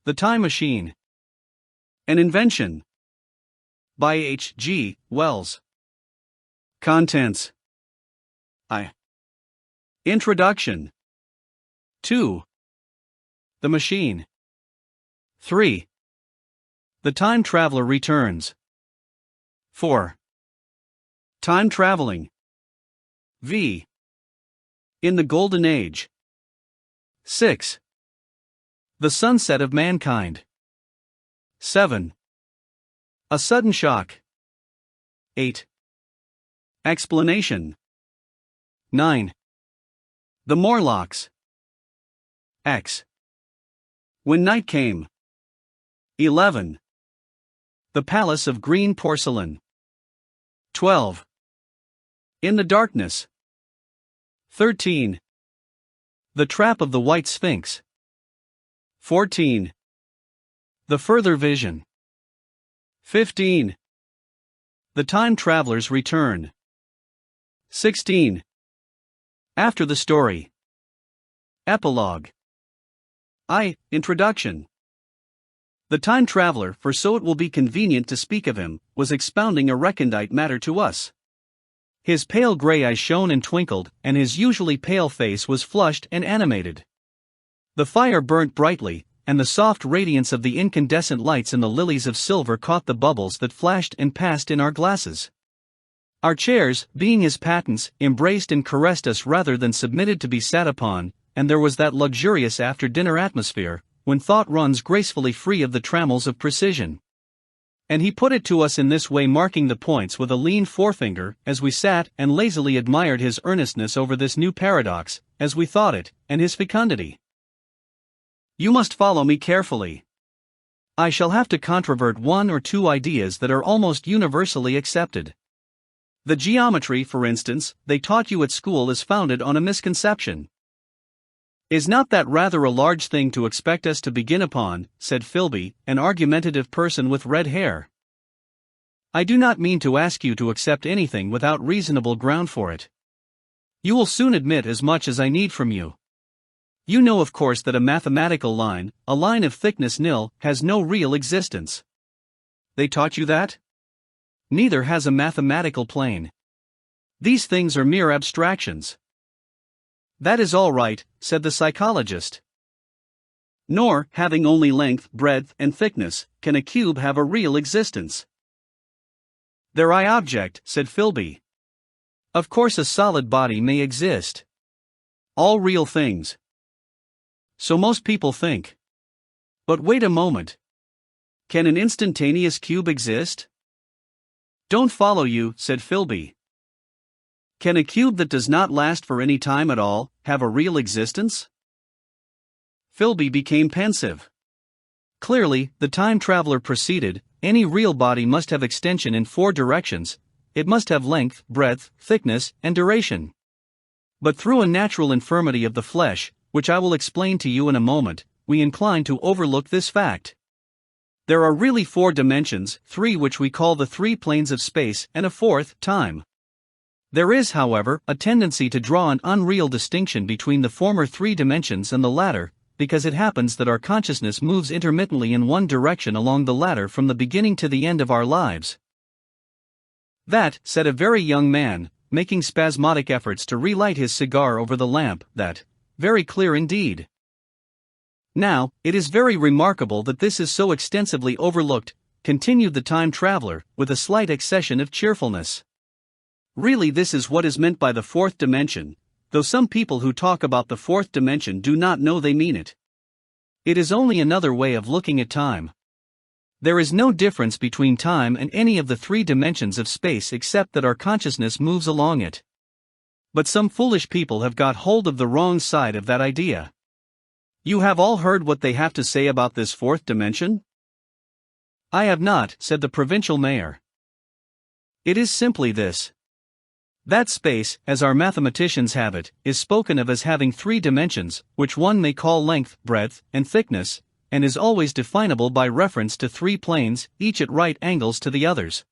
The Time Machine. An Invention. By H. G. Wells. Contents. I. Introduction. 2. The Machine. 3. The Time Traveler Returns. 4. Time Traveling. V. In the Golden Age. 6. The Sunset of Mankind. 7. A Sudden Shock. 8. Explanation. 9. The Morlocks. X. When Night Came. 11. The Palace of Green Porcelain. 12. In the Darkness. 13. The Trap of the White Sphinx. 14. The Further Vision. 15. The Time Traveler's Return. 16. After the Story. Epilogue. I. Introduction. The Time Traveler, for so it will be convenient to speak of him, was expounding a recondite matter to us. His pale gray eyes shone and twinkled, and his usually pale face was flushed and animated. The fire burnt brightly, and the soft radiance of the incandescent lights in the lilies of silver caught the bubbles that flashed and passed in our glasses. Our chairs, being his patents, embraced and caressed us rather than submitted to be sat upon, and there was that luxurious after-dinner atmosphere, when thought runs gracefully free of the trammels of precision. And he put it to us in this way, marking the points with a lean forefinger, as we sat and lazily admired his earnestness over this new paradox, as we thought it, and his fecundity. You must follow me carefully. I shall have to controvert one or two ideas that are almost universally accepted. The geometry, for instance, they taught you at school is founded on a misconception. Is not that rather a large thing to expect us to begin upon, said Philby, an argumentative person with red hair. I do not mean to ask you to accept anything without reasonable ground for it. You will soon admit as much as I need from you. You know of course that a mathematical line, a line of thickness nil, has no real existence. They taught you that? Neither has a mathematical plane. These things are mere abstractions. That is all right, said the psychologist. Nor, having only length, breadth, and thickness, can a cube have a real existence. There I object, said Philby. Of course a solid body may exist. All real things. So most people think. But wait a moment. Can an instantaneous cube exist? Don't follow you, said Philby. Can a cube that does not last for any time at all have a real existence? Philby became pensive. Clearly, the time traveler proceeded, any real body must have extension in 4 directions, it must have length, breadth, thickness, and duration. But through a natural infirmity of the flesh, which I will explain to you in a moment, we incline to overlook this fact. There are really 4 dimensions, 3 which we call the 3 planes of space, and a 4th, time. There is, however, a tendency to draw an unreal distinction between the former 3 dimensions and the latter, because it happens that our consciousness moves intermittently in one direction along the latter from the beginning to the end of our lives. That, said a very young man, making spasmodic efforts to relight his cigar over the lamp, that, very clear indeed. Now, it is very remarkable that this is so extensively overlooked, continued the time traveler, with a slight accession of cheerfulness. Really, this is what is meant by the 4th dimension, though some people who talk about the 4th dimension do not know they mean it. It is only another way of looking at time. There is no difference between time and any of the 3 dimensions of space except that our consciousness moves along it. But some foolish people have got hold of the wrong side of that idea. You have all heard what they have to say about this 4th dimension? I have not, said the provincial mayor. It is simply this. That space, as our mathematicians have it, is spoken of as having 3 dimensions, which one may call length, breadth, and thickness, and is always definable by reference to 3 planes, each at right angles to the others.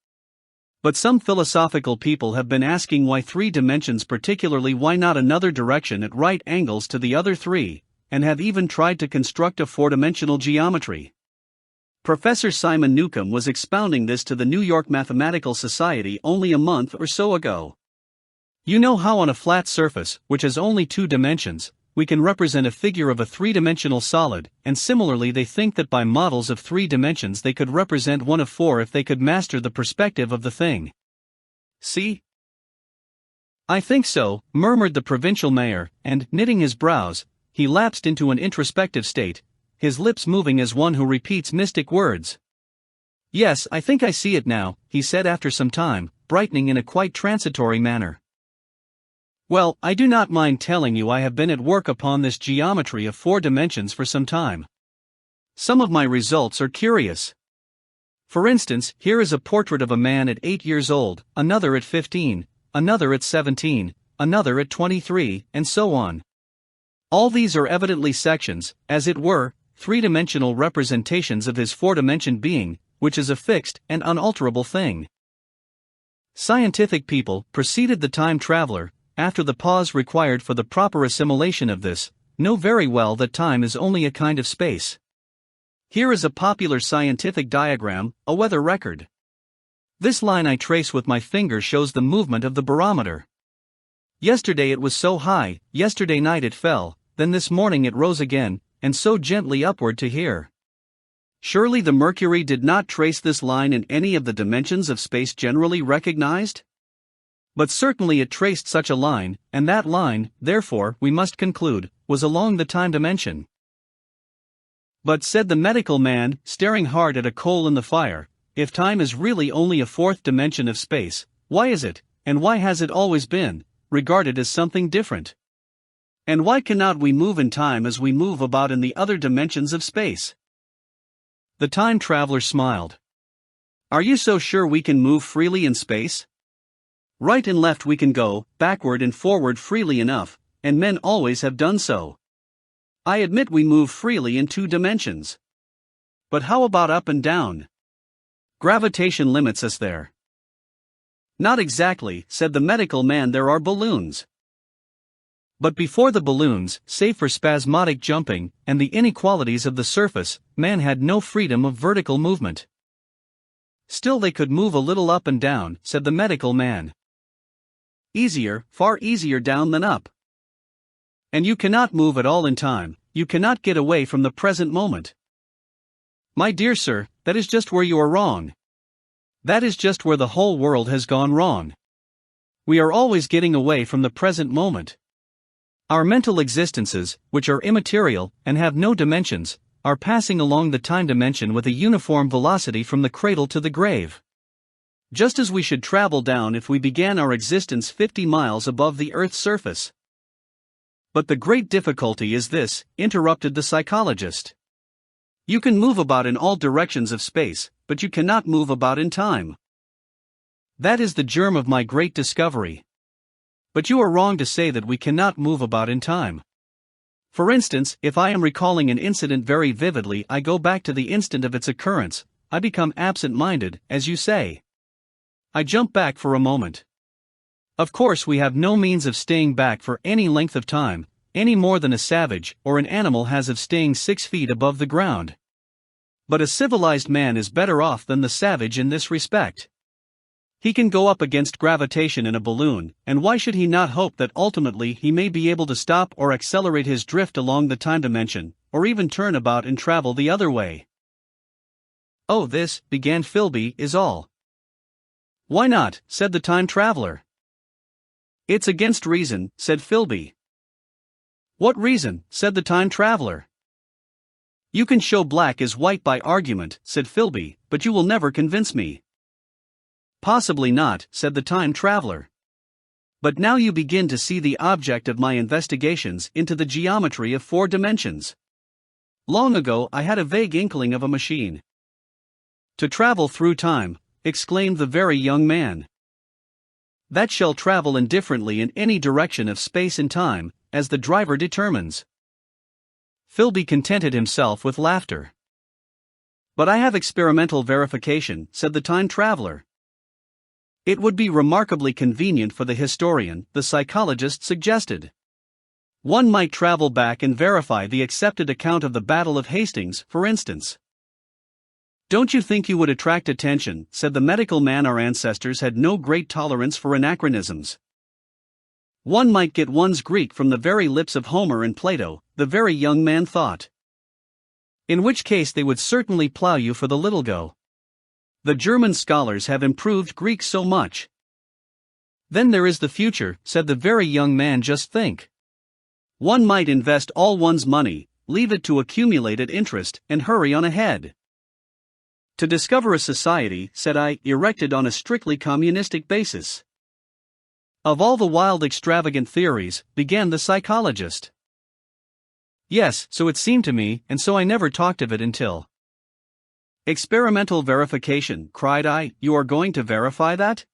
But some philosophical people have been asking why 3 dimensions, particularly why not another direction at right angles to the other 3, and have even tried to construct a four-dimensional geometry. Professor Simon Newcomb was expounding this to the New York Mathematical Society only a month or so ago. You know how on a flat surface, which has only two dimensions, we can represent a figure of a three-dimensional solid, and similarly they think that by models of three dimensions they could represent one of four if they could master the perspective of the thing. See? I think so, murmured the provincial mayor, and, knitting his brows, he lapsed into an introspective state, his lips moving as one who repeats mystic words. Yes, I think I see it now, he said after some time, brightening in a quite transitory manner. Well, I do not mind telling you I have been at work upon this geometry of four dimensions for some time. Some of my results are curious. For instance, here is a portrait of a man at 8 years old, another at 15, another at 17, another at 23, and so on. All these are evidently sections, as it were, three-dimensional representations of his four-dimensioned being, which is a fixed and unalterable thing. Scientific people, proceeded the time traveler, after the pause required for the proper assimilation of this, know very well that time is only a kind of space. Here is a popular scientific diagram, a weather record. This line I trace with my finger shows the movement of the barometer. Yesterday it was so high, yesterday night it fell, then this morning it rose again, and so gently upward to here. Surely the mercury did not trace this line in any of the dimensions of space generally recognized? But certainly it traced such a line, and that line, therefore, we must conclude, was along the time dimension. But, said the medical man, staring hard at a coal in the fire, if time is really only a fourth dimension of space, why is it, and why has it always been, regarded as something different? And why cannot we move in time as we move about in the other dimensions of space? The time traveler smiled. Are you so sure we can move freely in space? Right and left we can go, backward and forward freely enough, and men always have done so. I admit we move freely in two dimensions. But how about up and down? Gravitation limits us there. Not exactly, said the medical man, there are balloons. But before the balloons, save for spasmodic jumping, and the inequalities of the surface, man had no freedom of vertical movement. Still they could move a little up and down, said the medical man. Easier, far easier down than up. And you cannot move at all in time, you cannot get away from the present moment. My dear sir, that is just where you are wrong. That is just where the whole world has gone wrong. We are always getting away from the present moment. Our mental existences, which are immaterial, and have no dimensions, are passing along the time dimension with a uniform velocity from the cradle to the grave. Just as we should travel down if we began our existence 50 miles above the Earth's surface. But the great difficulty is this, interrupted the psychologist. You can move about in all directions of space, but you cannot move about in time. That is the germ of my great discovery. But you are wrong to say that we cannot move about in time. For instance, if I am recalling an incident very vividly, I go back to the instant of its occurrence, I become absent-minded, as you say. I jump back for a moment. Of course we have no means of staying back for any length of time, any more than a savage or an animal has of staying 6 feet above the ground. But a civilized man is better off than the savage in this respect. He can go up against gravitation in a balloon, and why should he not hope that ultimately he may be able to stop or accelerate his drift along the time dimension, or even turn about and travel the other way? Oh, this, began Philby, is all. Why not, said the time traveler. It's against reason, said Philby. What reason, said the time traveler. You can show black is white by argument, said Philby, but you will never convince me. Possibly not, said the time traveler. But now you begin to see the object of my investigations into the geometry of four dimensions. Long ago I had a vague inkling of a machine to travel through time, exclaimed the very young man. That shall travel indifferently in any direction of space and time, as the driver determines. Philby contented himself with laughter. But I have experimental verification, said the time traveler. It would be remarkably convenient for the historian, the psychologist suggested. One might travel back and verify the accepted account of the Battle of Hastings, for instance. Don't you think you would attract attention, said the medical man. Our ancestors had no great tolerance for anachronisms. One might get one's Greek from the very lips of Homer and Plato, the very young man thought. In which case they would certainly plow you for the little go. The German scholars have improved Greek so much. Then there is the future, said the very young man. Just think. One might invest all one's money, leave it to accumulate at interest, and hurry on ahead. To discover a society, said I, erected on a strictly communistic basis. Of all the wild extravagant theories, began the psychologist. Yes, so it seemed to me, and so I never talked of it until. Experimental verification, cried I. You are going to verify that?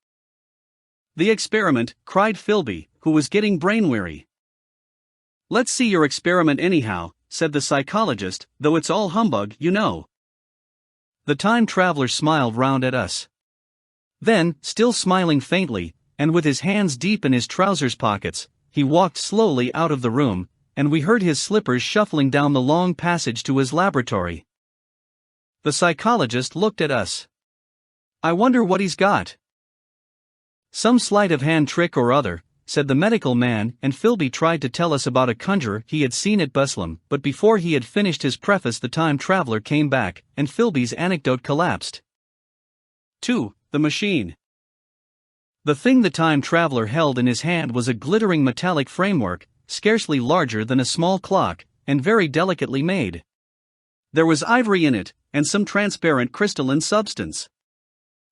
The experiment, cried Philby, who was getting brain-weary. Let's see your experiment anyhow, said the psychologist, though it's all humbug, you know. The time traveler smiled round at us. Then, still smiling faintly, and with his hands deep in his trousers pockets, he walked slowly out of the room, and we heard his slippers shuffling down the long passage to his laboratory. The psychologist looked at us. I wonder what he's got. Some sleight of hand trick or other, said the medical man, and Philby tried to tell us about a conjurer he had seen at Buslam, but before he had finished his preface the time traveler came back, and Philby's anecdote collapsed. 2. The machine. The thing the time traveler held in his hand was a glittering metallic framework, scarcely larger than a small clock, and very delicately made. There was ivory in it, and some transparent crystalline substance.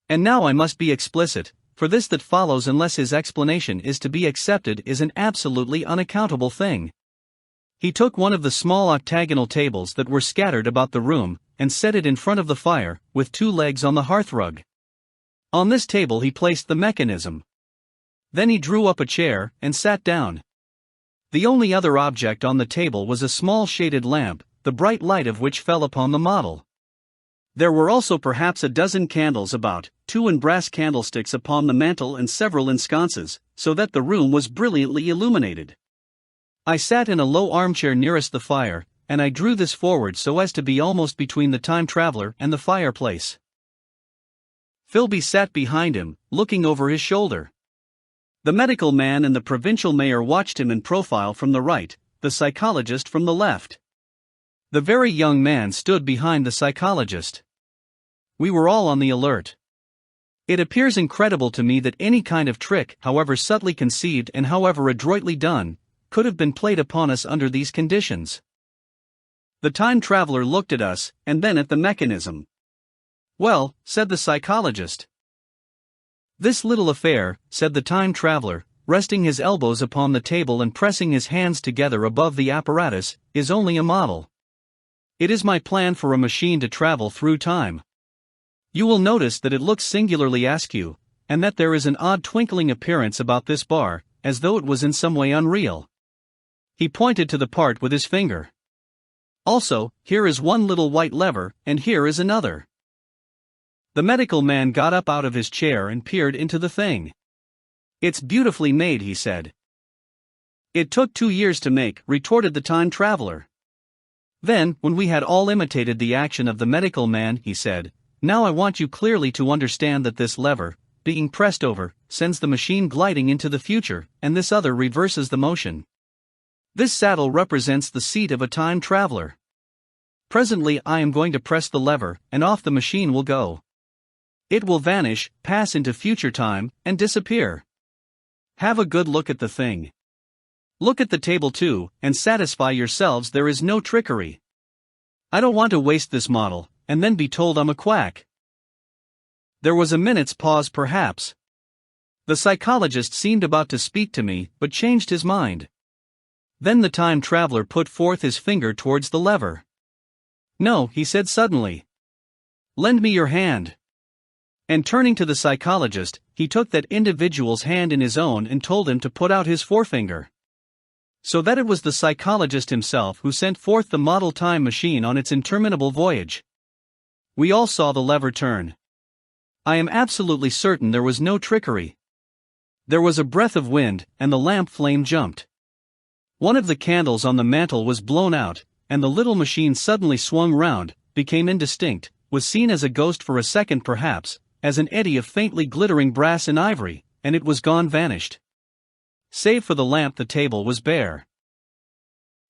And now I must be explicit, for this that follows, unless his explanation is to be accepted, is an absolutely unaccountable thing. He took one of the small octagonal tables that were scattered about the room, and set it in front of the fire, with 2 legs on the hearthrug. On this table he placed the mechanism. Then he drew up a chair, and sat down. The only other object on the table was a small shaded lamp, the bright light of which fell upon the model. There were also perhaps a dozen candles about, 2 in brass candlesticks upon the mantel and several in sconces, so that the room was brilliantly illuminated. I sat in a low armchair nearest the fire, and I drew this forward so as to be almost between the time traveler and the fireplace. Philby sat behind him, looking over his shoulder. The medical man and the provincial mayor watched him in profile from the right, the psychologist from the left. The very young man stood behind the psychologist. We were all on the alert. It appears incredible to me that any kind of trick, however subtly conceived and however adroitly done, could have been played upon us under these conditions. The time traveler looked at us, and then at the mechanism. Well, said the psychologist. This little affair, said the time traveler, resting his elbows upon the table and pressing his hands together above the apparatus, is only a model. It is my plan for a machine to travel through time. You will notice that it looks singularly askew, and that there is an odd twinkling appearance about this bar, as though it was in some way unreal. He pointed to the part with his finger. Also, here is one little white lever, and here is another. The medical man got up out of his chair and peered into the thing. It's beautifully made, he said. It took 2 years to make, retorted the time traveler. Then, when we had all imitated the action of the medical man, he said, now I want you clearly to understand that this lever, being pressed over, sends the machine gliding into the future, and this other reverses the motion. This saddle represents the seat of a time traveler. Presently I am going to press the lever, and off the machine will go. It will vanish, pass into future time, and disappear. Have a good look at the thing. Look at the table too, and satisfy yourselves there is no trickery. I don't want to waste this model, and then be told I'm a quack. There was a minute's pause perhaps. The psychologist seemed about to speak to me, but changed his mind. Then the time traveler put forth his finger towards the lever. No, he said suddenly. Lend me your hand. And turning to the psychologist, he took that individual's hand in his own and told him to put out his forefinger. So that it was the psychologist himself who sent forth the model time machine on its interminable voyage. We all saw the lever turn. I am absolutely certain there was no trickery. There was a breath of wind, and the lamp flame jumped. One of the candles on the mantel was blown out, and the little machine suddenly swung round, became indistinct, was seen as a ghost for a second perhaps, as an eddy of faintly glittering brass and ivory, and it was gone, vanished. Save for the lamp, the table was bare.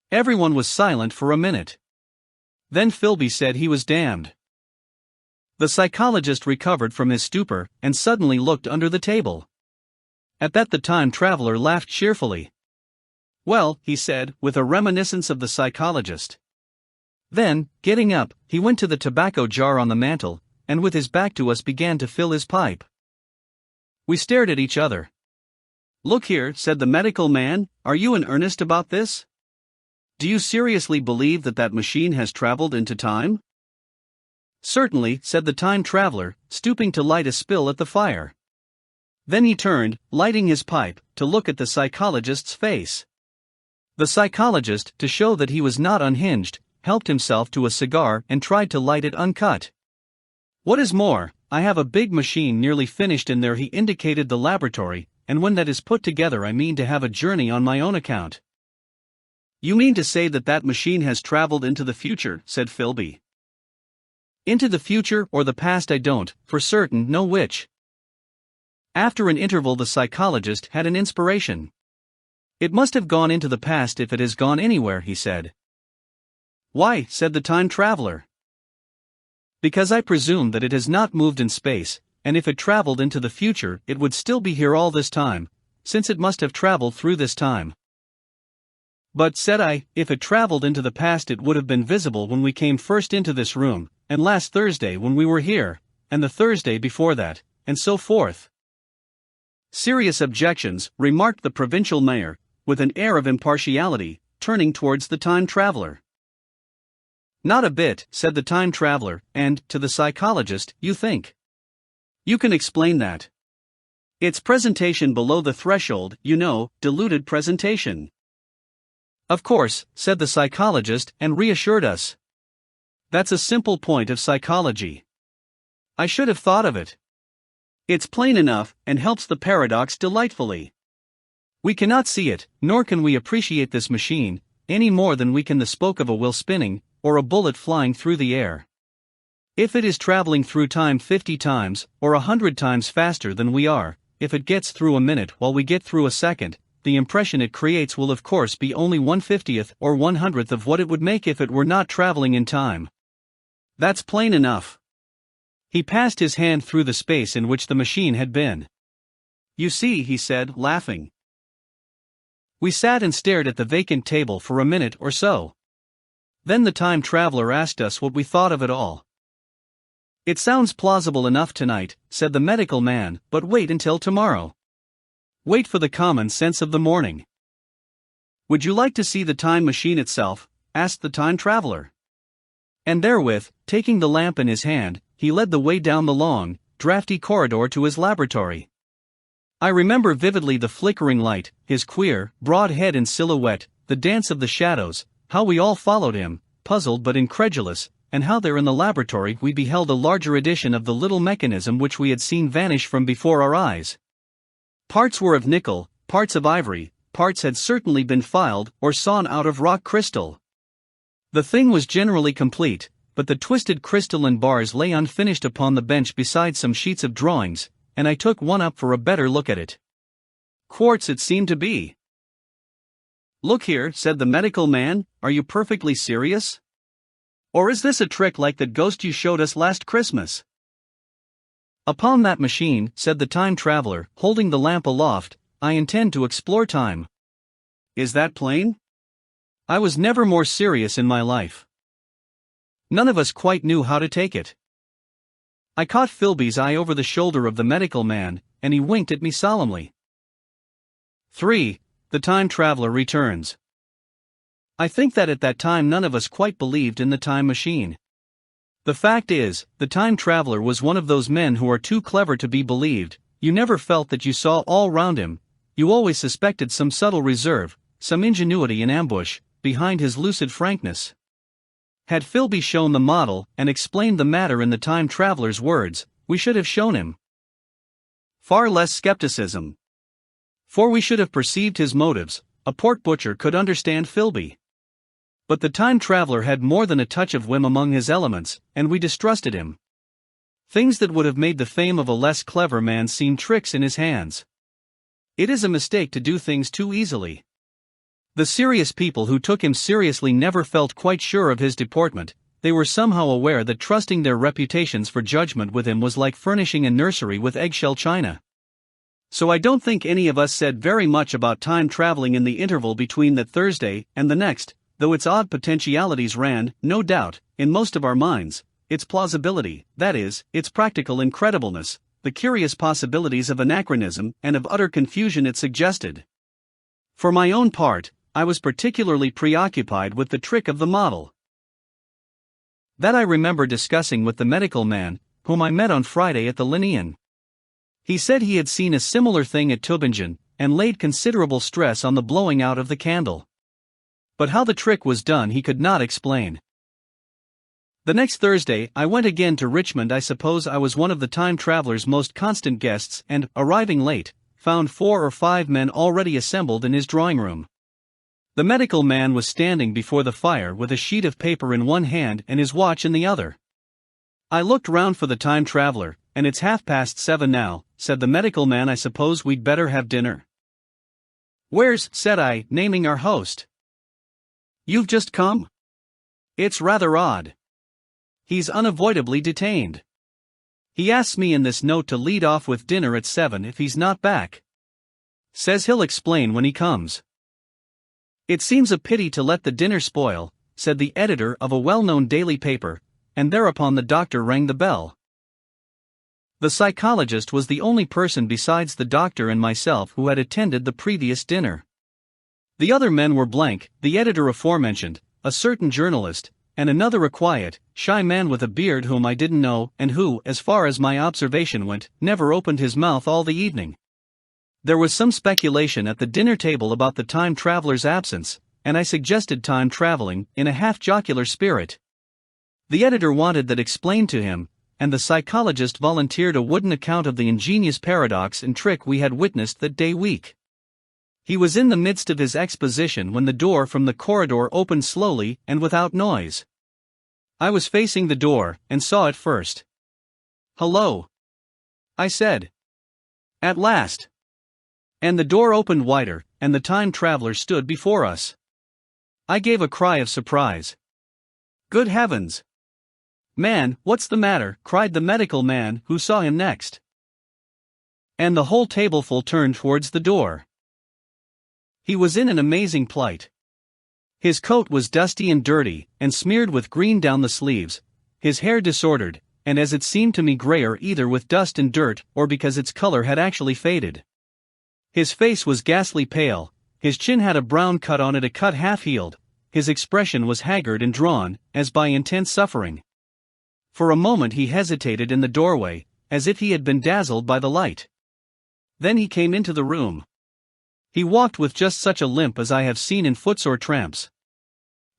Everyone was silent for a minute. Then Philby said he was damned. The psychologist recovered from his stupor, and suddenly looked under the table. At that the time traveler laughed cheerfully. Well, he said, with a reminiscence of the psychologist. Then, getting up, he went to the tobacco jar on the mantel, and with his back to us began to fill his pipe. We stared at each other. Look here, said the medical man, are you in earnest about this? Do you seriously believe that that machine has traveled into time? Certainly, said the time traveler, stooping to light a spill at the fire. Then he turned, lighting his pipe, to look at the psychologist's face. The psychologist, to show that he was not unhinged, helped himself to a cigar and tried to light it uncut. What is more, I have a big machine nearly finished in there. He indicated the laboratory, and when that is put together I mean to have a journey on my own account. You mean to say that that machine has traveled into the future, said Philby. Into the future or the past I don't, for certain, know which. After an interval the psychologist had an inspiration. It must have gone into the past if it has gone anywhere, he said. Why, said the time traveler. Because I presume that it has not moved in space, and if it traveled into the future it would still be here all this time, since it must have traveled through this time. But, said I, if it traveled into the past it would have been visible when we came first into this room, and last Thursday when we were here, and the Thursday before that, and so forth. Serious objections, remarked the provincial mayor, with an air of impartiality, turning towards the time traveler. Not a bit, said the time traveler, and, to the psychologist, you think. You can explain that. It's presentation below the threshold, you know, diluted presentation. Of course, said the psychologist, and reassured us. That's a simple point of psychology. I should have thought of it. It's plain enough, and helps the paradox delightfully. We cannot see it, nor can we appreciate this machine, any more than we can the spoke of a wheel spinning, or a bullet flying through the air. If it is traveling through time 50 times, or 100 times faster than we are, if it gets through a minute while we get through a second, the impression it creates will of course be only 1/50th or 100th of what it would make if it were not traveling in time. That's plain enough. He passed his hand through the space in which the machine had been. You see, he said, laughing. We sat and stared at the vacant table for a minute or so. Then the time traveler asked us what we thought of it all. It sounds plausible enough tonight, said the medical man, but wait until tomorrow. Wait for the common sense of the morning. Would you like to see the time machine itself? Asked the time traveler. And therewith, taking the lamp in his hand, he led the way down the long, drafty corridor to his laboratory. I remember vividly the flickering light, his queer, broad head in silhouette, the dance of the shadows, how we all followed him, puzzled but incredulous, and how there in the laboratory we beheld a larger edition of the little mechanism which we had seen vanish from before our eyes. Parts were of nickel, parts of ivory, parts had certainly been filed or sawn out of rock crystal. The thing was generally complete, but the twisted crystalline bars lay unfinished upon the bench beside some sheets of drawings, and I took one up for a better look at it. Quartz it seemed to be. Look here, said the medical man, are you perfectly serious? Or is this a trick like that ghost you showed us last Christmas? Upon that machine, said the time traveler, holding the lamp aloft, I intend to explore time. Is that plain? I was never more serious in my life. None of us quite knew how to take it. I caught Philby's eye over the shoulder of the medical man, and he winked at me solemnly. 3. The time traveler returns. I think that at that time none of us quite believed in the time machine. The fact is, the time traveler was one of those men who are too clever to be believed. You never felt that you saw all round him, you always suspected some subtle reserve, some ingenuity in ambush, behind his lucid frankness. Had Philby shown the model and explained the matter in the time traveler's words, we should have shown him far less skepticism. For we should have perceived his motives, a pork butcher could understand Philby. But the time traveler had more than a touch of whim among his elements, and we distrusted him. Things that would have made the fame of a less clever man seem tricks in his hands. It is a mistake to do things too easily. The serious people who took him seriously never felt quite sure of his deportment. They were somehow aware that trusting their reputations for judgment with him was like furnishing a nursery with eggshell china. So I don't think any of us said very much about time traveling in the interval between that Thursday and the next, though its odd potentialities ran, no doubt, in most of our minds, its plausibility, that is, its practical incredibleness, the curious possibilities of anachronism and of utter confusion it suggested. For my own part, I was particularly preoccupied with the trick of the model. That I remember discussing with the medical man, whom I met on Friday at the Linnean. He said he had seen a similar thing at Tübingen, and laid considerable stress on the blowing out of the candle. But how the trick was done he could not explain. The next Thursday I went again to Richmond. I suppose I was one of the time traveler's most constant guests and, arriving late, found 4 or 5 men already assembled in his drawing room. The medical man was standing before the fire with a sheet of paper in one hand and his watch in the other. I looked round for the time traveler, and it's 7:30 now, said the medical man. I suppose we'd better have dinner. Where's, said I, naming our host. You've just come? It's rather odd. He's unavoidably detained. He asks me in this note to lead off with dinner at 7 if he's not back. Says he'll explain when he comes. It seems a pity to let the dinner spoil, said the editor of a well-known daily paper, and thereupon the doctor rang the bell. The psychologist was the only person besides the doctor and myself who had attended the previous dinner. The other men were blank, the editor aforementioned, a certain journalist, and another a quiet, shy man with a beard whom I didn't know and who, as far as my observation went, never opened his mouth all the evening. There was some speculation at the dinner table about the time traveler's absence, and I suggested time traveling, in a half-jocular spirit. The editor wanted that explained to him, and the psychologist volunteered a wooden account of the ingenious paradox and trick we had witnessed that day week. He was in the midst of his exposition when the door from the corridor opened slowly and without noise. I was facing the door, and saw it first. "Hello," I said. "At last." And the door opened wider, and the time traveler stood before us. I gave a cry of surprise. "Good heavens! Man, what's the matter?" cried the medical man, who saw him next. And the whole tableful turned towards the door. He was in an amazing plight. His coat was dusty and dirty, and smeared with green down the sleeves, his hair disordered, and as it seemed to me grayer either with dust and dirt or because its color had actually faded. His face was ghastly pale, his chin had a brown cut on it, a cut half-healed, his expression was haggard and drawn, as by intense suffering. For a moment he hesitated in the doorway, as if he had been dazzled by the light. Then he came into the room. He walked with just such a limp as I have seen in footsore tramps.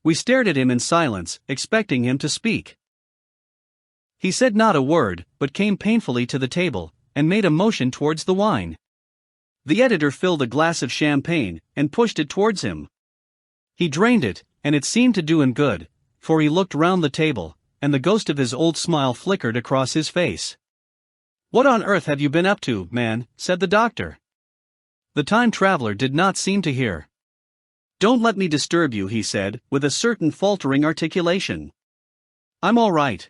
We stared at him in silence, expecting him to speak. He said not a word, but came painfully to the table, and made a motion towards the wine. The editor filled a glass of champagne, and pushed it towards him. He drained it, and it seemed to do him good, for he looked round the table, and the ghost of his old smile flickered across his face. "What on earth have you been up to, man?" said the doctor. The time traveler did not seem to hear. "Don't let me disturb you," he said, with a certain faltering articulation. "I'm all right."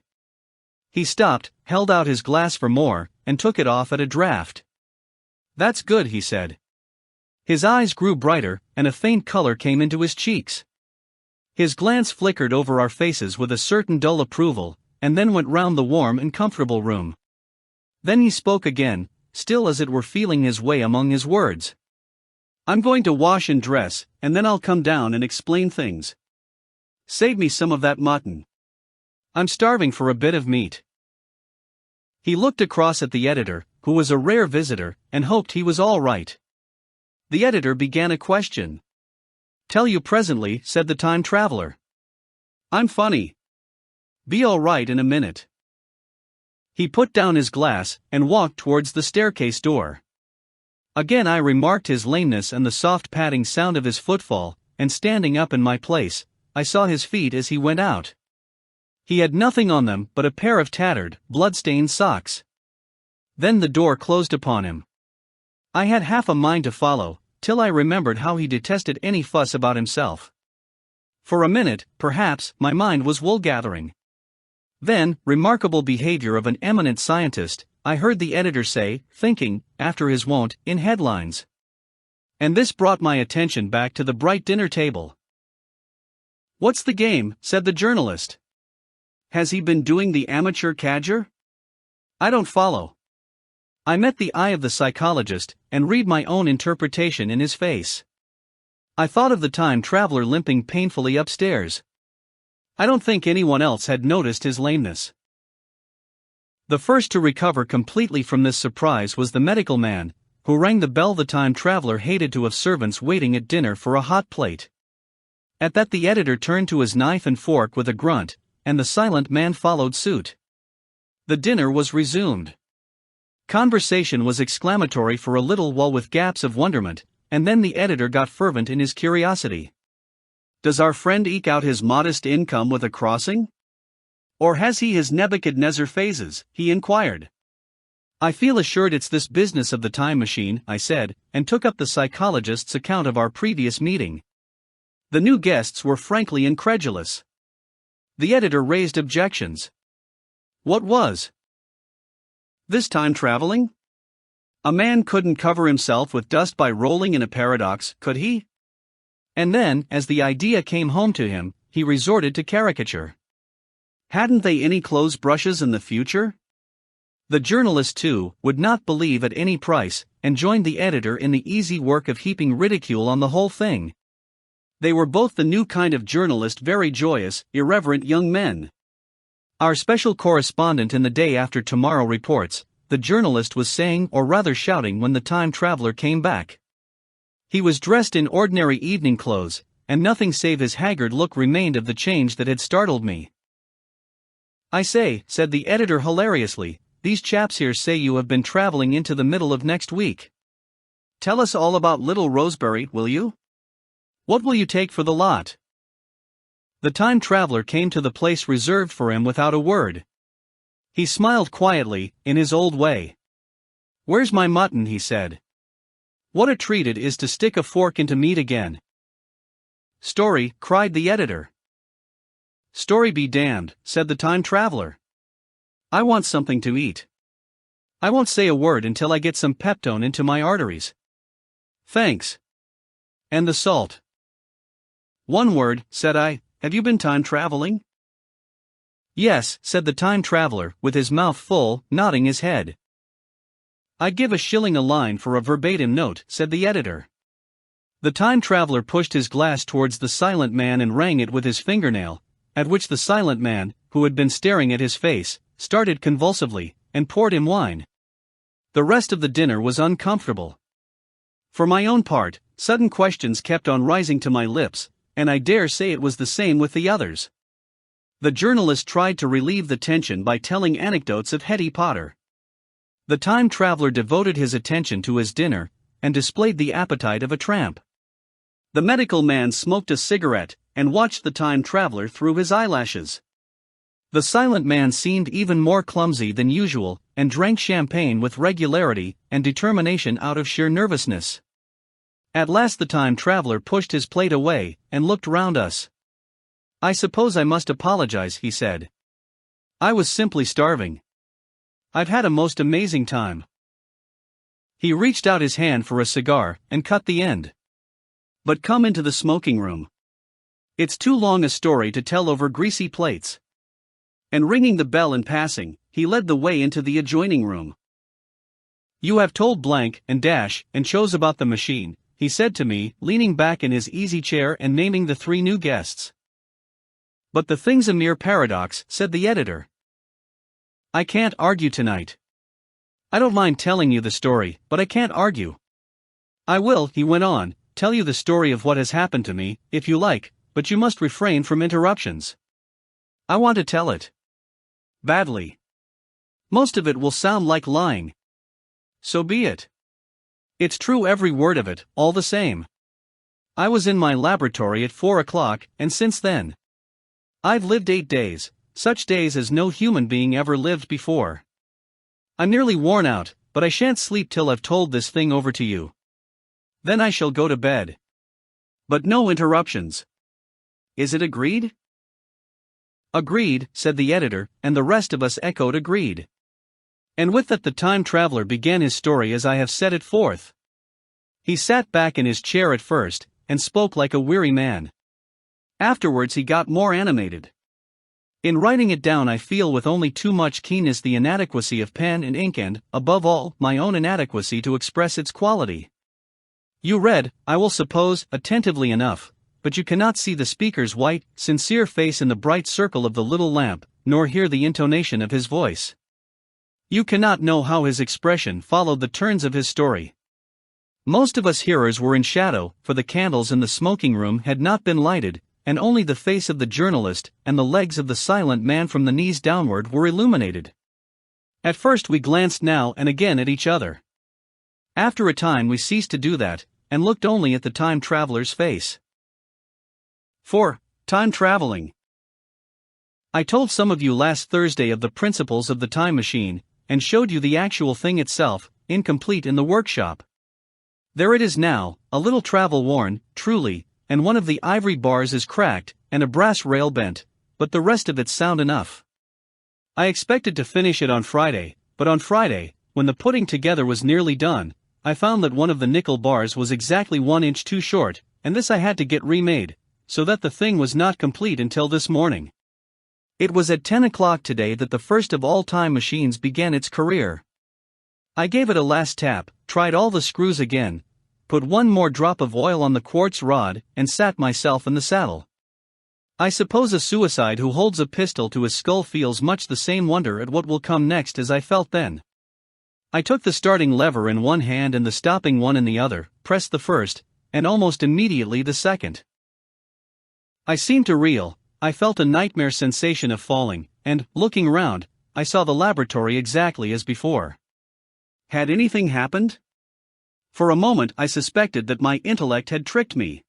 He stopped, held out his glass for more, and took it off at a draught. "That's good," he said. His eyes grew brighter, and a faint color came into his cheeks. His glance flickered over our faces with a certain dull approval, and then went round the warm and comfortable room. Then he spoke again, still as it were feeling his way among his words. "I'm going to wash and dress, and then I'll come down and explain things. Save me some of that mutton. I'm starving for a bit of meat." He looked across at the editor, who was a rare visitor, and hoped he was all right. The editor began a question. "Tell you presently," said the time traveler. "I'm funny. Be all right in a minute." He put down his glass, and walked towards the staircase door. Again I remarked his lameness and the soft padding sound of his footfall, and standing up in my place, I saw his feet as he went out. He had nothing on them but a pair of tattered, blood-stained socks. Then the door closed upon him. I had half a mind to follow, till I remembered how he detested any fuss about himself. For a minute, perhaps, my mind was wool-gathering. Then, remarkable behavior of an eminent scientist, I heard the editor say, thinking, after his wont, in headlines. And this brought my attention back to the bright dinner table. "What's the game?" said the journalist. "Has he been doing the amateur cadger? I don't follow." I met the eye of the psychologist, and read my own interpretation in his face. I thought of the time traveler limping painfully upstairs. I don't think anyone else had noticed his lameness. The first to recover completely from this surprise was the medical man, who rang the bell. The time traveler hated to have servants waiting at dinner for a hot plate. At that the editor turned to his knife and fork with a grunt, and the silent man followed suit. The dinner was resumed. Conversation was exclamatory for a little while with gaps of wonderment, and then the editor got fervent in his curiosity. "Does our friend eke out his modest income with a crossing? Or has he his Nebuchadnezzar phases?" he inquired. "I feel assured it's this business of the time machine," I said, and took up the psychologist's account of our previous meeting. The new guests were frankly incredulous. The editor raised objections. What was this time traveling? A man couldn't cover himself with dust by rolling in a paradox, could he? And then, as the idea came home to him, he resorted to caricature. Hadn't they any clothes brushes in the future? The journalist, too, would not believe at any price, and joined the editor in the easy work of heaping ridicule on the whole thing. They were both the new kind of journalist, very joyous, irreverent young men. Our special correspondent in the Day After Tomorrow reports, the journalist was saying, or rather shouting, when the time traveler came back. He was dressed in ordinary evening clothes, and nothing save his haggard look remained of the change that had startled me. "I say," said the editor hilariously, "these chaps here say you have been traveling into the middle of next week. Tell us all about little Rosebery, will you? What will you take for the lot?" The time traveler came to the place reserved for him without a word. He smiled quietly, in his old way. "Where's my mutton?" he said. "What a treat it is to stick a fork into meat again." "Story," cried the editor. "Story be damned," said the time traveler. "I want something to eat. I won't say a word until I get some peptone into my arteries." "Thanks. And the salt?" "One word," said I. "Have you been time traveling?" "Yes," said the time traveler, with his mouth full, nodding his head. "I'd give $1 a line for a verbatim note," said the editor. The time traveler pushed his glass towards the silent man and rang it with his fingernail, at which the silent man, who had been staring at his face, started convulsively, and poured him wine. The rest of the dinner was uncomfortable. For my own part, sudden questions kept on rising to my lips, and I dare say it was the same with the others. The journalist tried to relieve the tension by telling anecdotes of Hetty Potter. The time traveler devoted his attention to his dinner, and displayed the appetite of a tramp. The medical man smoked a cigarette, and watched the time traveler through his eyelashes. The silent man seemed even more clumsy than usual, and drank champagne with regularity and determination out of sheer nervousness. At last the time traveler pushed his plate away, and looked round us. "I suppose I must apologize," he said. "I was simply starving. I've had a most amazing time." He reached out his hand for a cigar, and cut the end. "But come into the smoking room. It's too long a story to tell over greasy plates." And ringing the bell in passing, he led the way into the adjoining room. "You have told blank and dash and chose about the machine," he said to me, leaning back in his easy chair and naming the 3 new guests. "But the thing's a mere paradox," said the editor. "I can't argue tonight. I don't mind telling you the story, but I can't argue. I will," he went on, "tell you the story of what has happened to me, if you like, but you must refrain from interruptions. I want to tell it. Badly. Most of it will sound like lying. So be it. It's true, every word of it, all the same. I was in my laboratory at 4 o'clock, and since then, I've lived 8 days, such days as no human being ever lived before. I'm nearly worn out, but I shan't sleep till I've told this thing over to you. Then I shall go to bed. But no interruptions. Is it agreed? Agreed, said the editor, and the rest of us echoed agreed. And with that the time traveler began his story as I have set it forth. He sat back in his chair at first, and spoke like a weary man. Afterwards he got more animated. In writing it down I feel with only too much keenness the inadequacy of pen and ink and, above all, my own inadequacy to express its quality. You read, I will suppose, attentively enough, but you cannot see the speaker's white, sincere face in the bright circle of the little lamp, nor hear the intonation of his voice. You cannot know how his expression followed the turns of his story. Most of us hearers were in shadow, for the candles in the smoking room had not been lighted, and only the face of the journalist and the legs of the silent man from the knees downward were illuminated. At first we glanced now and again at each other. After a time we ceased to do that, and looked only at the time traveler's face. 4. Time traveling. I told some of you last Thursday of the principles of the time machine, and showed you the actual thing itself, incomplete in the workshop. There it is now, a little travel-worn, truly, and one of the ivory bars is cracked, and a brass rail bent, but the rest of it's sound enough. I expected to finish it on Friday, but on Friday, when the putting together was nearly done, I found that one of the nickel bars was exactly 1 inch too short, and this I had to get remade, so that the thing was not complete until this morning. It was at 10 o'clock today that the first of all time machines began its career. I gave it a last tap, tried all the screws again, put one more drop of oil on the quartz rod, and sat myself in the saddle. I suppose a suicide who holds a pistol to his skull feels much the same wonder at what will come next as I felt then. I took the starting lever in one hand and the stopping one in the other, pressed the first, and almost immediately the second. I seemed to reel. I felt a nightmare sensation of falling, and, looking round, I saw the laboratory exactly as before. Had anything happened? For a moment I suspected that my intellect had tricked me.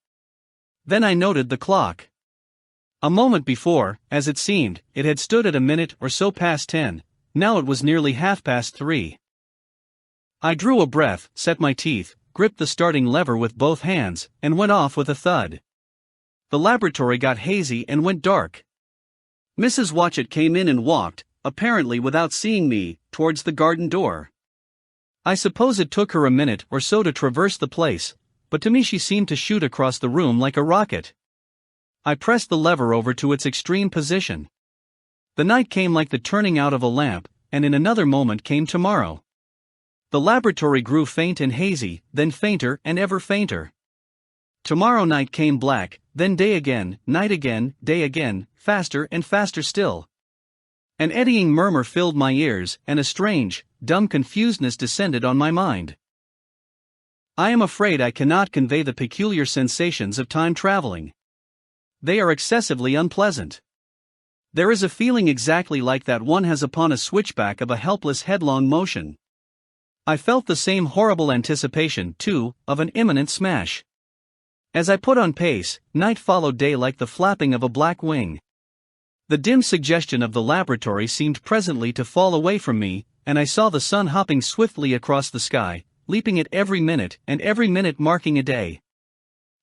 Then I noted the clock. A moment before, as it seemed, it had stood at a minute or so past 10, now it was nearly 3:30. I drew a breath, set my teeth, gripped the starting lever with both hands, and went off with a thud. The laboratory got hazy and went dark. Mrs. Watchett came in and walked, apparently without seeing me, towards the garden door. I suppose it took her a minute or so to traverse the place, but to me she seemed to shoot across the room like a rocket. I pressed the lever over to its extreme position. The night came like the turning out of a lamp, and in another moment came tomorrow. The laboratory grew faint and hazy, then fainter and ever fainter. Tomorrow night came black, then day again, night again, day again, faster and faster still. An eddying murmur filled my ears, and a strange, dumb confusedness descended on my mind. I am afraid I cannot convey the peculiar sensations of time traveling. They are excessively unpleasant. There is a feeling exactly like that one has upon a switchback of a helpless headlong motion. I felt the same horrible anticipation, too, of an imminent smash. As I put on pace, night followed day like the flapping of a black wing. The dim suggestion of the laboratory seemed presently to fall away from me, and I saw the sun hopping swiftly across the sky, leaping at every minute and every minute marking a day.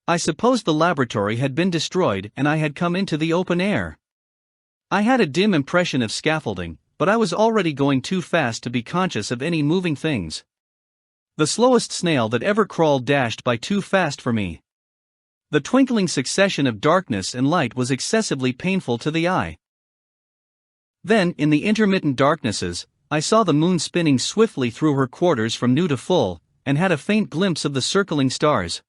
I supposed the laboratory had been destroyed and I had come into the open air. I had a dim impression of scaffolding, but I was already going too fast to be conscious of any moving things. The slowest snail that ever crawled dashed by too fast for me. The twinkling succession of darkness and light was excessively painful to the eye. Then, in the intermittent darknesses, I saw the moon spinning swiftly through her quarters from new to full, and had a faint glimpse of the circling stars.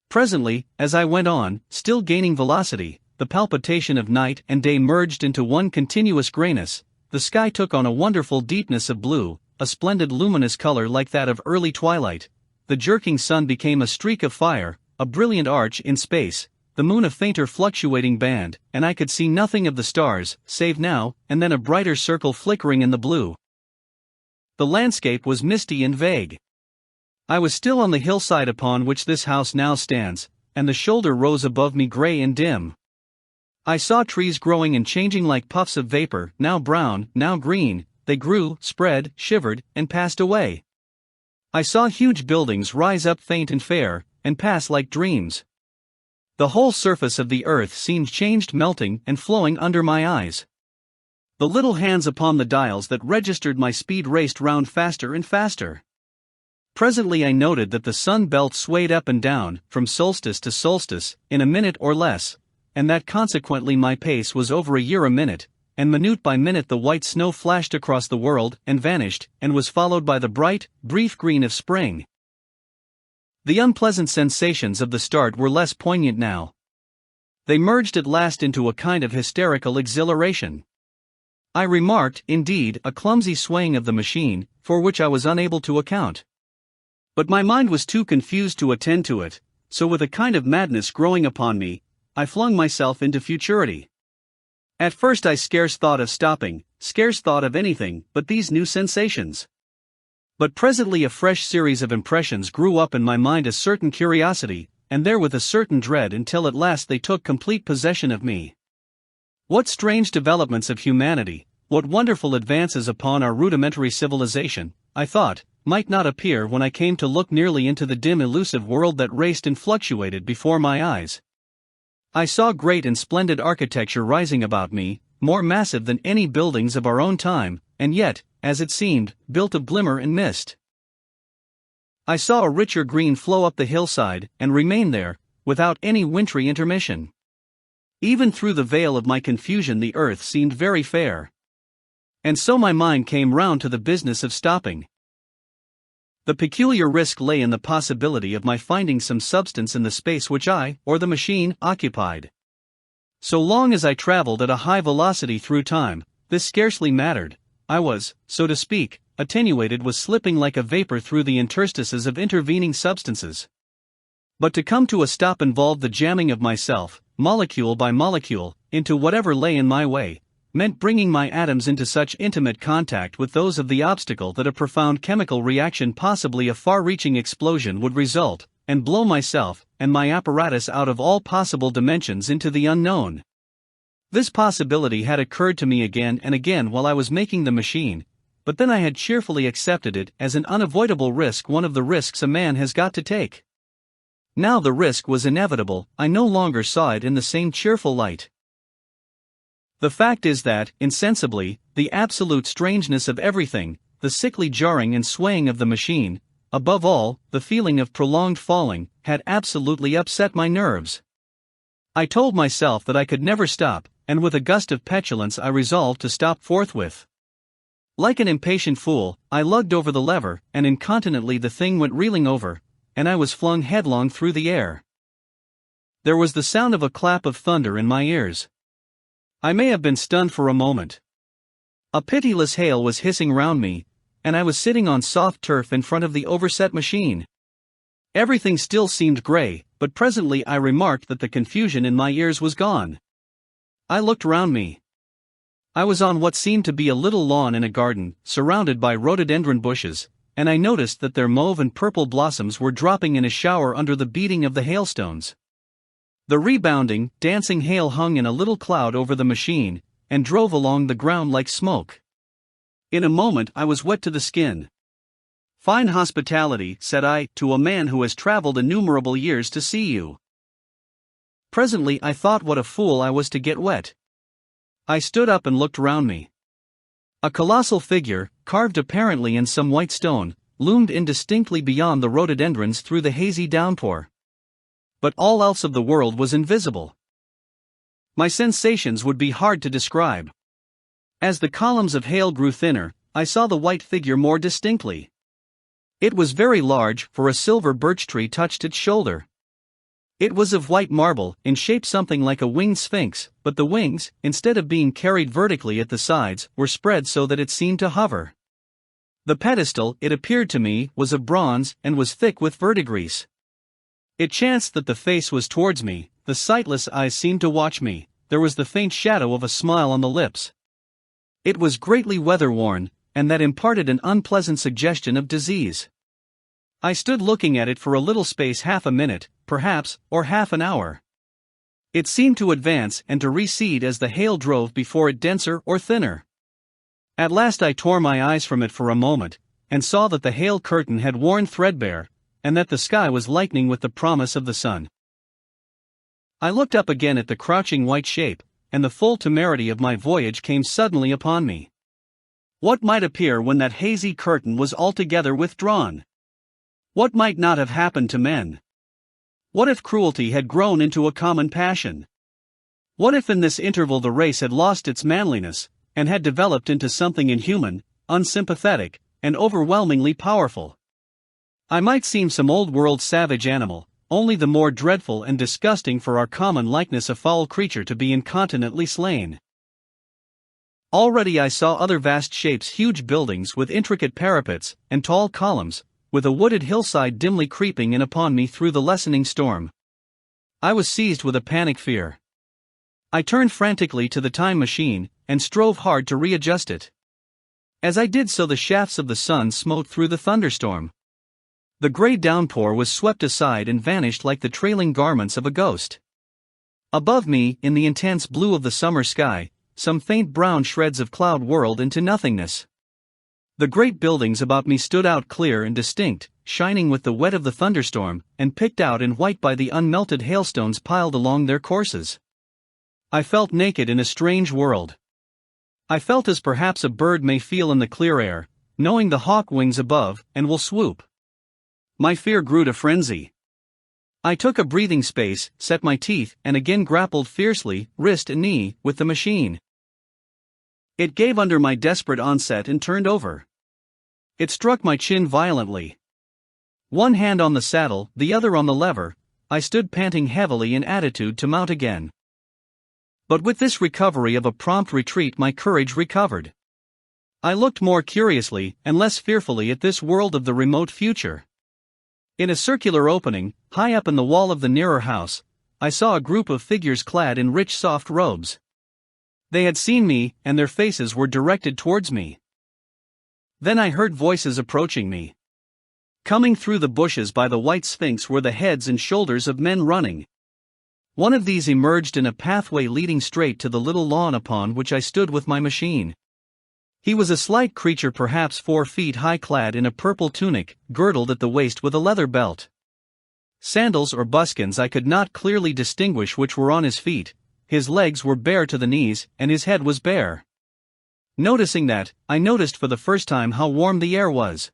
Presently, as I went on, still gaining velocity, the palpitation of night and day merged into one continuous grayness. The sky took on a wonderful deepness of blue, a splendid luminous color like that of early twilight. The jerking sun became a streak of fire, a brilliant arch in space, the moon a fainter fluctuating band, and I could see nothing of the stars, save now and then a brighter circle flickering in the blue. The landscape was misty and vague. I was still on the hillside upon which this house now stands, and the shoulder rose above me gray and dim. I saw trees growing and changing like puffs of vapor, now brown, now green. They grew, spread, shivered, and passed away. I saw huge buildings rise up faint and fair, and pass like dreams. The whole surface of the earth seemed changed, melting and flowing under my eyes. The little hands upon the dials that registered my speed raced round faster and faster. Presently I noted that the sun belt swayed up and down, from solstice to solstice, in a minute or less, and that consequently my pace was over a year a minute, and minute by minute the white snow flashed across the world and vanished, and was followed by the bright, brief green of spring. The unpleasant sensations of the start were less poignant now. They merged at last into a kind of hysterical exhilaration. I remarked, indeed, a clumsy swaying of the machine, for which I was unable to account. But my mind was too confused to attend to it, so with a kind of madness growing upon me, I flung myself into futurity. At first I scarce thought of stopping, scarce thought of anything but these new sensations. But presently a fresh series of impressions grew up in my mind, a certain curiosity, and therewith a certain dread, until at last they took complete possession of me. What strange developments of humanity, what wonderful advances upon our rudimentary civilization, I thought, might not appear when I came to look nearly into the dim elusive world that raced and fluctuated before my eyes. I saw great and splendid architecture rising about me, more massive than any buildings of our own time, and yet, as it seemed, built of glimmer and mist. I saw a richer green flow up the hillside, and remain there, without any wintry intermission. Even through the veil of my confusion the earth seemed very fair. And so my mind came round to the business of stopping. The peculiar risk lay in the possibility of my finding some substance in the space which I, or the machine, occupied. So long as I traveled at a high velocity through time, this scarcely mattered. I was, so to speak, attenuated, was slipping like a vapor through the interstices of intervening substances. But to come to a stop involved the jamming of myself, molecule by molecule, into whatever lay in my way, meant bringing my atoms into such intimate contact with those of the obstacle that a profound chemical reaction, possibly a far-reaching explosion, would result, and blow myself and my apparatus out of all possible dimensions into the unknown. This possibility had occurred to me again and again while I was making the machine, but then I had cheerfully accepted it as an unavoidable risk, one of the risks a man has got to take. Now the risk was inevitable. I no longer saw it in the same cheerful light. The fact is that, insensibly, the absolute strangeness of everything, the sickly jarring and swaying of the machine, above all, the feeling of prolonged falling, had absolutely upset my nerves. I told myself that I could never stop, and with a gust of petulance I resolved to stop forthwith. Like an impatient fool, I lugged over the lever, and incontinently the thing went reeling over, and I was flung headlong through the air. There was the sound of a clap of thunder in my ears. I may have been stunned for a moment. A pitiless hail was hissing round me, and I was sitting on soft turf in front of the overset machine. Everything still seemed grey, but presently I remarked that the confusion in my ears was gone. I looked round me. I was on what seemed to be a little lawn in a garden, surrounded by rhododendron bushes, and I noticed that their mauve and purple blossoms were dropping in a shower under the beating of the hailstones. The rebounding, dancing hail hung in a little cloud over the machine, and drove along the ground like smoke. In a moment I was wet to the skin. "Fine hospitality," said I, "to a man who has traveled innumerable years to see you." Presently I thought what a fool I was to get wet. I stood up and looked round me. A colossal figure, carved apparently in some white stone, loomed indistinctly beyond the rhododendrons through the hazy downpour. But all else of the world was invisible. My sensations would be hard to describe. As the columns of hail grew thinner, I saw the white figure more distinctly. It was very large, for a silver birch tree touched its shoulder. It was of white marble, in shape something like a winged sphinx, but the wings, instead of being carried vertically at the sides, were spread so that it seemed to hover. The pedestal, it appeared to me, was of bronze, and was thick with verdigris. It chanced that the face was towards me, the sightless eyes seemed to watch me, there was the faint shadow of a smile on the lips. It was greatly weather-worn, and that imparted an unpleasant suggestion of disease. I stood looking at it for a little space, half a minute, perhaps, or half an hour. It seemed to advance and to recede as the hail drove before it, denser or thinner. At last I tore my eyes from it for a moment, and saw that the hail curtain had worn threadbare, and that the sky was lightening with the promise of the sun. I looked up again at the crouching white shape, and the full temerity of my voyage came suddenly upon me. What might appear when that hazy curtain was altogether withdrawn? What might not have happened to men? What if cruelty had grown into a common passion? What if in this interval the race had lost its manliness, and had developed into something inhuman, unsympathetic, and overwhelmingly powerful? I might seem some old-world savage animal, only the more dreadful and disgusting for our common likeness, a foul creature to be incontinently slain. Already I saw other vast shapes, huge buildings with intricate parapets and tall columns, with a wooded hillside dimly creeping in upon me through the lessening storm. I was seized with a panic fear. I turned frantically to the time machine, and strove hard to readjust it. As I did so, the shafts of the sun smote through the thunderstorm. The gray downpour was swept aside and vanished like the trailing garments of a ghost. Above me, in the intense blue of the summer sky, some faint brown shreds of cloud whirled into nothingness. The great buildings about me stood out clear and distinct, shining with the wet of the thunderstorm, and picked out in white by the unmelted hailstones piled along their courses. I felt naked in a strange world. I felt as perhaps a bird may feel in the clear air, knowing the hawk wings above, and will swoop. My fear grew to frenzy. I took a breathing space, set my teeth, and again grappled fiercely, wrist and knee, with the machine. It gave under my desperate onset and turned over. It struck my chin violently. One hand on the saddle, the other on the lever, I stood panting heavily in attitude to mount again. But with this recovery of a prompt retreat my courage recovered. I looked more curiously and less fearfully at this world of the remote future. In a circular opening, high up in the wall of the nearer house, I saw a group of figures clad in rich soft robes. They had seen me, and their faces were directed towards me. Then I heard voices approaching me. Coming through the bushes by the white sphinx were the heads and shoulders of men running. One of these emerged in a pathway leading straight to the little lawn upon which I stood with my machine. He was a slight creature, perhaps 4 feet high, clad in a purple tunic, girdled at the waist with a leather belt. Sandals or buskins I could not clearly distinguish which were on his feet. His legs were bare to the knees, and his head was bare. Noticing that, I noticed for the first time how warm the air was.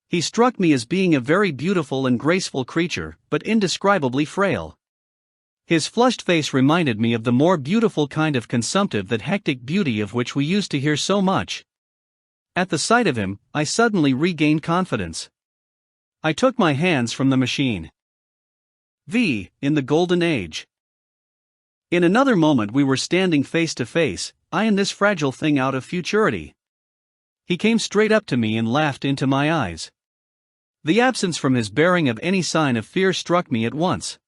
He struck me as being a very beautiful and graceful creature, but indescribably frail. His flushed face reminded me of the more beautiful kind of consumptive, that hectic beauty of which we used to hear so much. At the sight of him, I suddenly regained confidence. I took my hands from the machine. In the Golden Age. In another moment we were standing face to face, I and this fragile thing out of futurity. He came straight up to me and laughed into my eyes. The absence from his bearing of any sign of fear struck me at once.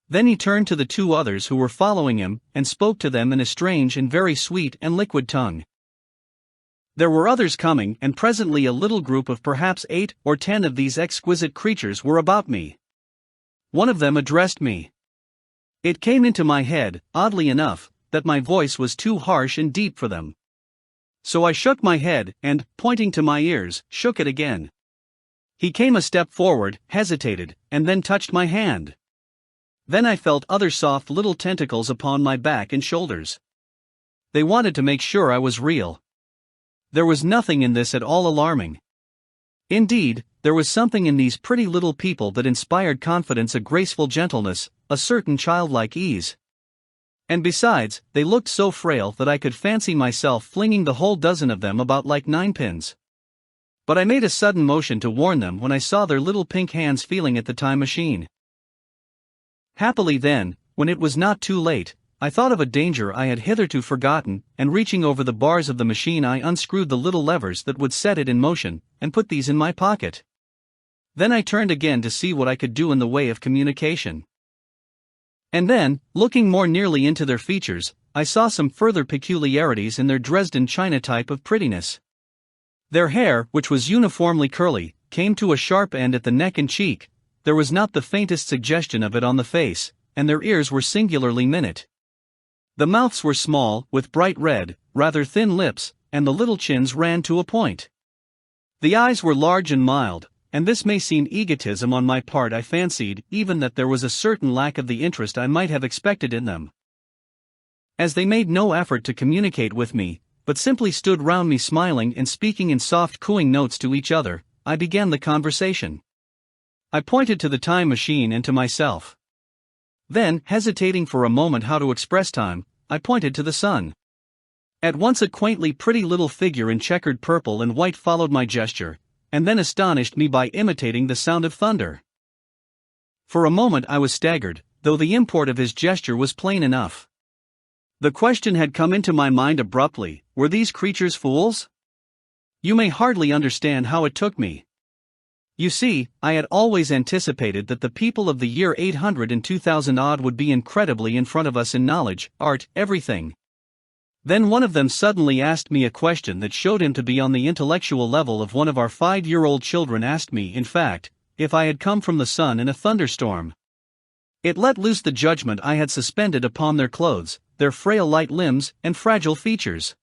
Then he turned to the 2 others who were following him, and spoke to them in a strange and very sweet and liquid tongue. There were others coming, and presently a little group of perhaps 8 or 10 of these exquisite creatures were about me. One of them addressed me. It came into my head, oddly enough, that my voice was too harsh and deep for them. So I shook my head, and, pointing to my ears, shook it again. He came a step forward, hesitated, and then touched my hand. Then I felt other soft little tentacles upon my back and shoulders. They wanted to make sure I was real. There was nothing in this at all alarming. Indeed, there was something in these pretty little people that inspired confidence, a graceful gentleness, a certain childlike ease. And besides, they looked so frail that I could fancy myself flinging the whole dozen of them about like ninepins. But I made a sudden motion to warn them when I saw their little pink hands feeling at the time machine. Happily then, when it was not too late, I thought of a danger I had hitherto forgotten, and reaching over the bars of the machine I unscrewed the little levers that would set it in motion, and put these in my pocket. Then I turned again to see what I could do in the way of communication. And then, looking more nearly into their features, I saw some further peculiarities in their Dresden china type of prettiness. Their hair, which was uniformly curly, came to a sharp end at the neck and cheek. There was not the faintest suggestion of it on the face, and their ears were singularly minute. The mouths were small, with bright red, rather thin lips, and the little chins ran to a point. The eyes were large and mild, and this may seem egotism on my part. I fancied even that there was a certain lack of the interest I might have expected in them. As they made no effort to communicate with me, but simply stood round me smiling and speaking in soft cooing notes to each other, I began the conversation. I pointed to the time machine and to myself. Then, hesitating for a moment how to express time, I pointed to the sun. At once a quaintly pretty little figure in checkered purple and white followed my gesture, and then astonished me by imitating the sound of thunder. For a moment I was staggered, though the import of his gesture was plain enough. The question had come into my mind abruptly: were these creatures fools? You may hardly understand how it took me. You see, I had always anticipated that the people of the year 800 and 2000 odd would be incredibly in front of us in knowledge, art, everything. Then one of them suddenly asked me a question that showed him to be on the intellectual level of one of our 5-year-old children. Asked me, in fact, if I had come from the sun in a thunderstorm. It let loose the judgment I had suspended upon their clothes, their frail light limbs, and fragile features.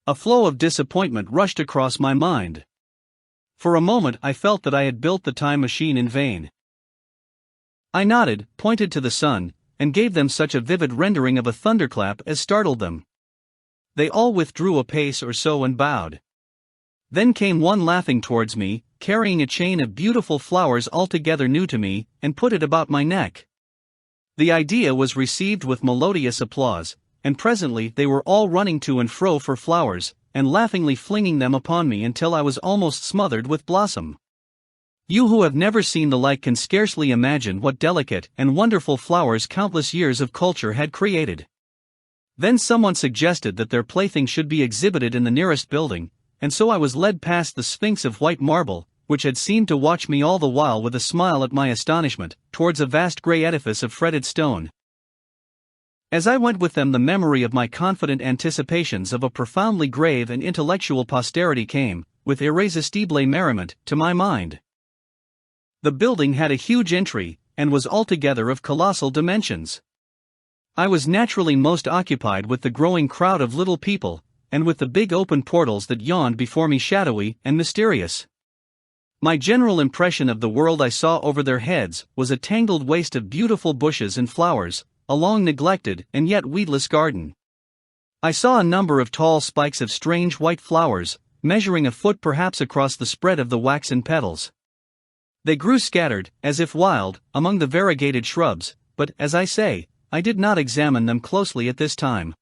A flow of disappointment rushed across my mind. For a moment I felt that I had built the time machine in vain. I nodded, pointed to the sun, and gave them such a vivid rendering of a thunderclap as startled them. They all withdrew a pace or so and bowed. Then came one laughing towards me, carrying a chain of beautiful flowers altogether new to me, and put it about my neck. The idea was received with melodious applause, and presently they were all running to and fro for flowers, and laughingly flinging them upon me until I was almost smothered with blossom. You who have never seen the like can scarcely imagine what delicate and wonderful flowers countless years of culture had created. Then someone suggested that their plaything should be exhibited in the nearest building, and so I was led past the Sphinx of white marble, which had seemed to watch me all the while with a smile at my astonishment, towards a vast grey edifice of fretted stone. As I went with them, the memory of my confident anticipations of a profoundly grave and intellectual posterity came, with irresistible merriment, to my mind. The building had a huge entry, and was altogether of colossal dimensions. I was naturally most occupied with the growing crowd of little people, and with the big open portals that yawned before me, shadowy and mysterious. My general impression of the world I saw over their heads was a tangled waste of beautiful bushes and flowers, a long neglected and yet weedless garden. I saw a number of tall spikes of strange white flowers, measuring a foot perhaps across the spread of the waxen petals. They grew scattered, as if wild, among the variegated shrubs, but, as I say, I did not examine them closely at this time.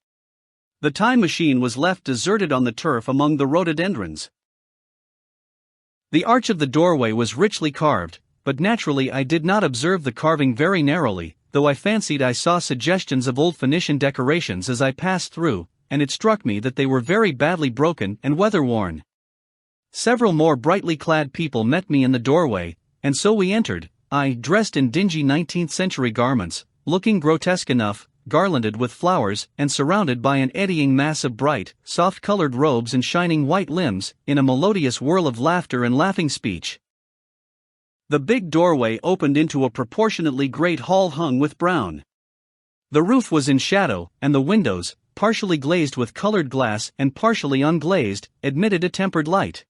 The time machine was left deserted on the turf among the rhododendrons. The arch of the doorway was richly carved, but naturally I did not observe the carving very narrowly, though I fancied I saw suggestions of old Phoenician decorations as I passed through, and it struck me that they were very badly broken and weather-worn. Several more brightly clad people met me in the doorway, and so we entered, I dressed in dingy 19th-century garments, looking grotesque enough, garlanded with flowers and surrounded by an eddying mass of bright, soft-colored robes and shining white limbs, in a melodious whirl of laughter and laughing speech. The big doorway opened into a proportionately great hall hung with brown. The roof was in shadow, and the windows, partially glazed with colored glass and partially unglazed, admitted a tempered light.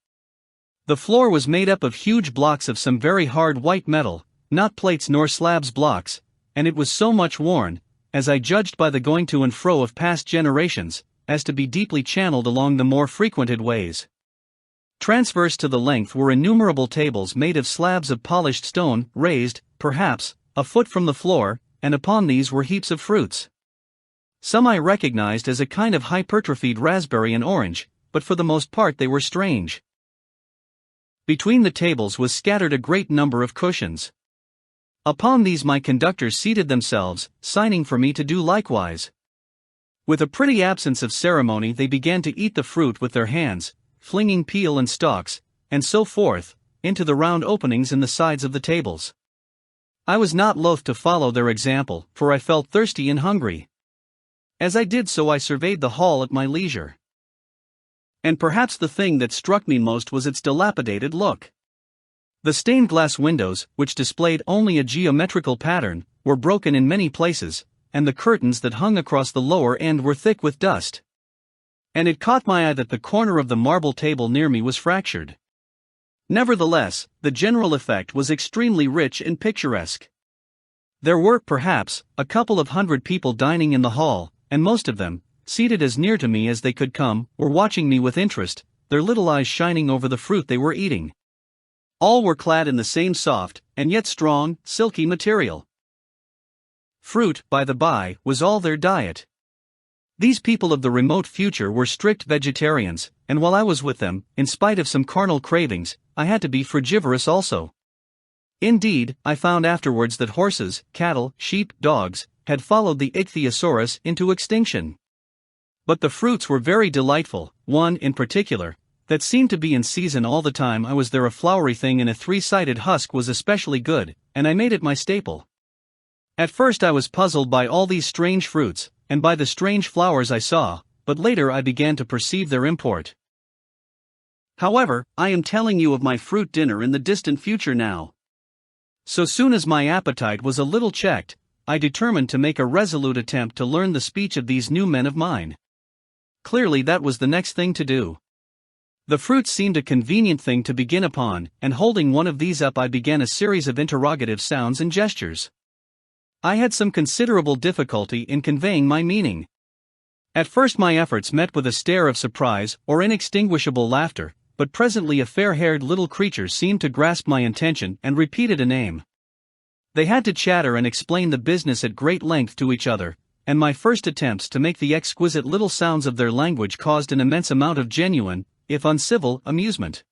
The floor was made up of huge blocks of some very hard white metal, not plates nor slabs, blocks, and it was so much worn, as I judged by the going to and fro of past generations, as to be deeply channeled along the more frequented ways. Transverse to the length were innumerable tables made of slabs of polished stone, raised, perhaps, a foot from the floor, and upon these were heaps of fruits. Some I recognized as a kind of hypertrophied raspberry and orange, but for the most part they were strange. Between the tables was scattered a great number of cushions. Upon these my conductors seated themselves, signing for me to do likewise. With a pretty absence of ceremony they began to eat the fruit with their hands, flinging peel and stalks, and so forth, into the round openings in the sides of the tables. I was not loath to follow their example, for I felt thirsty and hungry. As I did so I surveyed the hall at my leisure. And perhaps the thing that struck me most was its dilapidated look. The stained glass windows, which displayed only a geometrical pattern, were broken in many places, and the curtains that hung across the lower end were thick with dust. And it caught my eye that the corner of the marble table near me was fractured. Nevertheless, the general effect was extremely rich and picturesque. There were, perhaps, a couple of hundred people dining in the hall, and most of them, seated as near to me as they could come, were watching me with interest, their little eyes shining over the fruit they were eating. All were clad in the same soft, and yet strong, silky material. Fruit, by the by, was all their diet. These people of the remote future were strict vegetarians, and while I was with them, in spite of some carnal cravings, I had to be frugivorous also. Indeed, I found afterwards that horses, cattle, sheep, dogs, had followed the ichthyosaurus into extinction. But the fruits were very delightful, one, in particular, that seemed to be in season all the time I was there. A flowery thing in a three-sided husk was especially good, and I made it my staple. At first I was puzzled by all these strange fruits, and by the strange flowers I saw, but later I began to perceive their import. However, I am telling you of my fruit dinner in the distant future now. So soon as my appetite was a little checked, I determined to make a resolute attempt to learn the speech of these new men of mine. Clearly that was the next thing to do. The fruits seemed a convenient thing to begin upon, and holding one of these up I began a series of interrogative sounds and gestures. I had some considerable difficulty in conveying my meaning. At first my efforts met with a stare of surprise or inextinguishable laughter, but presently a fair-haired little creature seemed to grasp my intention and repeated a name. They had to chatter and explain the business at great length to each other, and my first attempts to make the exquisite little sounds of their language caused an immense amount of genuine, if uncivil, amusement.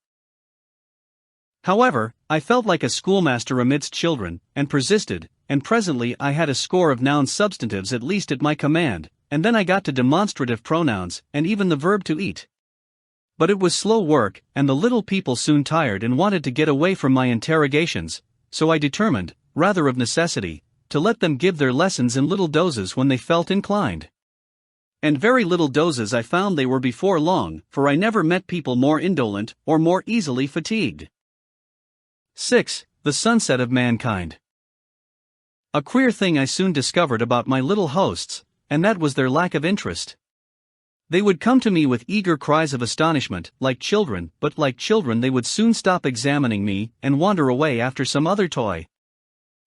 However, I felt like a schoolmaster amidst children, and persisted, and presently I had a score of noun substantives at least at my command, and then I got to demonstrative pronouns, and even the verb to eat. But it was slow work, and the little people soon tired and wanted to get away from my interrogations, so I determined, rather of necessity, to let them give their lessons in little doses when they felt inclined. And very little doses I found they were before long, for I never met people more indolent, or more easily fatigued. 6. The sunset of mankind. A queer thing I soon discovered about my little hosts, and that was their lack of interest. They would come to me with eager cries of astonishment, like children, but like children they would soon stop examining me, and wander away after some other toy.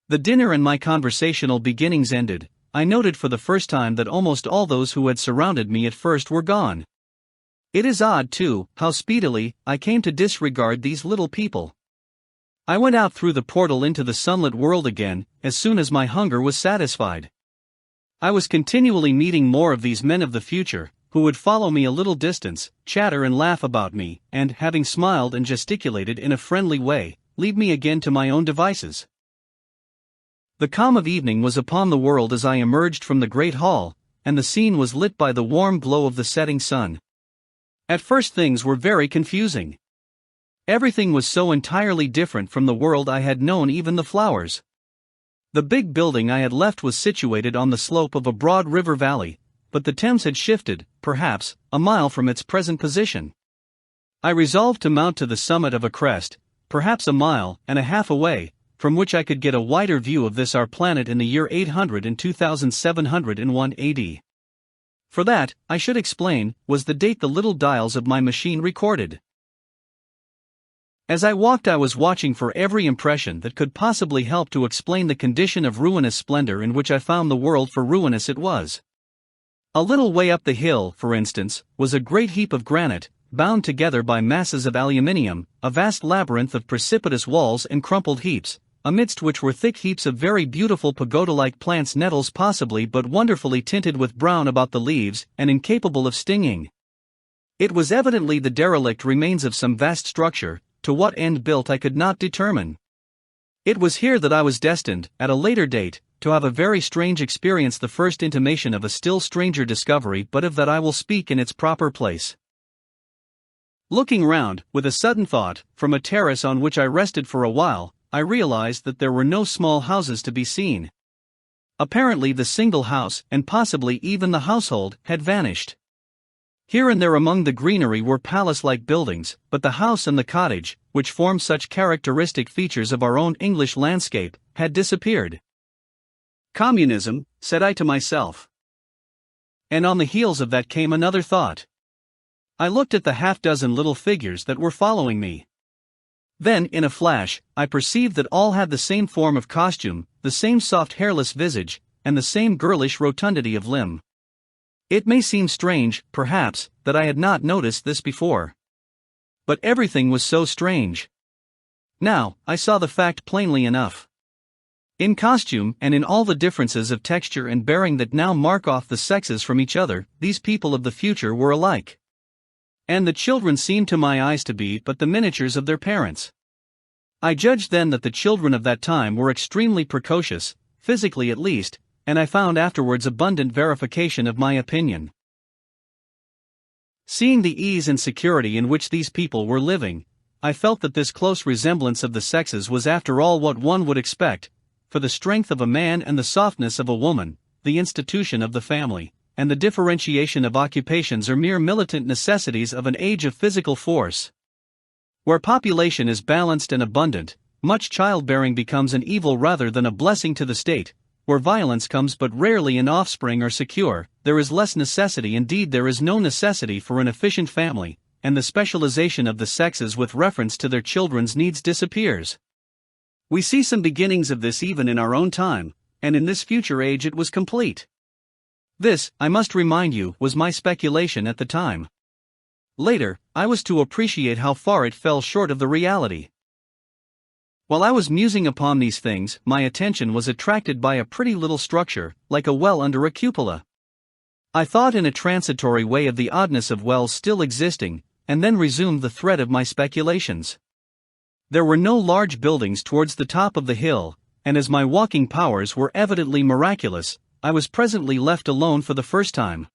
The dinner and my conversational beginnings ended, I noted for the first time that almost all those who had surrounded me at first were gone. It is odd, too, how speedily I came to disregard these little people. I went out through the portal into the sunlit world again, as soon as my hunger was satisfied. I was continually meeting more of these men of the future, who would follow me a little distance, chatter and laugh about me, and, having smiled and gesticulated in a friendly way, leave me again to my own devices. The calm of evening was upon the world as I emerged from the great hall, and the scene was lit by the warm glow of the setting sun. At first things were very confusing. Everything was so entirely different from the world I had known, even the flowers. The big building I had left was situated on the slope of a broad river valley, but the Thames had shifted, perhaps, a mile from its present position. I resolved to mount to the summit of a crest, perhaps a mile and a half away, from which I could get a wider view of this our planet in the year 800 and 2701 AD. For that, I should explain, was the date the little dials of my machine recorded. As I walked I was watching for every impression that could possibly help to explain the condition of ruinous splendor in which I found the world, for ruinous it was. A little way up the hill, for instance, was a great heap of granite, bound together by masses of aluminium, a vast labyrinth of precipitous walls and crumpled heaps, amidst which were thick heaps of very beautiful pagoda-like plants, nettles possibly, but wonderfully tinted with brown about the leaves, and incapable of stinging. It was evidently the derelict remains of some vast structure, to what end built I could not determine. It was here that I was destined, at a later date, to have a very strange experience, the first intimation of a still stranger discovery, but of that I will speak in its proper place. Looking round, with a sudden thought, from a terrace on which I rested for a while, I realized that there were no small houses to be seen. Apparently the single house, and possibly even the household, had vanished. Here and there among the greenery were palace-like buildings, but the house and the cottage, which form such characteristic features of our own English landscape, had disappeared. Communism, said I to myself. And on the heels of that came another thought. I looked at the half-dozen little figures that were following me. Then, in a flash, I perceived that all had the same form of costume, the same soft hairless visage, and the same girlish rotundity of limb. It may seem strange, perhaps, that I had not noticed this before. But everything was so strange. Now, I saw the fact plainly enough. In costume and in all the differences of texture and bearing that now mark off the sexes from each other, these people of the future were alike. And the children seemed to my eyes to be but the miniatures of their parents. I judged then that the children of that time were extremely precocious, physically at least, and I found afterwards abundant verification of my opinion. Seeing the ease and security in which these people were living, I felt that this close resemblance of the sexes was after all what one would expect, for the strength of a man and the softness of a woman, the institution of the family, and the differentiation of occupations are mere militant necessities of an age of physical force. Where population is balanced and abundant, much childbearing becomes an evil rather than a blessing to the state. Where violence comes but rarely and offspring are secure, there is less necessity, indeed there is no necessity for an efficient family, and the specialization of the sexes with reference to their children's needs disappears. We see some beginnings of this even in our own time, and in this future age it was complete. This, I must remind you, was my speculation at the time. Later, I was to appreciate how far it fell short of the reality. While I was musing upon these things, my attention was attracted by a pretty little structure, like a well under a cupola. I thought in a transitory way of the oddness of wells still existing, and then resumed the thread of my speculations. There were no large buildings towards the top of the hill, and as my walking powers were evidently miraculous, I was presently left alone for the first time.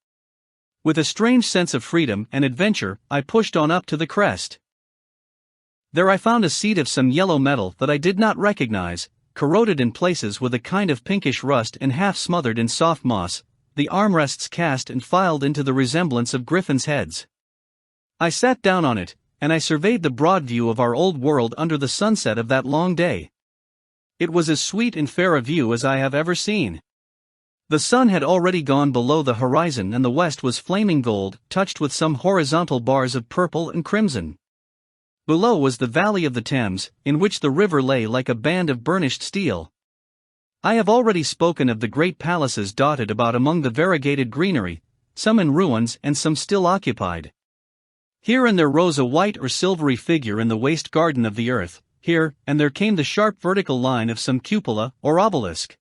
With a strange sense of freedom and adventure, I pushed on up to the crest. There I found a seat of some yellow metal that I did not recognize, corroded in places with a kind of pinkish rust and half smothered in soft moss, the armrests cast and filed into the resemblance of griffins' heads. I sat down on it, and I surveyed the broad view of our old world under the sunset of that long day. It was as sweet and fair a view as I have ever seen. The sun had already gone below the horizon and the west was flaming gold, touched with some horizontal bars of purple and crimson. Below was the valley of the Thames, in which the river lay like a band of burnished steel. I have already spoken of the great palaces dotted about among the variegated greenery, some in ruins and some still occupied. Here and there rose a white or silvery figure in the waste garden of the earth, here and there came the sharp vertical line of some cupola or obelisk.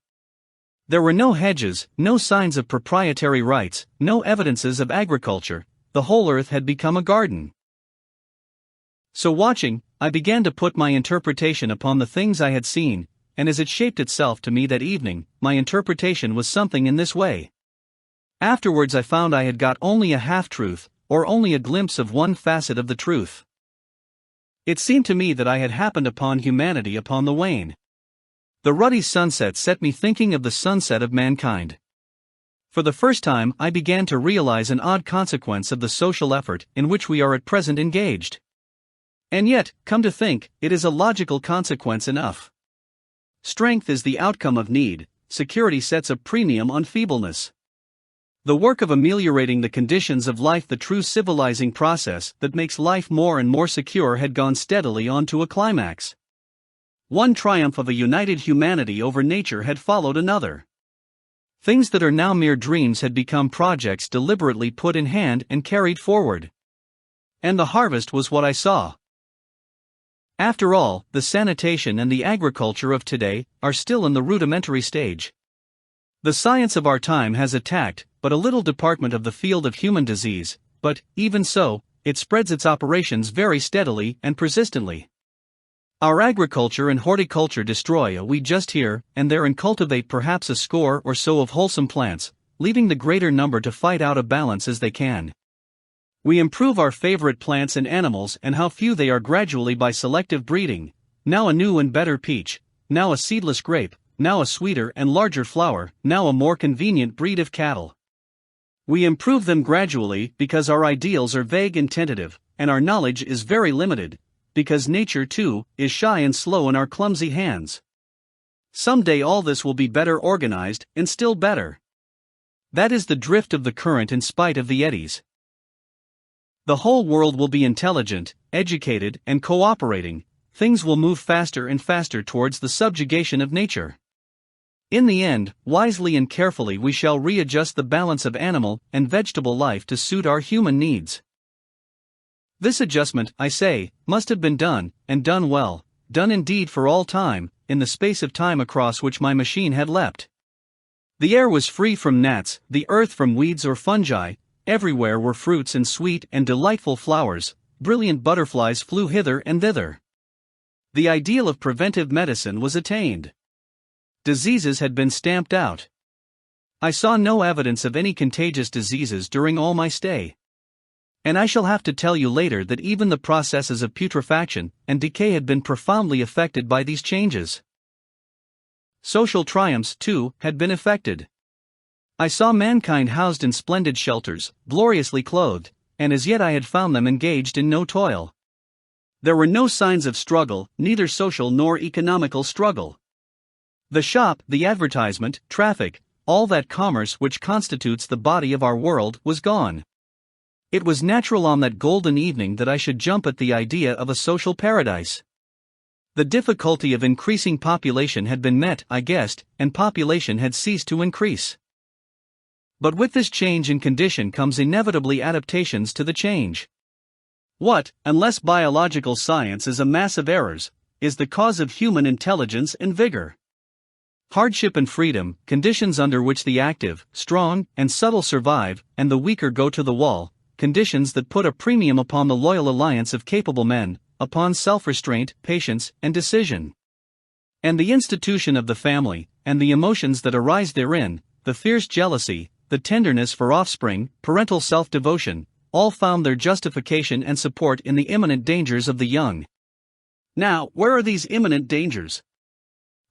There were no hedges, no signs of proprietary rights, no evidences of agriculture. The whole earth had become a garden. So watching, I began to put my interpretation upon the things I had seen, and as it shaped itself to me that evening, my interpretation was something in this way. Afterwards I found I had got only a half-truth, or only a glimpse of one facet of the truth. It seemed to me that I had happened upon humanity upon the wane. The ruddy sunset set me thinking of the sunset of mankind. For the first time I began to realize an odd consequence of the social effort in which we are at present engaged. And yet, come to think, it is a logical consequence enough. Strength is the outcome of need, security sets a premium on feebleness. The work of ameliorating the conditions of life, the true civilizing process that makes life more and more secure, had gone steadily on to a climax. One triumph of a united humanity over nature had followed another. Things that are now mere dreams had become projects deliberately put in hand and carried forward. And the harvest was what I saw. After all, the sanitation and the agriculture of today are still in the rudimentary stage. The science of our time has attacked but a little department of the field of human disease, but, even so, it spreads its operations very steadily and persistently. Our agriculture and horticulture destroy a weed just here and there and cultivate perhaps a score or so of wholesome plants, leaving the greater number to fight out a balance as they can. We improve our favorite plants and animals, and how few they are gradually by selective breeding, now a new and better peach, now a seedless grape, now a sweeter and larger flower, now a more convenient breed of cattle. We improve them gradually because our ideals are vague and tentative, and our knowledge is very limited, because nature too is shy and slow in our clumsy hands. Someday all this will be better organized, and still better. That is the drift of the current in spite of the eddies. The whole world will be intelligent, educated, and cooperating. Things will move faster and faster towards the subjugation of nature. In the end, wisely and carefully we shall readjust the balance of animal and vegetable life to suit our human needs. This adjustment, I say, must have been done, and done well, done indeed for all time, in the space of time across which my machine had leapt. The air was free from gnats, the earth from weeds or fungi, everywhere were fruits and sweet and delightful flowers, brilliant butterflies flew hither and thither. The ideal of preventive medicine was attained. Diseases had been stamped out. I saw no evidence of any contagious diseases during all my stay. And I shall have to tell you later that even the processes of putrefaction and decay had been profoundly affected by these changes. Social triumphs, too, had been effected. I saw mankind housed in splendid shelters, gloriously clothed, and as yet I had found them engaged in no toil. There were no signs of struggle, neither social nor economical struggle. The shop, the advertisement, traffic, all that commerce which constitutes the body of our world, was gone. It was natural on that golden evening that I should jump at the idea of a social paradise. The difficulty of increasing population had been met, I guessed, and population had ceased to increase. But with this change in condition comes inevitably adaptations to the change. What, unless biological science is a mass of errors, is the cause of human intelligence and vigor? Hardship and freedom, conditions under which the active, strong, and subtle survive, and the weaker go to the wall, conditions that put a premium upon the loyal alliance of capable men, upon self-restraint, patience, and decision. And the institution of the family, and the emotions that arise therein, the fierce jealousy, the tenderness for offspring, parental self-devotion, all found their justification and support in the imminent dangers of the young. Now, where are these imminent dangers?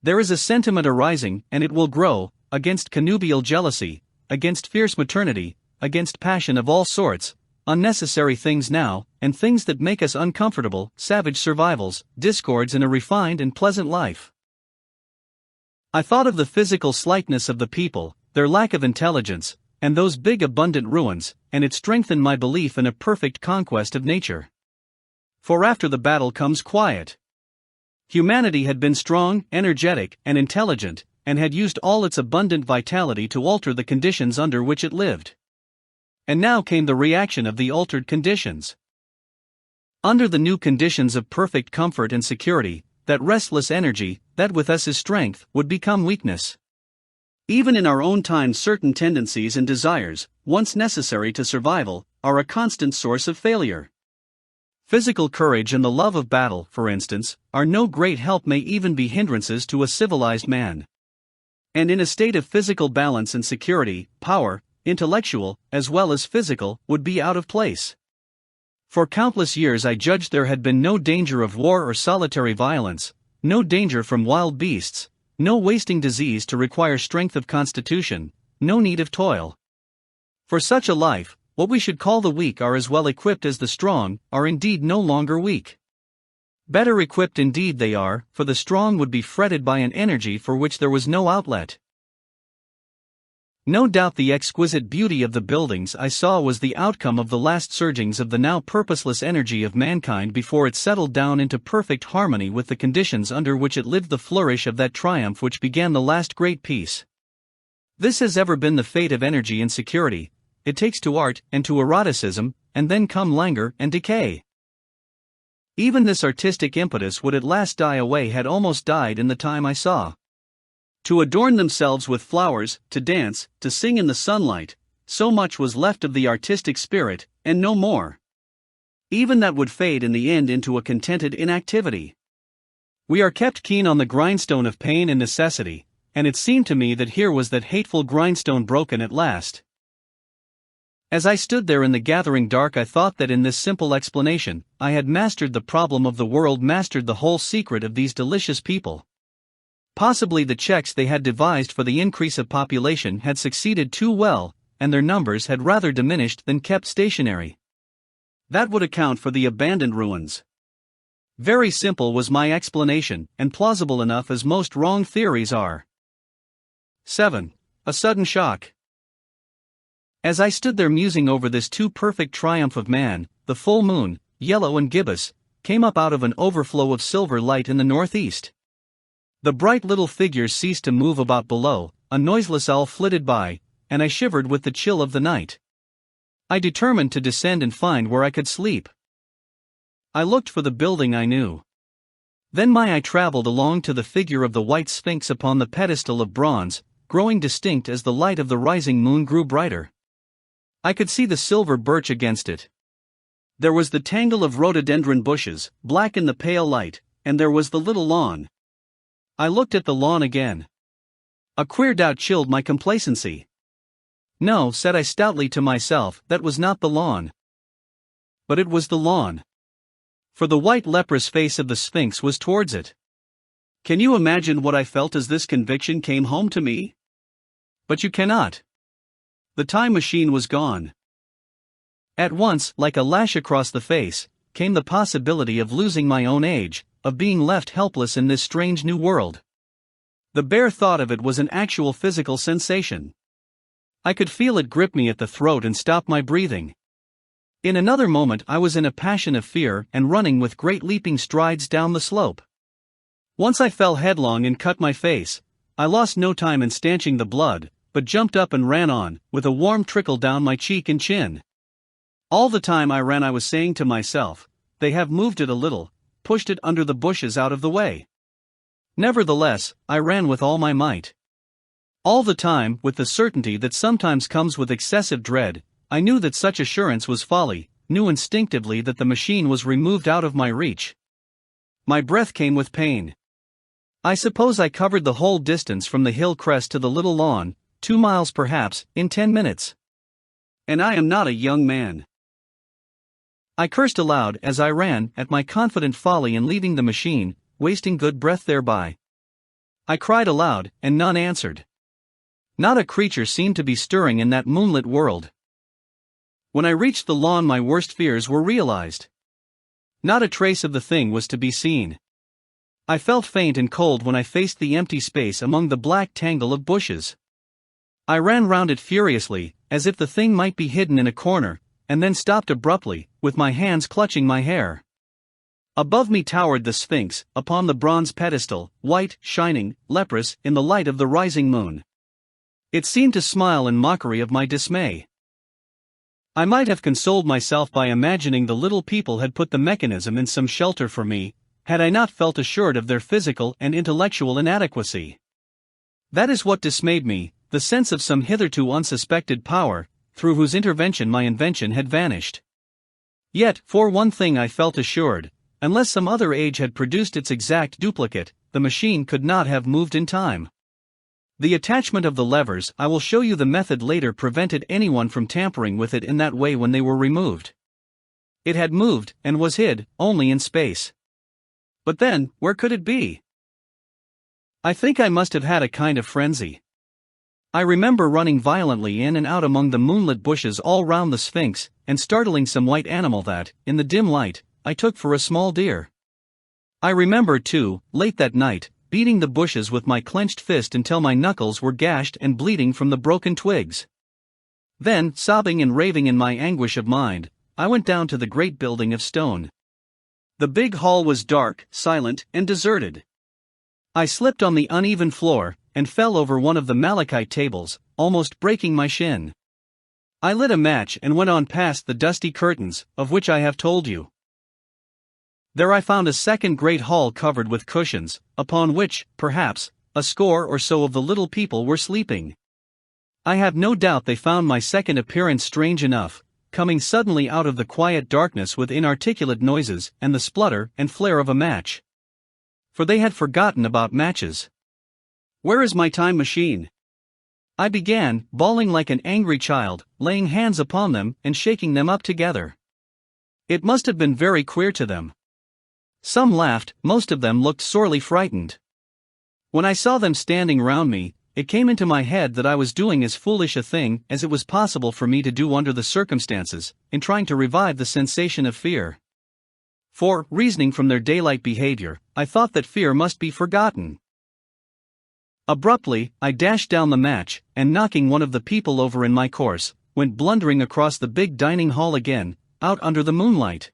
There is a sentiment arising, and it will grow, against connubial jealousy, against fierce maternity, against passion of all sorts, unnecessary things now, and things that make us uncomfortable, savage survivals, discords in a refined and pleasant life. I thought of the physical slightness of the people, their lack of intelligence, and those big abundant ruins, and it strengthened my belief in a perfect conquest of nature. For after the battle comes quiet. Humanity had been strong, energetic, and intelligent, and had used all its abundant vitality to alter the conditions under which it lived. And now came the reaction of the altered conditions. Under the new conditions of perfect comfort and security, that restless energy, that with us is strength, would become weakness. Even in our own time, certain tendencies and desires, once necessary to survival, are a constant source of failure. Physical courage and the love of battle, for instance, are no great help, may even be hindrances to a civilized man. And in a state of physical balance and security, power, intellectual, as well as physical, would be out of place. For countless years I judged there had been no danger of war or solitary violence, no danger from wild beasts, no wasting disease to require strength of constitution, no need of toil. For such a life, what we should call the weak are as well equipped as the strong, are indeed no longer weak. Better equipped indeed they are, for the strong would be fretted by an energy for which there was no outlet. No doubt the exquisite beauty of the buildings I saw was the outcome of the last surgings of the now purposeless energy of mankind before it settled down into perfect harmony with the conditions under which it lived, the flourish of that triumph which began the last great peace. This has ever been the fate of energy and security. It takes to art and to eroticism, and then come languor and decay. Even this artistic impetus would at last die away, had almost died in the time I saw. To adorn themselves with flowers, to dance, to sing in the sunlight, so much was left of the artistic spirit, and no more. Even that would fade in the end into a contented inactivity. We are kept keen on the grindstone of pain and necessity, and it seemed to me that here was that hateful grindstone broken at last. As I stood there in the gathering dark, I thought that in this simple explanation, I had mastered the problem of the world, mastered the whole secret of these delicious people. Possibly the checks they had devised for the increase of population had succeeded too well, and their numbers had rather diminished than kept stationary. That would account for the abandoned ruins. Very simple was my explanation, and plausible enough as most wrong theories are. 7. A sudden shock. As I stood there musing over this too perfect triumph of man, the full moon, yellow and gibbous, came up out of an overflow of silver light in the northeast. The bright little figures ceased to move about below, a noiseless owl flitted by, and I shivered with the chill of the night. I determined to descend and find where I could sleep. I looked for the building I knew. Then my eye traveled along to the figure of the white sphinx upon the pedestal of bronze, growing distinct as the light of the rising moon grew brighter. I could see the silver birch against it. There was the tangle of rhododendron bushes, black in the pale light, and there was the little lawn. I looked at the lawn again. A queer doubt chilled my complacency. No, said I stoutly to myself, that was not the lawn. But it was the lawn. For the white leprous face of the Sphinx was towards it. Can you imagine what I felt as this conviction came home to me? But you cannot. The time machine was gone. At once, like a lash across the face, came the possibility of losing my own age, of being left helpless in this strange new world. The bare thought of it was an actual physical sensation. I could feel it grip me at the throat and stop my breathing. In another moment I was in a passion of fear and running with great leaping strides down the slope. Once I fell headlong and cut my face. I lost no time in stanching the blood, but jumped up and ran on, with a warm trickle down my cheek and chin. All the time I ran I was saying to myself, they have moved it a little, pushed it under the bushes out of the way. Nevertheless, I ran with all my might. All the time, with the certainty that sometimes comes with excessive dread, I knew that such assurance was folly, knew instinctively that the machine was removed out of my reach. My breath came with pain. I suppose I covered the whole distance from the hill crest to the little lawn, 2 miles perhaps, in 10 minutes. And I am not a young man. I cursed aloud as I ran at my confident folly in leaving the machine, wasting good breath thereby. I cried aloud, and none answered. Not a creature seemed to be stirring in that moonlit world. When I reached the lawn my worst fears were realized. Not a trace of the thing was to be seen. I felt faint and cold when I faced the empty space among the black tangle of bushes. I ran round it furiously, as if the thing might be hidden in a corner, and then stopped abruptly, with my hands clutching my hair. Above me towered the Sphinx, upon the bronze pedestal, white, shining, leprous, in the light of the rising moon. It seemed to smile in mockery of my dismay. I might have consoled myself by imagining the little people had put the mechanism in some shelter for me, had I not felt assured of their physical and intellectual inadequacy. That is what dismayed me, the sense of some hitherto unsuspected power, through whose intervention my invention had vanished. Yet, for one thing I felt assured, unless some other age had produced its exact duplicate, the machine could not have moved in time. The attachment of the levers, I will show you the method later, prevented anyone from tampering with it in that way when they were removed. It had moved, and was hid, only in space. But then, where could it be? I think I must have had a kind of frenzy. I remember running violently in and out among the moonlit bushes all round the Sphinx, and startling some white animal that, in the dim light, I took for a small deer. I remember, too, late that night, beating the bushes with my clenched fist until my knuckles were gashed and bleeding from the broken twigs. Then, sobbing and raving in my anguish of mind, I went down to the great building of stone. The big hall was dark, silent, and deserted. I slipped on the uneven floor, and fell over one of the malachite tables, almost breaking my shin. I lit a match and went on past the dusty curtains, of which I have told you. There I found a second great hall covered with cushions, upon which, perhaps, a score or so of the little people were sleeping. I have no doubt they found my second appearance strange enough, coming suddenly out of the quiet darkness with inarticulate noises and the splutter and flare of a match. For they had forgotten about matches. Where is my time machine? I began, bawling like an angry child, laying hands upon them and shaking them up together. It must have been very queer to them. Some laughed, most of them looked sorely frightened. When I saw them standing round me, it came into my head that I was doing as foolish a thing as it was possible for me to do under the circumstances, in trying to revive the sensation of fear. For, reasoning from their daylight behavior, I thought that fear must be forgotten. Abruptly, I dashed down the match, and knocking one of the people over in my course, went blundering across the big dining hall again, out under the moonlight.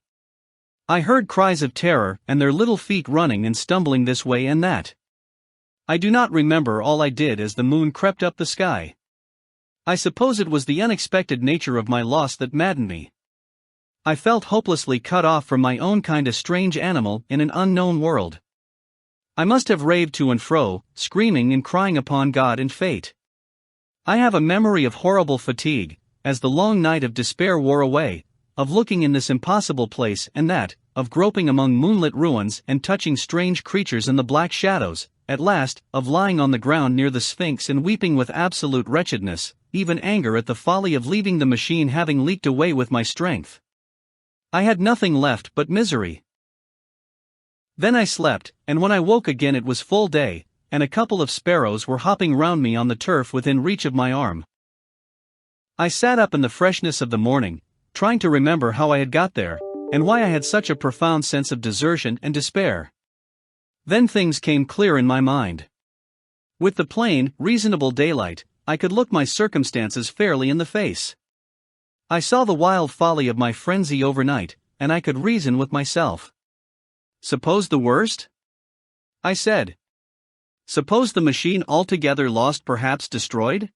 I heard cries of terror and their little feet running and stumbling this way and that. I do not remember all I did as the moon crept up the sky. I suppose it was the unexpected nature of my loss that maddened me. I felt hopelessly cut off from my own kind of strange animal in an unknown world. I must have raved to and fro, screaming and crying upon God and fate. I have a memory of horrible fatigue, as the long night of despair wore away, of looking in this impossible place and that, of groping among moonlit ruins and touching strange creatures in the black shadows, at last, of lying on the ground near the Sphinx and weeping with absolute wretchedness, even anger at the folly of leaving the machine having leaked away with my strength. I had nothing left but misery. Then I slept, and when I woke again it was full day, and a couple of sparrows were hopping round me on the turf within reach of my arm. I sat up in the freshness of the morning, trying to remember how I had got there, and why I had such a profound sense of desertion and despair. Then things came clear in my mind. With the plain, reasonable daylight, I could look my circumstances fairly in the face. I saw the wild folly of my frenzy overnight, and I could reason with myself. Suppose the worst? I said. Suppose the machine altogether lost, perhaps destroyed?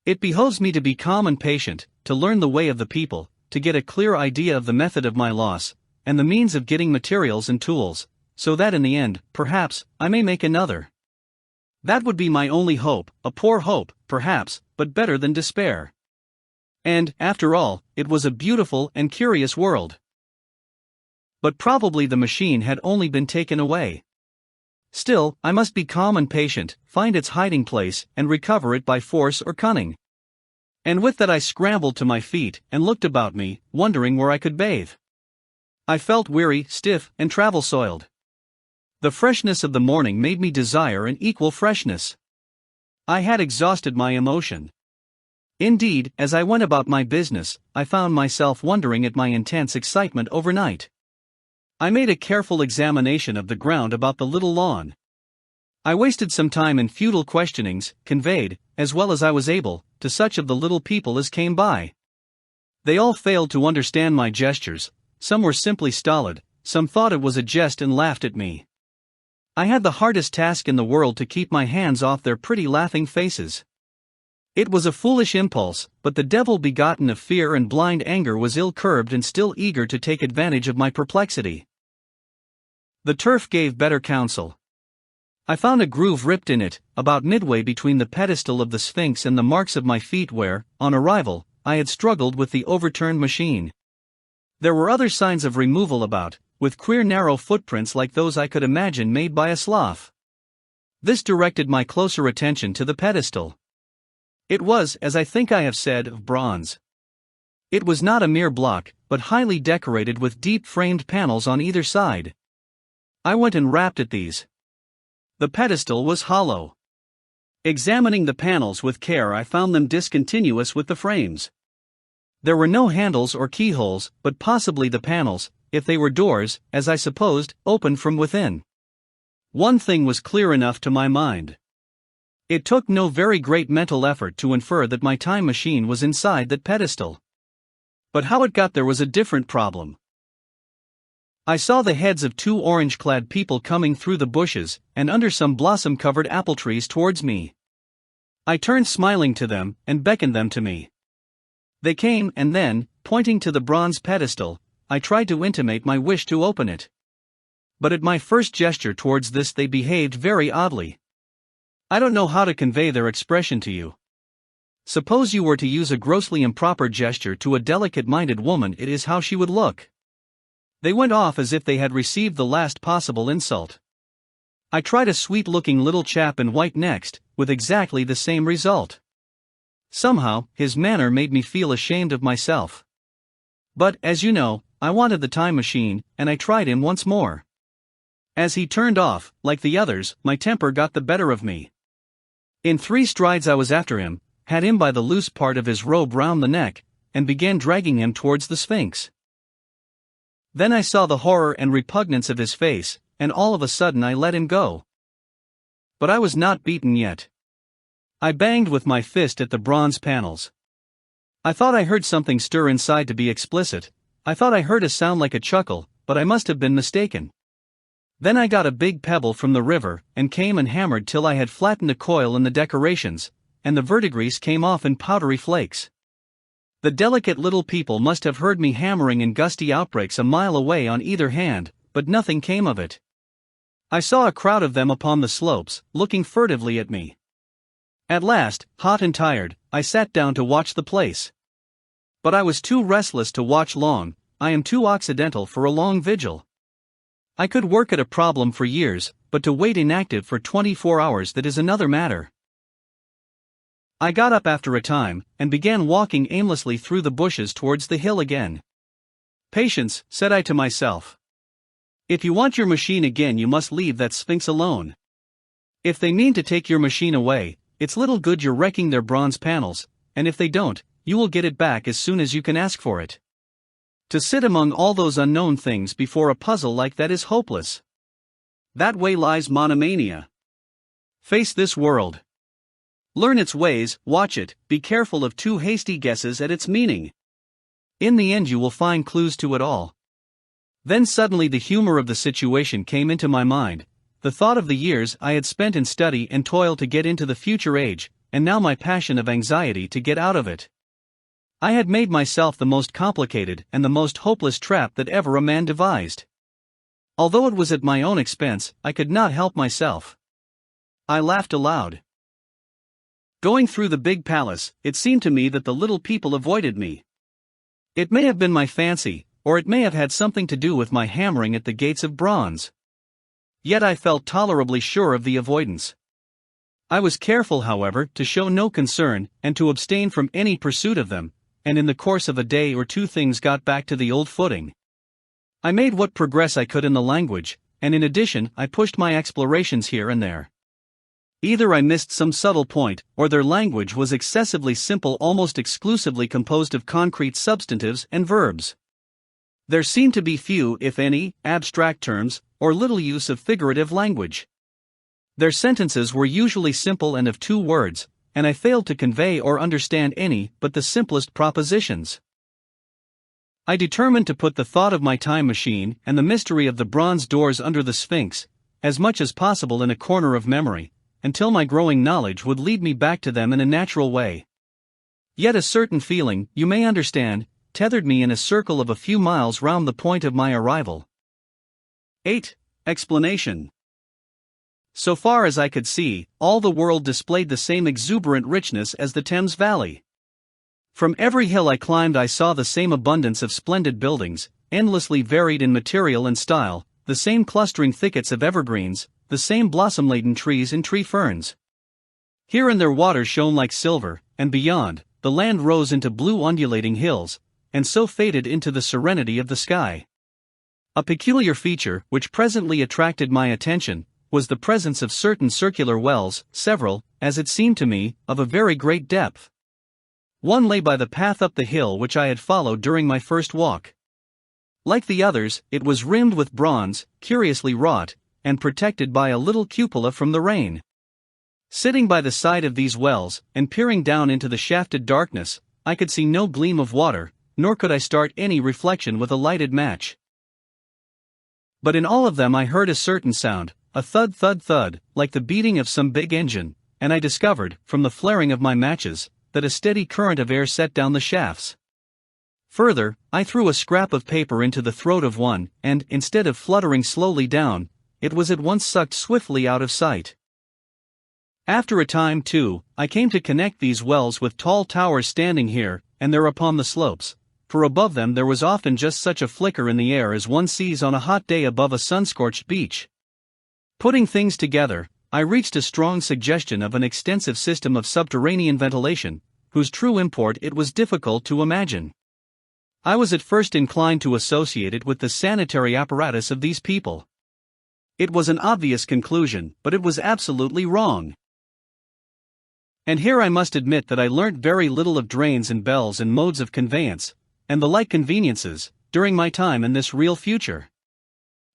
It behoves me to be calm and patient, to learn the way of the people, to get a clear idea of the method of my loss, and the means of getting materials and tools, so that in the end, perhaps, I may make another. That would be my only hope, a poor hope, perhaps, but better than despair. And, after all, it was a beautiful and curious world. But probably the machine had only been taken away. Still, I must be calm and patient, find its hiding place, and recover it by force or cunning. And with that I scrambled to my feet and looked about me, wondering where I could bathe. I felt weary, stiff, and travel-soiled. The freshness of the morning made me desire an equal freshness. I had exhausted my emotion. Indeed, as I went about my business, I found myself wondering at my intense excitement overnight. I made a careful examination of the ground about the little lawn. I wasted some time in futile questionings, conveyed, as well as I was able, to such of the little people as came by. They all failed to understand my gestures, some were simply stolid, some thought it was a jest and laughed at me. I had the hardest task in the world to keep my hands off their pretty laughing faces. It was a foolish impulse, but the devil begotten of fear and blind anger was ill-curbed and still eager to take advantage of my perplexity. The turf gave better counsel. I found a groove ripped in it, about midway between the pedestal of the Sphinx and the marks of my feet where, on arrival, I had struggled with the overturned machine. There were other signs of removal about, with queer narrow footprints like those I could imagine made by a sloth. This directed my closer attention to the pedestal. It was, as I think I have said, of bronze. It was not a mere block, but highly decorated with deep framed panels on either side. I went and rapped at these. The pedestal was hollow. Examining the panels with care, I found them discontinuous with the frames. There were no handles or keyholes, but possibly the panels, if they were doors, as I supposed, opened from within. One thing was clear enough to my mind. It took no very great mental effort to infer that my time machine was inside that pedestal. But how it got there was a different problem. I saw the heads of two orange-clad people coming through the bushes and under some blossom-covered apple trees towards me. I turned smiling to them and beckoned them to me. They came and then, pointing to the bronze pedestal, I tried to intimate my wish to open it. But at my first gesture towards this they behaved very oddly. I don't know how to convey their expression to you. Suppose you were to use a grossly improper gesture to a delicate-minded woman, it is how she would look. They went off as if they had received the last possible insult. I tried a sweet-looking little chap in white next, with exactly the same result. Somehow, his manner made me feel ashamed of myself. But, as you know, I wanted the time machine, and I tried him once more. As he turned off, like the others, my temper got the better of me. In 3 strides I was after him, had him by the loose part of his robe round the neck, and began dragging him towards the Sphinx. Then I saw the horror and repugnance of his face, and all of a sudden I let him go. But I was not beaten yet. I banged with my fist at the bronze panels. I thought I heard something stir inside. To be explicit, I thought I heard a sound like a chuckle, but I must have been mistaken. Then I got a big pebble from the river, and came and hammered till I had flattened a coil in the decorations, and the verdigris came off in powdery flakes. The delicate little people must have heard me hammering in gusty outbreaks a mile away on either hand, but nothing came of it. I saw a crowd of them upon the slopes, looking furtively at me. At last, hot and tired, I sat down to watch the place. But I was too restless to watch long. I am too occidental for a long vigil. I could work at a problem for years, but to wait inactive for 24 hours, that is another matter. I got up after a time, and began walking aimlessly through the bushes towards the hill again. Patience, said I to myself. If you want your machine again, you must leave that Sphinx alone. If they mean to take your machine away, it's little good you're wrecking their bronze panels, and if they don't, you will get it back as soon as you can ask for it. To sit among all those unknown things before a puzzle like that is hopeless. That way lies monomania. Face this world. Learn its ways, watch it, be careful of too hasty guesses at its meaning. In the end you will find clues to it all. Then suddenly the humor of the situation came into my mind, the thought of the years I had spent in study and toil to get into the future age, and now my passion of anxiety to get out of it. I had made myself the most complicated and the most hopeless trap that ever a man devised. Although it was at my own expense, I could not help myself. I laughed aloud. Going through the big palace, it seemed to me that the little people avoided me. It may have been my fancy, or it may have had something to do with my hammering at the gates of bronze. Yet I felt tolerably sure of the avoidance. I was careful, however, to show no concern, and to abstain from any pursuit of them, and in the course of a day or two things got back to the old footing. I made what progress I could in the language, and in addition I pushed my explorations here and there. Either I missed some subtle point, or their language was excessively simple, almost exclusively composed of concrete substantives and verbs. There seemed to be few, if any, abstract terms, or little use of figurative language. Their sentences were usually simple and of 2 words, and I failed to convey or understand any but the simplest propositions. I determined to put the thought of my time machine and the mystery of the bronze doors under the Sphinx, as much as possible in a corner of memory, until my growing knowledge would lead me back to them in a natural way. Yet a certain feeling, you may understand, tethered me in a circle of a few miles round the point of my arrival. 8. Explanation. So far as I could see, all the world displayed the same exuberant richness as the Thames Valley. From every hill I climbed I saw the same abundance of splendid buildings, endlessly varied in material and style, the same clustering thickets of evergreens, the same blossom-laden trees and tree ferns. Here and there water shone like silver, and beyond, the land rose into blue undulating hills, and so faded into the serenity of the sky. A peculiar feature, which presently attracted my attention, was the presence of certain circular wells, several, as it seemed to me, of a very great depth. One lay by the path up the hill which I had followed during my first walk. Like the others, it was rimmed with bronze, curiously wrought, and protected by a little cupola from the rain. Sitting by the side of these wells, and peering down into the shafted darkness, I could see no gleam of water, nor could I start any reflection with a lighted match. But in all of them I heard a certain sound, a thud thud thud, like the beating of some big engine, and I discovered, from the flaring of my matches, that a steady current of air set down the shafts. Further, I threw a scrap of paper into the throat of one, and, instead of fluttering slowly down, it was at once sucked swiftly out of sight. After a time, too, I came to connect these wells with tall towers standing here and there upon the slopes, for above them there was often just such a flicker in the air as one sees on a hot day above a sun-scorched beach. Putting things together, I reached a strong suggestion of an extensive system of subterranean ventilation, whose true import it was difficult to imagine. I was at first inclined to associate it with the sanitary apparatus of these people. It was an obvious conclusion, but it was absolutely wrong. And here I must admit that I learnt very little of drains and bells and modes of conveyance, and the like conveniences, during my time in this real future.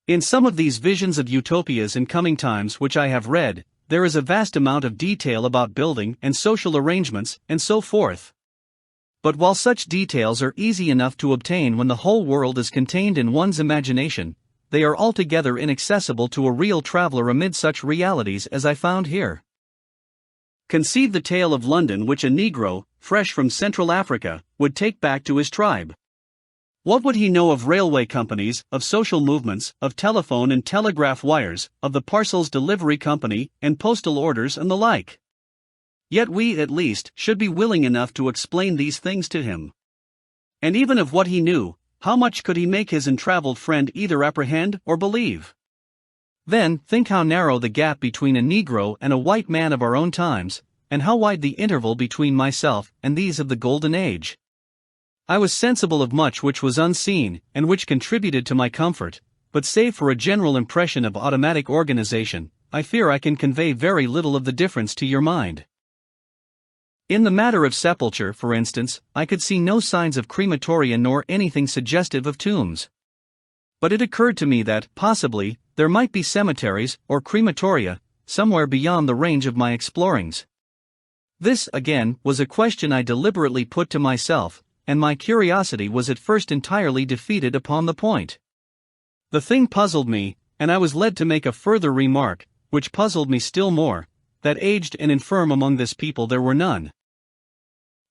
In some of these visions of utopias in coming times which I have read, there is a vast amount of detail about building and social arrangements, and so forth. But while such details are easy enough to obtain when the whole world is contained in one's imagination, they are altogether inaccessible to a real traveler amid such realities as I found here. Conceive the tale of London which a Negro, fresh from Central Africa, would take back to his tribe. What would he know of railway companies, of social movements, of telephone and telegraph wires, of the parcels delivery company, and postal orders and the like? Yet we, at least, should be willing enough to explain these things to him. And even of what he knew, how much could he make his untravelled friend either apprehend or believe? Then, think how narrow the gap between a Negro and a white man of our own times, and how wide the interval between myself and these of the Golden Age. I was sensible of much which was unseen, and which contributed to my comfort, but save for a general impression of automatic organization, I fear I can convey very little of the difference to your mind. In the matter of sepulture, for instance, I could see no signs of crematoria nor anything suggestive of tombs. But it occurred to me that, possibly, there might be cemeteries, or crematoria, somewhere beyond the range of my explorings. This, again, was a question I deliberately put to myself, and my curiosity was at first entirely defeated upon the point. The thing puzzled me, and I was led to make a further remark, which puzzled me still more, that aged and infirm among this people there were none.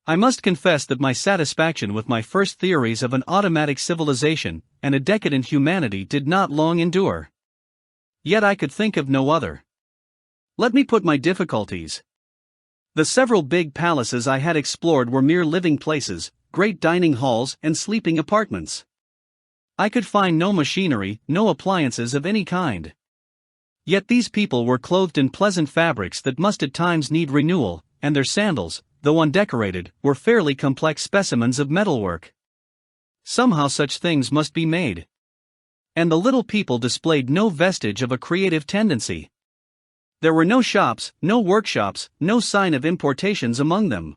I must confess that my satisfaction with my first theories of an automatic civilization and a decadent humanity did not long endure. Yet I could think of no other. Let me put my difficulties. The several big palaces I had explored were mere living places, great dining halls and sleeping apartments. I could find no machinery, no appliances of any kind. Yet these people were clothed in pleasant fabrics that must at times need renewal, and their sandals, though undecorated, were fairly complex specimens of metalwork. Somehow such things must be made. And the little people displayed no vestige of a creative tendency. There were no shops, no workshops, no sign of importations among them.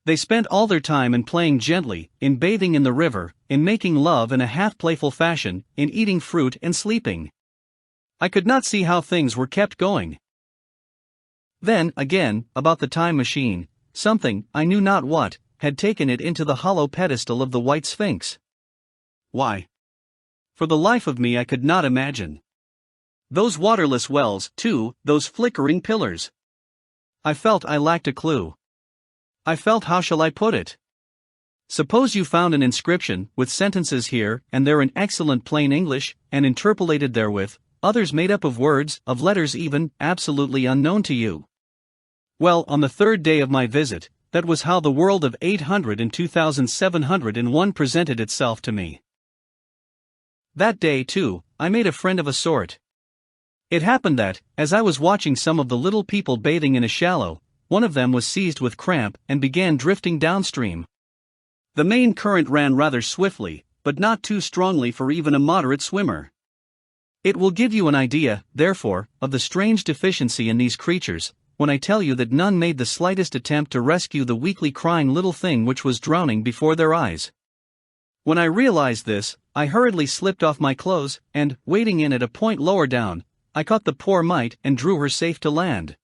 They spent all their time in playing gently, in bathing in the river, in making love in a half-playful fashion, in eating fruit and sleeping. I could not see how things were kept going. Then, again, about the time machine, something, I knew not what, had taken it into the hollow pedestal of the White Sphinx. Why? For the life of me I could not imagine. Those waterless wells, too, those flickering pillars. I felt I lacked a clue. I felt, how shall I put it? Suppose you found an inscription, with sentences here and there in excellent plain English, and interpolated therewith, others made up of words, of letters even, absolutely unknown to you. Well, on the third day of my visit, that was how the world of 802,701 presented itself to me. That day, too, I made a friend of a sort. It happened that, as I was watching some of the little people bathing in a shallow, one of them was seized with cramp and began drifting downstream. The main current ran rather swiftly, but not too strongly for even a moderate swimmer. It will give you an idea, therefore, of the strange deficiency in these creatures, when I tell you that none made the slightest attempt to rescue the weakly crying little thing which was drowning before their eyes. When I realized this, I hurriedly slipped off my clothes, and, wading in at a point lower down, I caught the poor mite and drew her safe to land.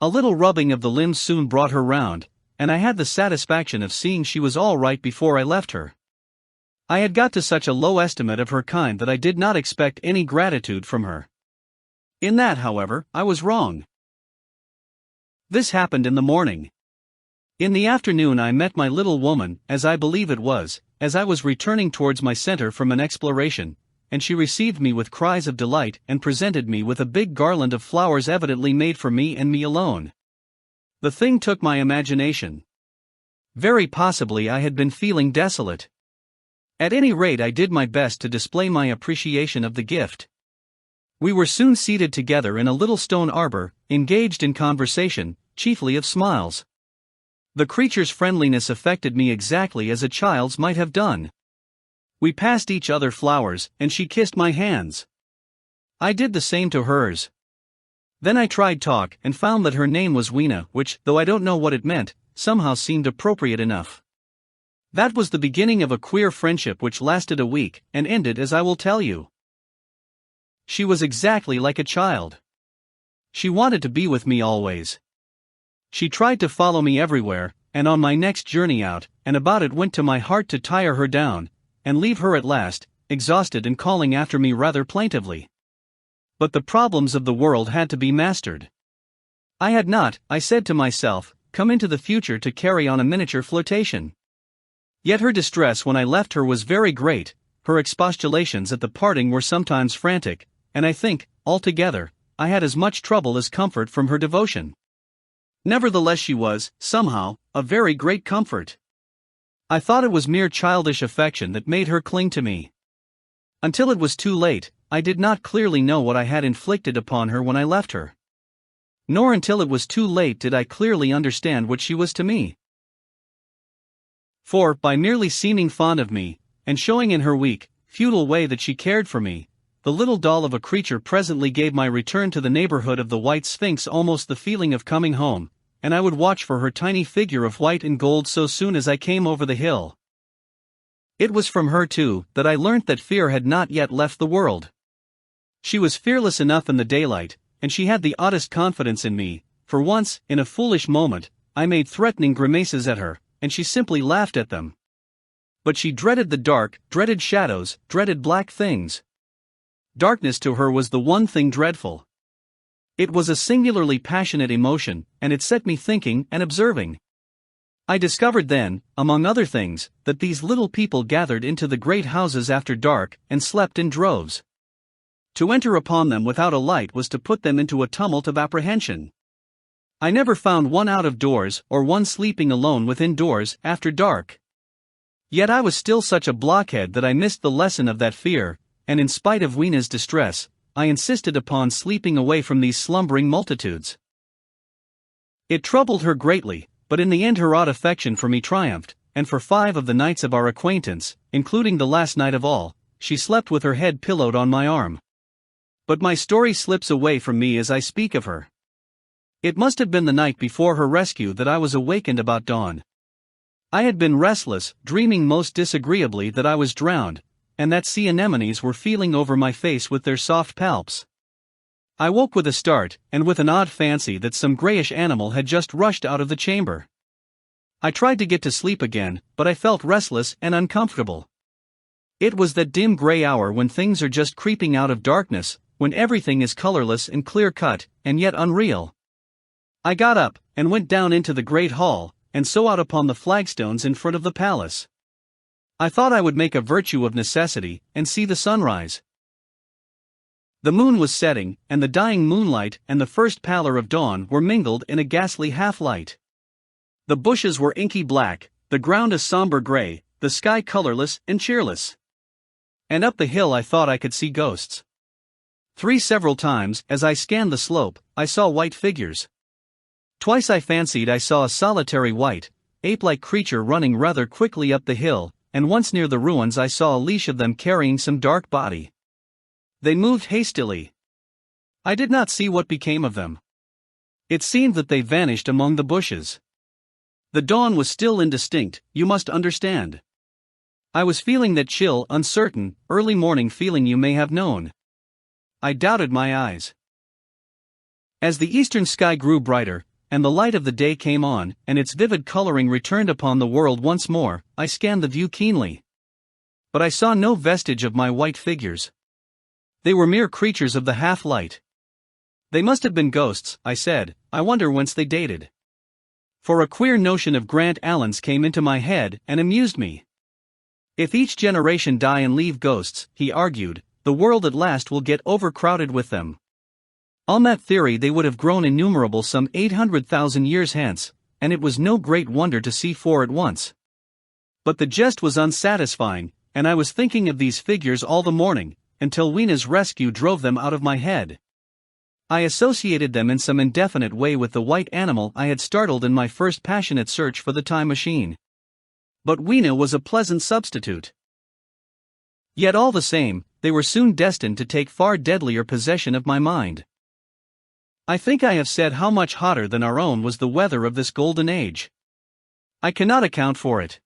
A little rubbing of the limbs soon brought her round, and I had the satisfaction of seeing she was all right before I left her. I had got to such a low estimate of her kind that I did not expect any gratitude from her. In that, however, I was wrong. This happened in the morning. In the afternoon I met my little woman, as I believe it was, as I was returning towards my center from an exploration, and she received me with cries of delight and presented me with a big garland of flowers evidently made for me and me alone. The thing took my imagination. Very possibly I had been feeling desolate. At any rate I did my best to display my appreciation of the gift. We were soon seated together in a little stone arbor, engaged in conversation, chiefly of smiles. The creature's friendliness affected me exactly as a child's might have done. We passed each other flowers, and she kissed my hands. I did the same to hers. Then I tried talk and found that her name was Weena, which, though I don't know what it meant, somehow seemed appropriate enough. That was the beginning of a queer friendship which lasted a week, and ended as I will tell you. She was exactly like a child. She wanted to be with me always. She tried to follow me everywhere, and on my next journey out and about it went to my heart to tire her down, and leave her at last, exhausted and calling after me rather plaintively. But the problems of the world had to be mastered. I had not, I said to myself, come into the future to carry on a miniature flirtation. Yet her distress when I left her was very great, her expostulations at the parting were sometimes frantic, and I think, altogether, I had as much trouble as comfort from her devotion. Nevertheless she was, somehow, a very great comfort. I thought it was mere childish affection that made her cling to me. Until it was too late, I did not clearly know what I had inflicted upon her when I left her. Nor until it was too late did I clearly understand what she was to me. For, by merely seeming fond of me, and showing in her weak, futile way that she cared for me, the little doll of a creature presently gave my return to the neighborhood of the White Sphinx almost the feeling of coming home, and I would watch for her tiny figure of white and gold so soon as I came over the hill. It was from her, too, that I learnt that fear had not yet left the world. She was fearless enough in the daylight, and she had the oddest confidence in me, for once, in a foolish moment, I made threatening grimaces at her, and she simply laughed at them. But she dreaded the dark, dreaded shadows, dreaded black things. Darkness to her was the one thing dreadful. It was a singularly passionate emotion, and it set me thinking and observing. I discovered then, among other things, that these little people gathered into the great houses after dark and slept in droves. To enter upon them without a light was to put them into a tumult of apprehension. I never found one out of doors or one sleeping alone within doors after dark. Yet I was still such a blockhead that I missed the lesson of that fear, and in spite of Weena's distress, I insisted upon sleeping away from these slumbering multitudes. It troubled her greatly, but in the end her odd affection for me triumphed, and for 5 of the nights of our acquaintance, including the last night of all, she slept with her head pillowed on my arm. But my story slips away from me as I speak of her. It must have been the night before her rescue that I was awakened about dawn. I had been restless, dreaming most disagreeably that I was drowned, and that sea anemones were feeling over my face with their soft palps. I woke with a start, and with an odd fancy that some greyish animal had just rushed out of the chamber. I tried to get to sleep again, but I felt restless and uncomfortable. It was that dim grey hour when things are just creeping out of darkness, when everything is colourless and clear-cut, and yet unreal. I got up, and went down into the great hall, and so out upon the flagstones in front of the palace. I thought I would make a virtue of necessity, and see the sunrise. The moon was setting, and the dying moonlight and the first pallor of dawn were mingled in a ghastly half-light. The bushes were inky black, the ground a somber grey, the sky colourless and cheerless. And up the hill I thought I could see ghosts. Several times, as I scanned the slope, I saw white figures. Twice I fancied I saw a solitary white, ape-like creature running rather quickly up the hill, and once near the ruins I saw a leash of them carrying some dark body. They moved hastily. I did not see what became of them. It seemed that they vanished among the bushes. The dawn was still indistinct, you must understand. I was feeling that chill, uncertain, early morning feeling you may have known. I doubted my eyes. As the eastern sky grew brighter, and the light of the day came on, and its vivid coloring returned upon the world once more, I scanned the view keenly. But I saw no vestige of my white figures. They were mere creatures of the half-light. They must have been ghosts, I said. I wonder whence they dated. For a queer notion of Grant Allen's came into my head and amused me. If each generation die and leave ghosts, he argued, the world at last will get overcrowded with them. On that theory they would have grown innumerable some 800,000 years hence, and it was no great wonder to see 4 at once. But the jest was unsatisfying, and I was thinking of these figures all the morning, until Weena's rescue drove them out of my head. I associated them in some indefinite way with the white animal I had startled in my first passionate search for the time machine. But Weena was a pleasant substitute. Yet all the same, they were soon destined to take far deadlier possession of my mind. I think I have said how much hotter than our own was the weather of this golden age. I cannot account for it.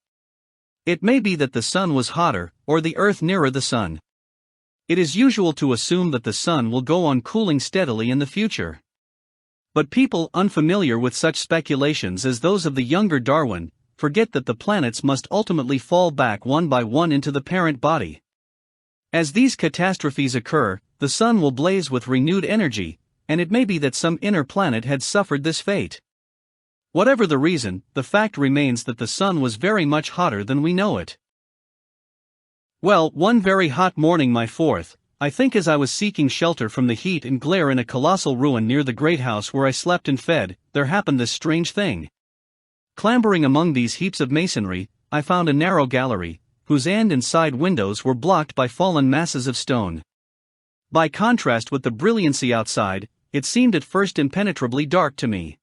It may be that the sun was hotter, or the earth nearer the sun. It is usual to assume that the sun will go on cooling steadily in the future. But people unfamiliar with such speculations as those of the younger Darwin forget that the planets must ultimately fall back one by one into the parent body. As these catastrophes occur, the sun will blaze with renewed energy, and it may be that some inner planet had suffered this fate. Whatever the reason, the fact remains that the sun was very much hotter than we know it. Well, one very hot morning, my fourth, I think, as I was seeking shelter from the heat and glare in a colossal ruin near the great house where I slept and fed, there happened this strange thing. Clambering among these heaps of masonry, I found a narrow gallery, whose end and side windows were blocked by fallen masses of stone. By contrast with the brilliancy outside, it seemed at first impenetrably dark to me.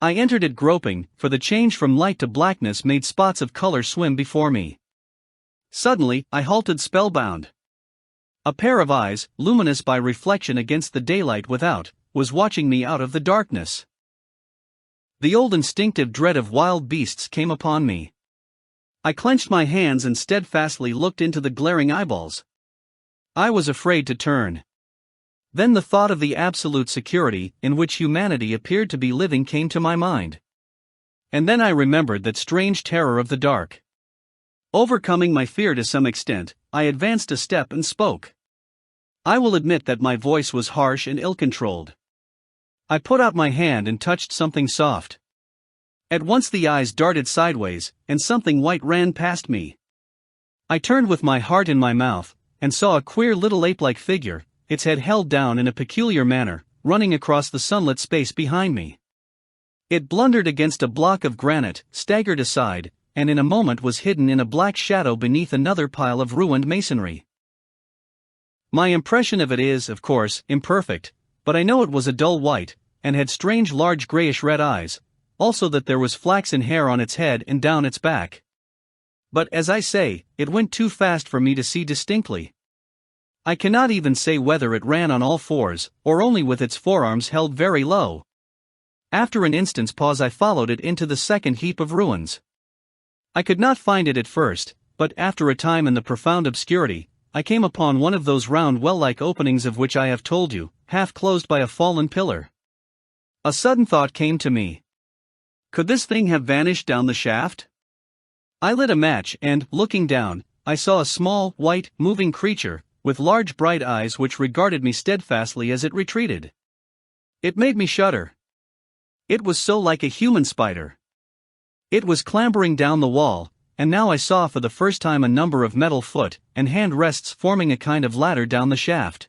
I entered it groping, for the change from light to blackness made spots of color swim before me. Suddenly, I halted spellbound. A pair of eyes, luminous by reflection against the daylight without, was watching me out of the darkness. The old instinctive dread of wild beasts came upon me. I clenched my hands and steadfastly looked into the glaring eyeballs. I was afraid to turn. Then the thought of the absolute security in which humanity appeared to be living came to my mind. And then I remembered that strange terror of the dark. Overcoming my fear to some extent, I advanced a step and spoke. I will admit that my voice was harsh and ill-controlled. I put out my hand and touched something soft. At once the eyes darted sideways, and something white ran past me. I turned with my heart in my mouth, and saw a queer little ape-like figure, its head held down in a peculiar manner, running across the sunlit space behind me. It blundered against a block of granite, staggered aside, and in a moment was hidden in a black shadow beneath another pile of ruined masonry. My impression of it is, of course, imperfect, but I know it was a dull white, and had strange large grayish-red eyes, also that there was flaxen hair on its head and down its back. But as I say, it went too fast for me to see distinctly. I cannot even say whether it ran on all fours, or only with its forearms held very low. After an instant's pause I followed it into the second heap of ruins. I could not find it at first, but after a time in the profound obscurity, I came upon one of those round well-like openings of which I have told you, half closed by a fallen pillar. A sudden thought came to me. Could this thing have vanished down the shaft? I lit a match and, looking down, I saw a small, white, moving creature, with large bright eyes which regarded me steadfastly as it retreated. It made me shudder. It was so like a human spider. It was clambering down the wall, and now I saw for the first time a number of metal foot and hand rests forming a kind of ladder down the shaft.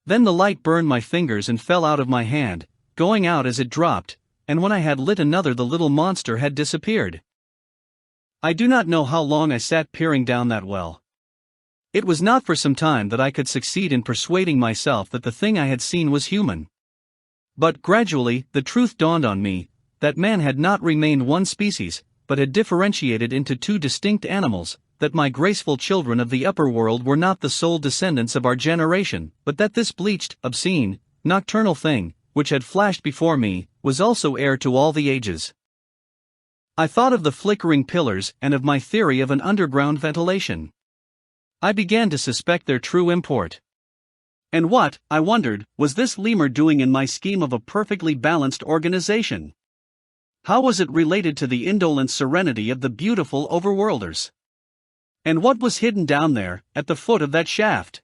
Then the light burned my fingers and fell out of my hand, going out as it dropped, and when I had lit another the little monster had disappeared. I do not know how long I sat peering down that well. It was not for some time that I could succeed in persuading myself that the thing I had seen was human. But gradually, the truth dawned on me, that man had not remained one species, but had differentiated into two distinct animals, that my graceful children of the upper world were not the sole descendants of our generation, but that this bleached, obscene, nocturnal thing, which had flashed before me, was also heir to all the ages. I thought of the flickering pillars and of my theory of an underground ventilation. I began to suspect their true import. And what, I wondered, was this lemur doing in my scheme of a perfectly balanced organization? How was it related to the indolent serenity of the beautiful overworlders? And what was hidden down there, at the foot of that shaft?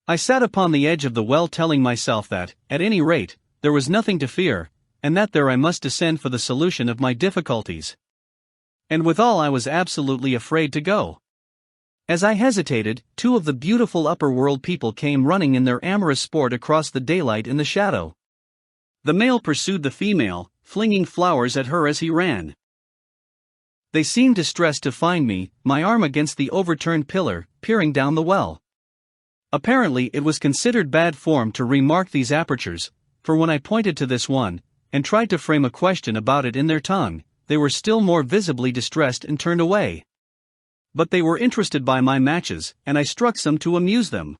I sat upon the edge of the well telling myself that, at any rate, there was nothing to fear, and that there I must descend for the solution of my difficulties. And withal I was absolutely afraid to go. As I hesitated, two of the beautiful upper world people came running in their amorous sport across the daylight in the shadow. The male pursued the female, flinging flowers at her as he ran. They seemed distressed to find me, my arm against the overturned pillar, peering down the well. Apparently it was considered bad form to remark these apertures, for when I pointed to this one, and tried to frame a question about it in their tongue, they were still more visibly distressed and turned away. But they were interested by my matches, and I struck some to amuse them.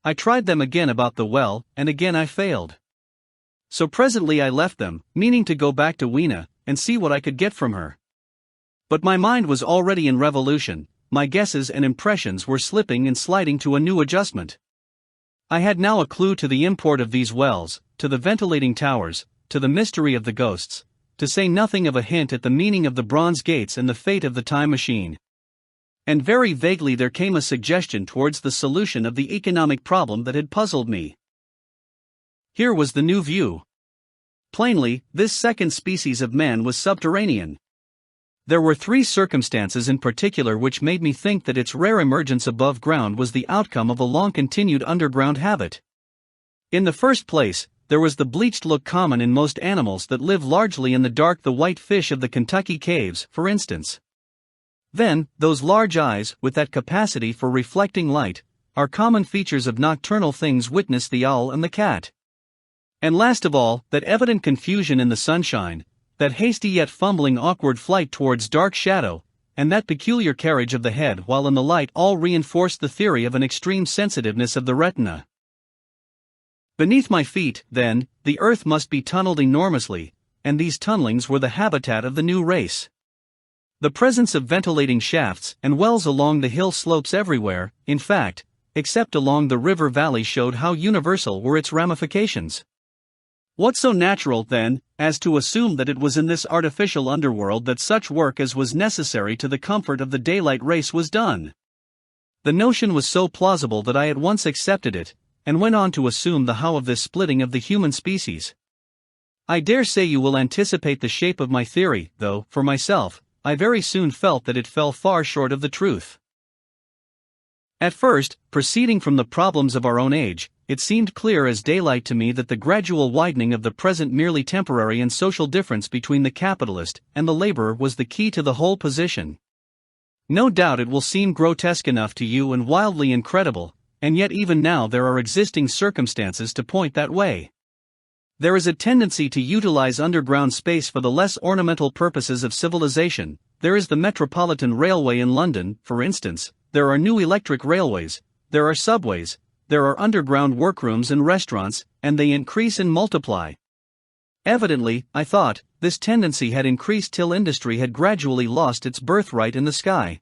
I tried them again about the well, and again I failed. So presently I left them, meaning to go back to Weena, and see what I could get from her. But my mind was already in revolution, my guesses and impressions were slipping and sliding to a new adjustment. I had now a clue to the import of these wells, to the ventilating towers, to the mystery of the ghosts, to say nothing of a hint at the meaning of the bronze gates and the fate of the time machine. And very vaguely there came a suggestion towards the solution of the economic problem that had puzzled me. Here was the new view. Plainly, this second species of man was subterranean. There were three circumstances in particular which made me think that its rare emergence above ground was the outcome of a long-continued underground habit. In the first place, there was the bleached look common in most animals that live largely in the dark, the white fish of the Kentucky caves, for instance. Then, those large eyes, with that capacity for reflecting light, are common features of nocturnal things witness the owl and the cat. And last of all, that evident confusion in the sunshine, that hasty yet fumbling awkward flight towards dark shadow, and that peculiar carriage of the head while in the light all reinforced the theory of an extreme sensitiveness of the retina. Beneath my feet, then, the earth must be tunneled enormously, and these tunnelings were the habitat of the new race. The presence of ventilating shafts and wells along the hill slopes everywhere, in fact, except along the river valley, showed how universal were its ramifications. What so natural, then, as to assume that it was in this artificial underworld that such work as was necessary to the comfort of the daylight race was done? The notion was so plausible that I at once accepted it, and went on to assume the how of this splitting of the human species. I dare say you will anticipate the shape of my theory, though, for myself, I very soon felt that it fell far short of the truth. At first, proceeding from the problems of our own age, it seemed clear as daylight to me that the gradual widening of the present merely temporary and social difference between the capitalist and the laborer was the key to the whole position. No doubt it will seem grotesque enough to you and wildly incredible, and yet even now there are existing circumstances to point that way. There is a tendency to utilize underground space for the less ornamental purposes of civilization. There is the Metropolitan Railway in London, for instance, there are new electric railways, there are subways, there are underground workrooms and restaurants, and they increase and multiply. Evidently, I thought, this tendency had increased till industry had gradually lost its birthright in the sky.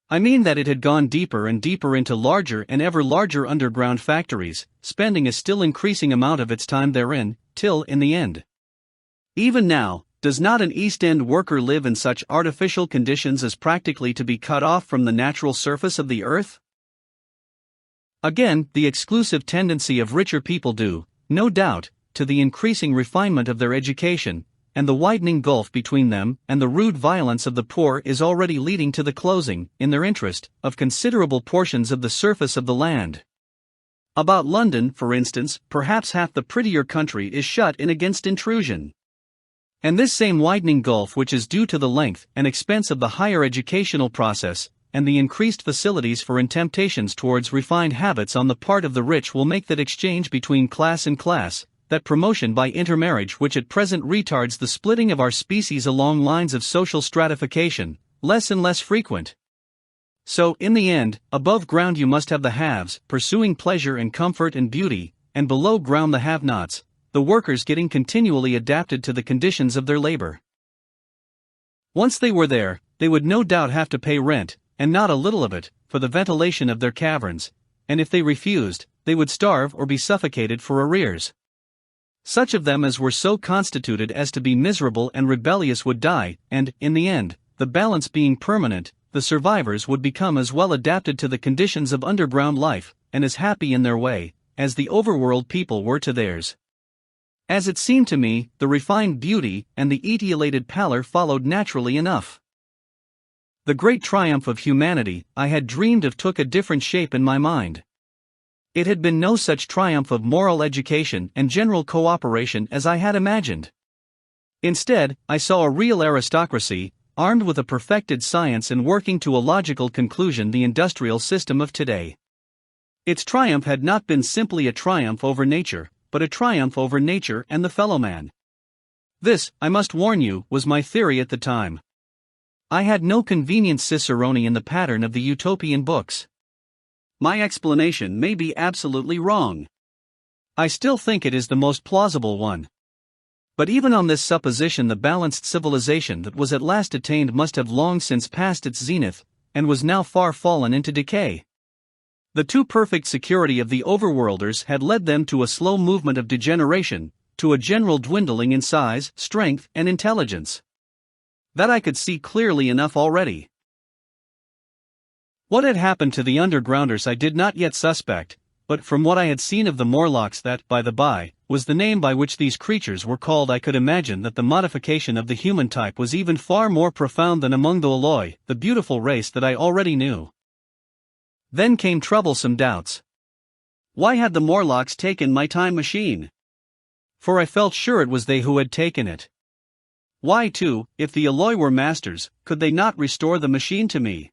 I mean that it had gone deeper and deeper into larger and ever larger underground factories, spending a still increasing amount of its time therein, till, in the end. Even now, does not an East End worker live in such artificial conditions as practically to be cut off from the natural surface of the earth? Again, the exclusive tendency of richer people due, no doubt, to the increasing refinement of their education, and the widening gulf between them and the rude violence of the poor is already leading to the closing, in their interest, of considerable portions of the surface of the land. About London, for instance, perhaps half the prettier country is shut in against intrusion. And this same widening gulf, which is due to the length and expense of the higher educational process, and the increased facilities for and temptations towards refined habits on the part of the rich, will make that exchange between class and class, that promotion by intermarriage which at present retards the splitting of our species along lines of social stratification, less and less frequent. So, in the end, above ground you must have the haves, pursuing pleasure and comfort and beauty, and below ground the have-nots, the workers getting continually adapted to the conditions of their labor. Once they were there, they would no doubt have to pay rent, and not a little of it, for the ventilation of their caverns, and if they refused, they would starve or be suffocated for arrears. Such of them as were so constituted as to be miserable and rebellious would die, and, in the end, the balance being permanent, the survivors would become as well adapted to the conditions of underground life, and as happy in their way, as the overworld people were to theirs. As it seemed to me, the refined beauty and the etiolated pallor followed naturally enough. The great triumph of humanity I had dreamed of took a different shape in my mind. It had been no such triumph of moral education and general cooperation as I had imagined. Instead, I saw a real aristocracy, armed with a perfected science and working to a logical conclusion the industrial system of today. Its triumph had not been simply a triumph over nature, but a triumph over nature and the fellowman. This, I must warn you, was my theory at the time. I had no convenient cicerone in the pattern of the utopian books. my explanation may be absolutely wrong. I still think it is the most plausible one. But even on this supposition, the balanced civilization that was at last attained must have long since passed its zenith, and was now far fallen into decay. The too perfect security of the overworlders had led them to a slow movement of degeneration, to a general dwindling in size, strength, and intelligence. That I could see clearly enough already. What had happened to the undergrounders I did not yet suspect, but from what I had seen of the Morlocks, that, by the by, was the name by which these creatures were called, I could imagine that the modification of the human type was even far more profound than among the Eloi, the beautiful race that I already knew. Then came troublesome doubts. Why had the Morlocks taken my time machine? For I felt sure it was they who had taken it. Why, too, if the Eloi were masters, could they not restore the machine to me?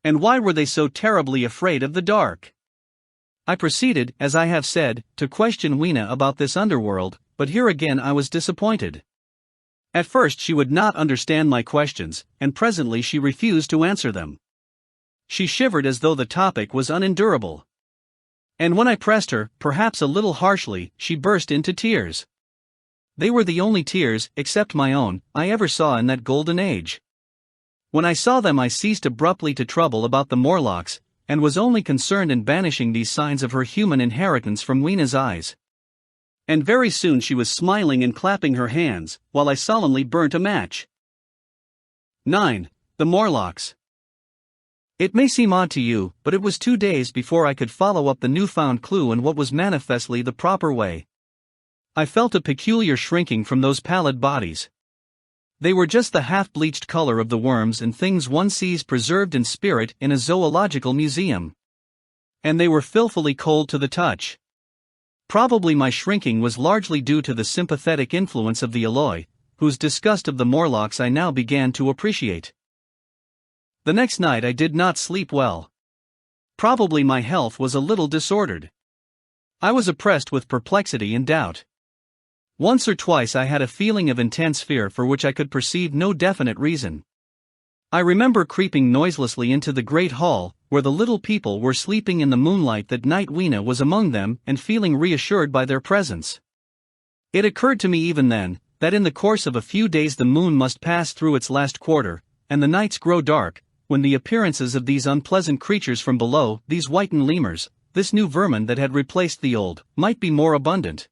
And why were they so terribly afraid of the dark? I proceeded, as I have said, to question Weena about this underworld, but here again I was disappointed. At first she would not understand my questions, and presently she refused to answer them. She shivered as though the topic was unendurable. And when I pressed her, perhaps a little harshly, she burst into tears. They were the only tears, except my own, I ever saw in that golden age. When I saw them I ceased abruptly to trouble about the Morlocks, and was only concerned in banishing these signs of her human inheritance from Weena's eyes. And very soon she was smiling and clapping her hands, while I solemnly burnt a match. 9. The Morlocks. It may seem odd to you, but it was 2 days before I could follow up the newfound clue in what was manifestly the proper way. I felt a peculiar shrinking from those pallid bodies. They were just the half-bleached color of the worms and things one sees preserved in spirit in a zoological museum. And they were filthily cold to the touch. Probably my shrinking was largely due to the sympathetic influence of the Eloi, whose disgust of the Morlocks I now began to appreciate. The next night I did not sleep well. Probably my health was a little disordered. I was oppressed with perplexity and doubt. Once or twice I had a feeling of intense fear for which I could perceive no definite reason. I remember creeping noiselessly into the great hall, where the little people were sleeping in the moonlight that night. Weena was among them, and feeling reassured by their presence. It occurred to me even then, that in the course of a few days the moon must pass through its last quarter, and the nights grow dark, when the appearances of these unpleasant creatures from below, these whitened lemurs, this new vermin that had replaced the old, might be more abundant.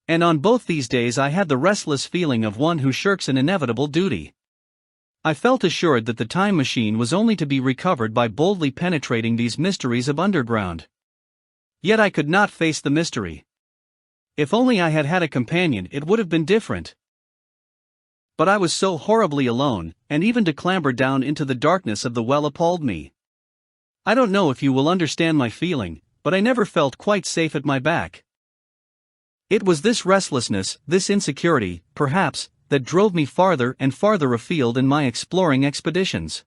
And on both these days I had the restless feeling of one who shirks an inevitable duty. I felt assured that the time machine was only to be recovered by boldly penetrating these mysteries of underground. Yet I could not face the mystery. If only I had had a companion, it would have been different. But I was so horribly alone, and even to clamber down into the darkness of the well appalled me. I don't know if you will understand my feeling, but I never felt quite safe at my back. It was this restlessness, this insecurity, perhaps, that drove me farther and farther afield in my exploring expeditions.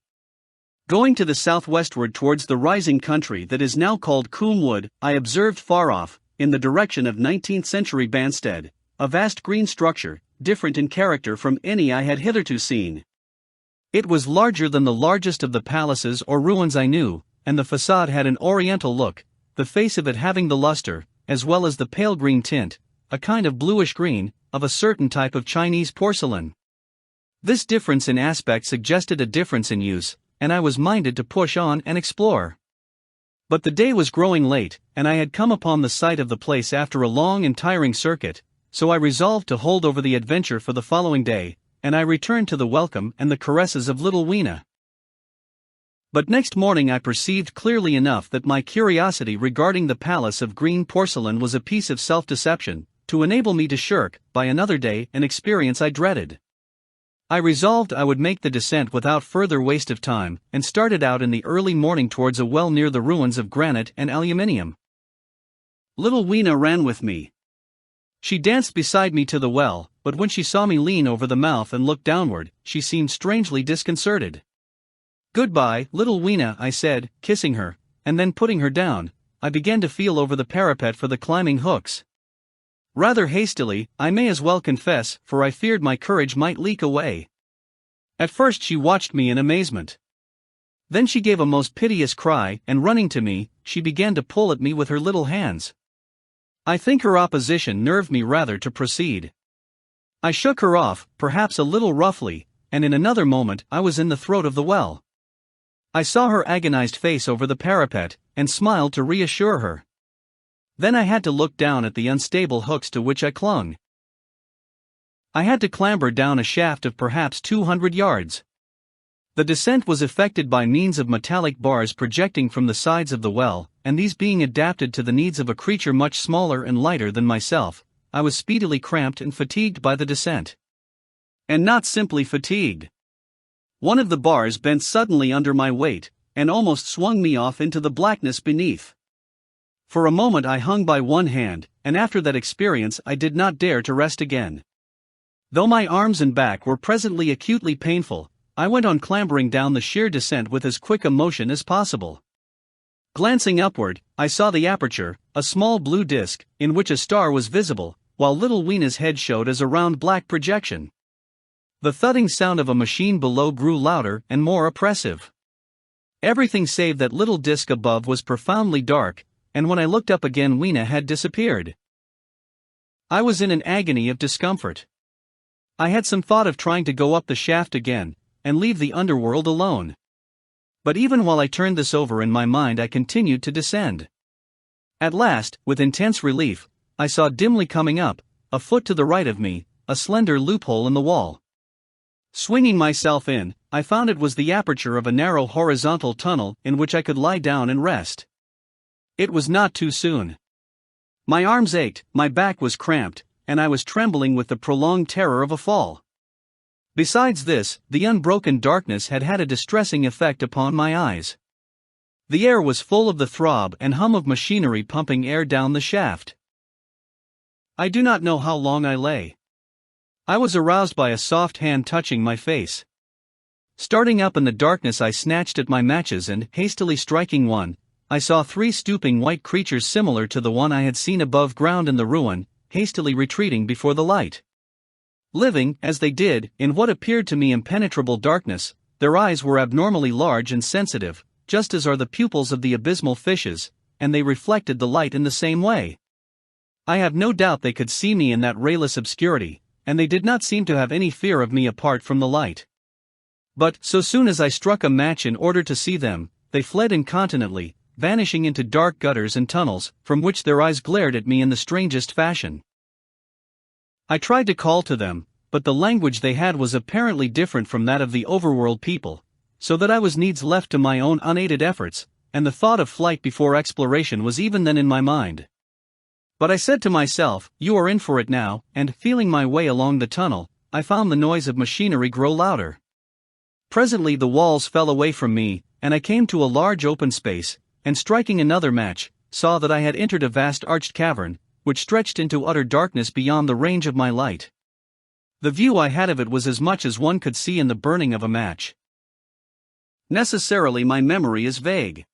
Going to the southwestward towards the rising country that is now called Coombe Wood, I observed far off, in the direction of 19th-century Banstead, a vast green structure, different in character from any I had hitherto seen. It was larger than the largest of the palaces or ruins I knew, and the façade had an oriental look, the face of it having the luster, as well as the pale green tint, a kind of bluish green, of a certain type of Chinese porcelain. This difference in aspect suggested a difference in use, and I was minded to push on and explore. But the day was growing late, and I had come upon the site of the place after a long and tiring circuit, so I resolved to hold over the adventure for the following day, and I returned to the welcome and the caresses of little Weena. But next morning I perceived clearly enough that my curiosity regarding the palace of green porcelain was a piece of self-deception, to enable me to shirk, by another day, an experience I dreaded. I resolved I would make the descent without further waste of time, and started out in the early morning towards a well near the ruins of granite and aluminium. Little Weena ran with me. She danced beside me to the well, but when she saw me lean over the mouth and look downward, she seemed strangely disconcerted. "Goodbye, little Weena," I said, kissing her, and then putting her down, I began to feel over the parapet for the climbing hooks. Rather hastily, I may as well confess, for I feared my courage might leak away. At first she watched me in amazement. Then she gave a most piteous cry, and running to me, she began to pull at me with her little hands. I think her opposition nerved me rather to proceed. I shook her off, perhaps a little roughly, and in another moment I was in the throat of the well. I saw her agonized face over the parapet, and smiled to reassure her. Then I had to look down at the unstable hooks to which I clung. I had to clamber down a shaft of perhaps 200 yards. The descent was effected by means of metallic bars projecting from the sides of the well, and these being adapted to the needs of a creature much smaller and lighter than myself, I was speedily cramped and fatigued by the descent. And not simply fatigued. One of the bars bent suddenly under my weight, and almost swung me off into the blackness beneath. For a moment I hung by one hand, and after that experience I did not dare to rest again. Though my arms and back were presently acutely painful, I went on clambering down the sheer descent with as quick a motion as possible. Glancing upward, I saw the aperture, a small blue disc, in which a star was visible, while little Weena's head showed as a round black projection. The thudding sound of a machine below grew louder and more oppressive. Everything save that little disc above was profoundly dark, and when I looked up again Weena had disappeared. I was in an agony of discomfort. I had some thought of trying to go up the shaft again, and leave the underworld alone. But even while I turned this over in my mind I continued to descend. At last, with intense relief, I saw dimly coming up, a foot to the right of me, a slender loophole in the wall. Swinging myself in, I found it was the aperture of a narrow horizontal tunnel in which I could lie down and rest. It was not too soon. My arms ached, my back was cramped, and I was trembling with the prolonged terror of a fall. Besides this, the unbroken darkness had had a distressing effect upon my eyes. The air was full of the throb and hum of machinery pumping air down the shaft. I do not know how long I lay. I was aroused by a soft hand touching my face. Starting up in the darkness I snatched at my matches and, hastily striking one, I saw 3 stooping white creatures similar to the one I had seen above ground in the ruin, hastily retreating before the light. Living, as they did, in what appeared to me impenetrable darkness, their eyes were abnormally large and sensitive, just as are the pupils of the abysmal fishes, and they reflected the light in the same way. I have no doubt they could see me in that rayless obscurity, and they did not seem to have any fear of me apart from the light. But, so soon as I struck a match in order to see them, they fled incontinently, vanishing into dark gutters and tunnels, from which their eyes glared at me in the strangest fashion. I tried to call to them, but the language they had was apparently different from that of the overworld people, so that I was needs left to my own unaided efforts, and the thought of flight before exploration was even then in my mind. But I said to myself, you are in for it now, and, feeling my way along the tunnel, I found the noise of machinery grow louder. Presently the walls fell away from me, and I came to a large open space, and striking another match, saw that I had entered a vast arched cavern, which stretched into utter darkness beyond the range of my light. The view I had of it was as much as one could see in the burning of a match. Necessarily my memory is vague.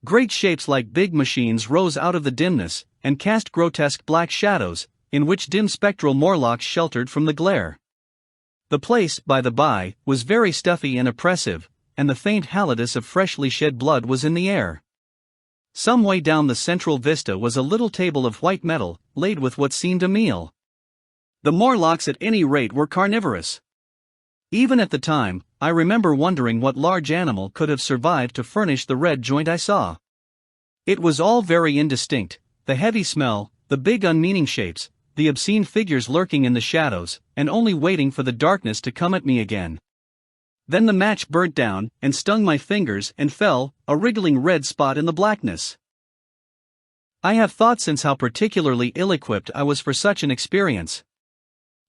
Great shapes like big machines rose out of the dimness, and cast grotesque black shadows, in which dim spectral Morlocks sheltered from the glare. The place, by the by, was very stuffy and oppressive, and the faint halidus of freshly shed blood was in the air. Some way down the central vista was a little table of white metal, laid with what seemed a meal. The Morlocks at any rate were carnivorous. Even at the time, I remember wondering what large animal could have survived to furnish the red joint I saw. It was all very indistinct, the heavy smell, the big unmeaning shapes, the obscene figures lurking in the shadows, and only waiting for the darkness to come at me again. Then the match burnt down, and stung my fingers and fell, a wriggling red spot in the blackness. I have thought since how particularly ill-equipped I was for such an experience.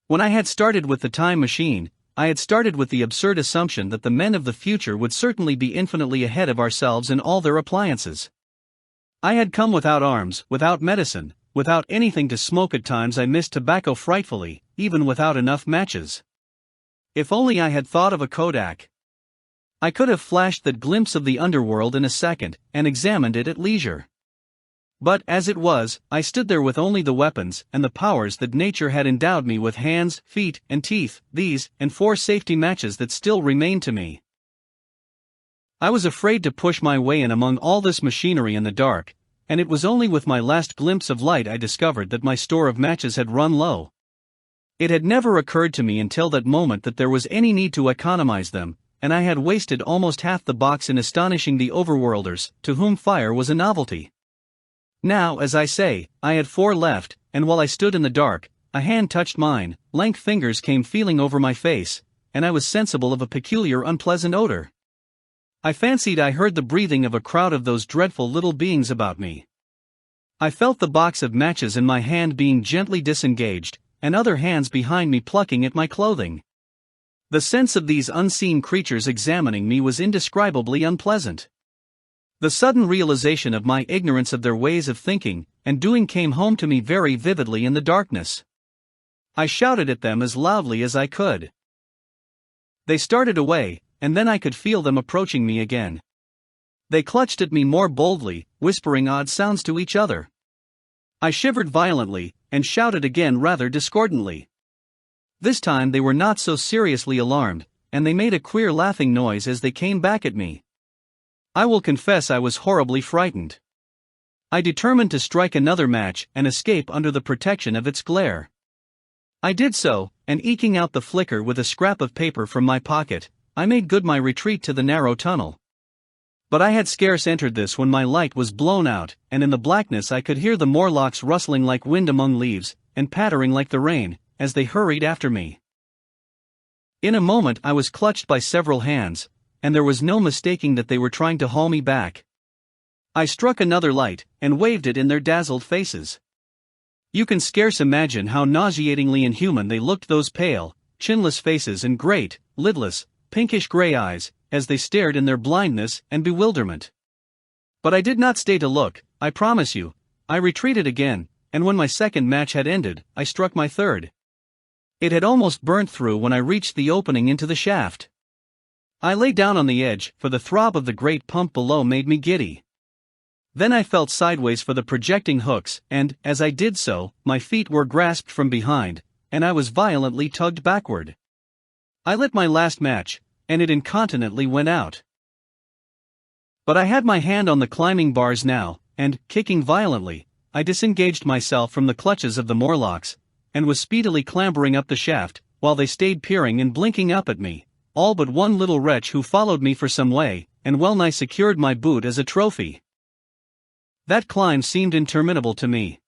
When I had started with the time machine, I had started with the absurd assumption that the men of the future would certainly be infinitely ahead of ourselves in all their appliances. I had come without arms, without medicine, without anything to smoke. At times I missed tobacco frightfully, even without enough matches. If only I had thought of a Kodak. I could have flashed that glimpse of the underworld in a second, and examined it at leisure. But, as it was, I stood there with only the weapons and the powers that nature had endowed me with: hands, feet, and teeth, these, and 4 safety matches that still remained to me. I was afraid to push my way in among all this machinery in the dark, and it was only with my last glimpse of light I discovered that my store of matches had run low. It had never occurred to me until that moment that there was any need to economize them, and I had wasted almost half the box in astonishing the overworlders, to whom fire was a novelty. Now, as I say, I had 4 left, and while I stood in the dark, a hand touched mine, lank fingers came feeling over my face, and I was sensible of a peculiar unpleasant odor. I fancied I heard the breathing of a crowd of those dreadful little beings about me. I felt the box of matches in my hand being gently disengaged, and other hands behind me plucking at my clothing. The sense of these unseen creatures examining me was indescribably unpleasant. The sudden realization of my ignorance of their ways of thinking and doing came home to me very vividly in the darkness. I shouted at them as loudly as I could. They started away, and then I could feel them approaching me again. They clutched at me more boldly, whispering odd sounds to each other. I shivered violently, and shouted again rather discordantly. This time they were not so seriously alarmed, and they made a queer laughing noise as they came back at me. I will confess I was horribly frightened. I determined to strike another match and escape under the protection of its glare. I did so, and eking out the flicker with a scrap of paper from my pocket, I made good my retreat to the narrow tunnel. But I had scarce entered this when my light was blown out, and in the blackness I could hear the Morlocks rustling like wind among leaves, and pattering like the rain, as they hurried after me. In a moment I was clutched by several hands, and there was no mistaking that they were trying to haul me back. I struck another light, and waved it in their dazzled faces. You can scarce imagine how nauseatingly inhuman they looked, those pale, chinless faces and great, lidless, pinkish-gray eyes, as they stared in their blindness and bewilderment. But I did not stay to look, I promise you. I retreated again, and when my second match had ended, I struck my third. It had almost burnt through when I reached the opening into the shaft. I lay down on the edge, for the throb of the great pump below made me giddy. Then I felt sideways for the projecting hooks, and, as I did so, my feet were grasped from behind, and I was violently tugged backward. I lit my last match, and it incontinently went out. But I had my hand on the climbing bars now, and, kicking violently, I disengaged myself from the clutches of the Morlocks, and was speedily clambering up the shaft, while they stayed peering and blinking up at me, all but one little wretch who followed me for some way, and well-nigh secured my boot as a trophy. That climb seemed interminable to me.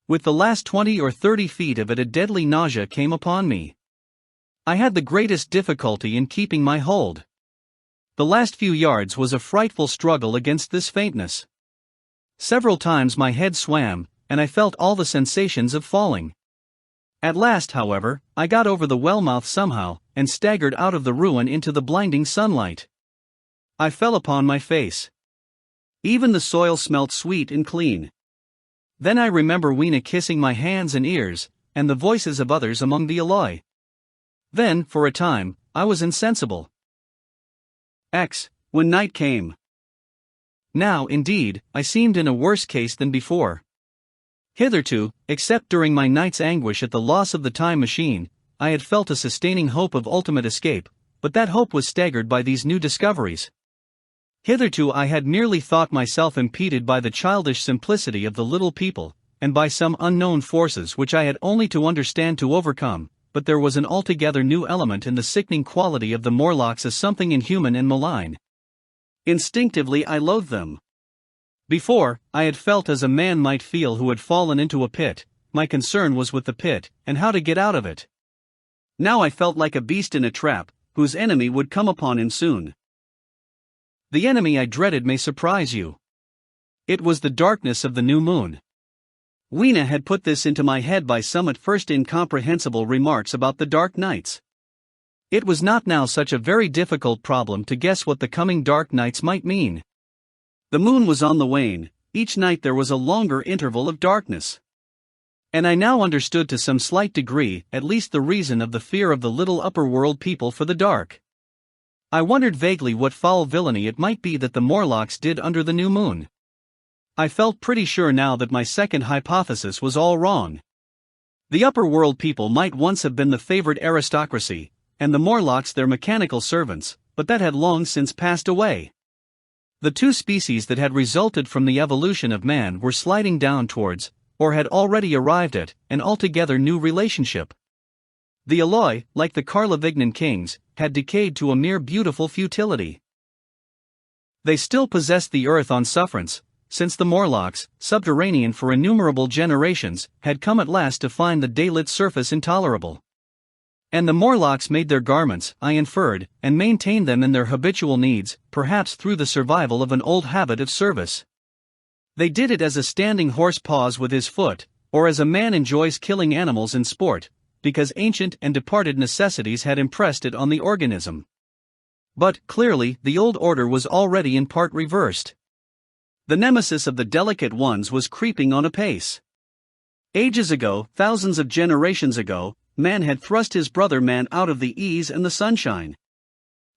With the last 20 or 30 feet of it a deadly nausea came upon me. I had the greatest difficulty in keeping my hold. The last few yards was a frightful struggle against this faintness. Several times my head swam, and I felt all the sensations of falling. At last, however, I got over the well-mouth somehow, and staggered out of the ruin into the blinding sunlight. I fell upon my face. Even the soil smelt sweet and clean. Then I remember Weena kissing my hands and ears, and the voices of others among the Eloi. Then, for a time, I was insensible. When night came. Now, indeed, I seemed in a worse case than before. Hitherto, except during my night's anguish at the loss of the time machine, I had felt a sustaining hope of ultimate escape, but that hope was staggered by these new discoveries. Hitherto I had merely thought myself impeded by the childish simplicity of the little people, and by some unknown forces which I had only to understand to overcome, but there was an altogether new element in the sickening quality of the Morlocks as something inhuman and malign. Instinctively I loathed them. Before, I had felt as a man might feel who had fallen into a pit. My concern was with the pit, and how to get out of it. Now I felt like a beast in a trap, whose enemy would come upon him soon. The enemy I dreaded may surprise you. It was the darkness of the new moon. Weena had put this into my head by some at first incomprehensible remarks about the dark nights. It was not now such a very difficult problem to guess what the coming dark nights might mean. The moon was on the wane, each night there was a longer interval of darkness. And I now understood to some slight degree at least the reason of the fear of the little upper world people for the dark. I wondered vaguely what foul villainy it might be that the Morlocks did under the new moon. I felt pretty sure now that my second hypothesis was all wrong. The upper world people might once have been the favored aristocracy, and the Morlocks their mechanical servants, but that had long since passed away. The two species that had resulted from the evolution of man were sliding down towards, or had already arrived at, an altogether new relationship. The Eloi, like the Carlovignan kings, had decayed to a mere beautiful futility. They still possessed the earth on sufferance, since the Morlocks, subterranean for innumerable generations, had come at last to find the daylit surface intolerable. And the Morlocks made their garments, I inferred, and maintained them in their habitual needs, perhaps through the survival of an old habit of service. They did it as a standing horse paws with his foot, or as a man enjoys killing animals in sport, because ancient and departed necessities had impressed it on the organism. But, clearly, the old order was already in part reversed. The nemesis of the delicate ones was creeping on apace. Ages ago, thousands of generations ago, man had thrust his brother man out of the ease and the sunshine.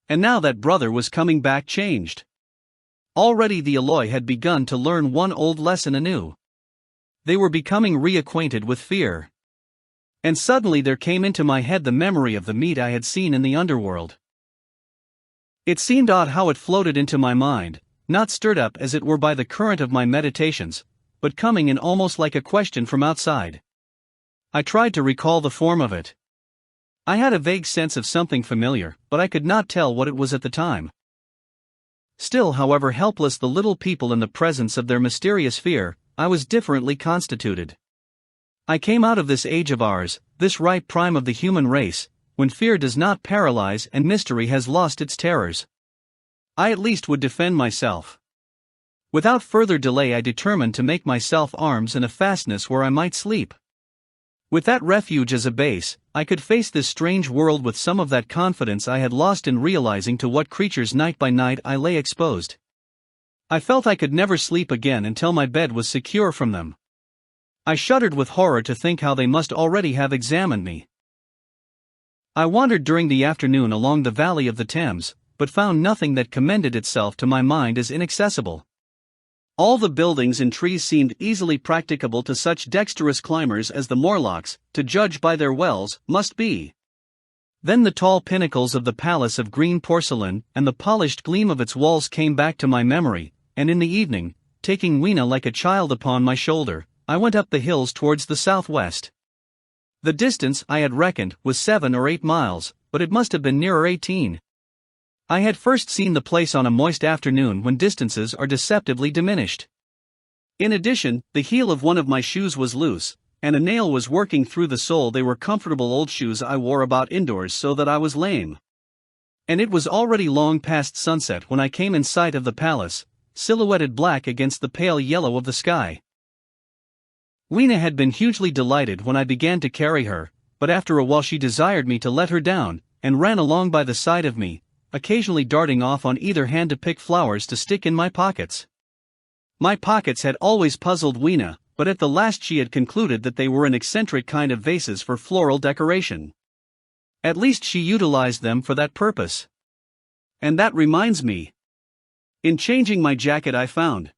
And now that brother was coming back changed. Already the Eloi had begun to learn one old lesson anew. They were becoming reacquainted with fear. And suddenly there came into my head the memory of the meat I had seen in the underworld. It seemed odd how it floated into my mind, not stirred up as it were by the current of my meditations, but coming in almost like a question from outside. I tried to recall the form of it. I had a vague sense of something familiar, but I could not tell what it was at the time. Still, however helpless the little people in the presence of their mysterious fear, I was differently constituted. I came out of this age of ours, this ripe prime of the human race, when fear does not paralyze and mystery has lost its terrors. I at least would defend myself. Without further delay I determined to make myself arms and a fastness where I might sleep. With that refuge as a base, I could face this strange world with some of that confidence I had lost in realizing to what creatures night by night I lay exposed. I felt I could never sleep again until my bed was secure from them. I shuddered with horror to think how they must already have examined me. I wandered during the afternoon along the valley of the Thames, but found nothing that commended itself to my mind as inaccessible. All the buildings and trees seemed easily practicable to such dexterous climbers as the Morlocks, to judge by their wells, must be. Then the tall pinnacles of the palace of green porcelain and the polished gleam of its walls came back to my memory, and in the evening, taking Weena like a child upon my shoulder, I went up the hills towards the southwest. The distance, I had reckoned, was 7 or 8 miles, but it must have been nearer 18. I had first seen the place on a moist afternoon when distances are deceptively diminished. In addition, the heel of one of my shoes was loose, and a nail was working through the sole. They were comfortable old shoes I wore about indoors so that I was lame. And it was already long past sunset when I came in sight of the palace, silhouetted black against the pale yellow of the sky. Weena had been hugely delighted when I began to carry her, but after a while she desired me to let her down, and ran along by the side of me, occasionally darting off on either hand to pick flowers to stick in my pockets. My pockets had always puzzled Weena, but at the last she had concluded that they were an eccentric kind of vases for floral decoration. At least she utilized them for that purpose. And that reminds me. In changing my jacket I found.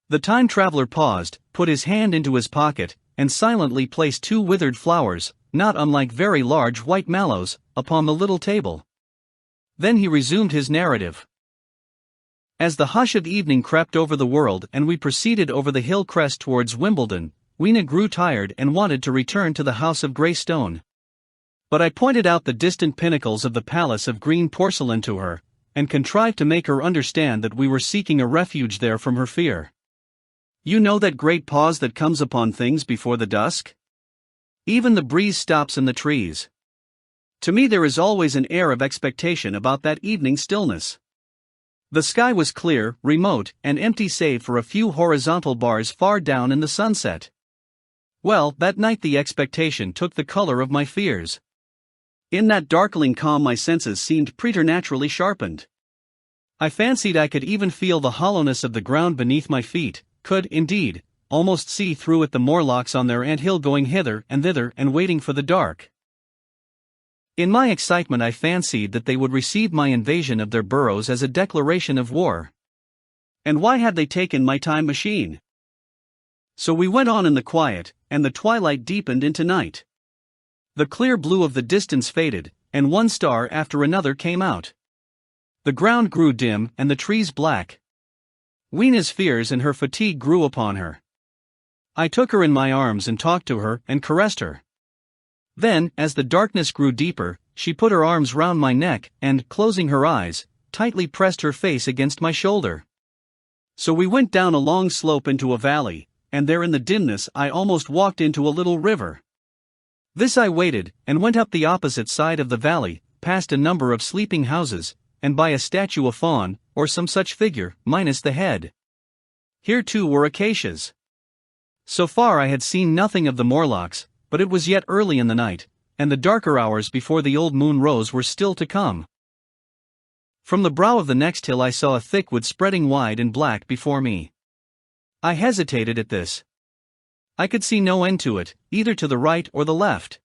The time traveler paused, put his hand into his pocket, and silently placed 2 withered flowers, not unlike very large white mallows, upon the little table. Then he resumed his narrative. As the hush of evening crept over the world and we proceeded over the hill crest towards Wimbledon, Weena grew tired and wanted to return to the house of grey stone. But I pointed out the distant pinnacles of the palace of green porcelain to her, and contrived to make her understand that we were seeking a refuge there from her fear. You know that great pause that comes upon things before the dusk? Even the breeze stops in the trees. To me there is always an air of expectation about that evening stillness. The sky was clear, remote, and empty save for a few horizontal bars far down in the sunset. Well, that night the expectation took the color of my fears. In that darkling calm my senses seemed preternaturally sharpened. I fancied I could even feel the hollowness of the ground beneath my feet, could, indeed, almost see through it the Morlocks on their anthill going hither and thither and waiting for the dark. In my excitement I fancied that they would receive my invasion of their burrows as a declaration of war. And why had they taken my time machine? So we went on in the quiet, and the twilight deepened into night. The clear blue of the distance faded, and one star after another came out. The ground grew dim and the trees black. Weena's fears and her fatigue grew upon her. I took her in my arms and talked to her and caressed her. Then, as the darkness grew deeper, she put her arms round my neck and, closing her eyes, tightly pressed her face against my shoulder. So we went down a long slope into a valley, and there in the dimness I almost walked into a little river. This I waded, and went up the opposite side of the valley, past a number of sleeping houses, and by a statue of fawn, or some such figure, minus the head. Here too were acacias. So far I had seen nothing of the Morlocks, but it was yet early in the night, and the darker hours before the old moon rose were still to come. From the brow of the next hill I saw a thick wood spreading wide and black before me. I hesitated at this. I could see no end to it, either to the right or the left.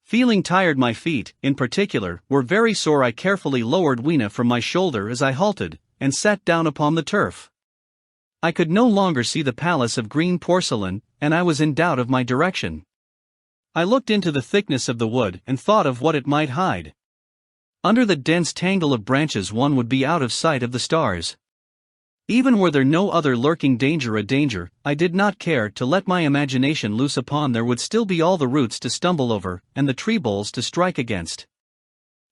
Feeling tired, my feet, in particular, were very sore. I carefully lowered Weena from my shoulder as I halted, and sat down upon the turf. I could no longer see the palace of green porcelain, and I was in doubt of my direction. I looked into the thickness of the wood and thought of what it might hide. Under the dense tangle of branches one would be out of sight of the stars. Even were there no other lurking danger, I did not care to let my imagination loose upon. There would still be all the roots to stumble over, and the tree boles to strike against.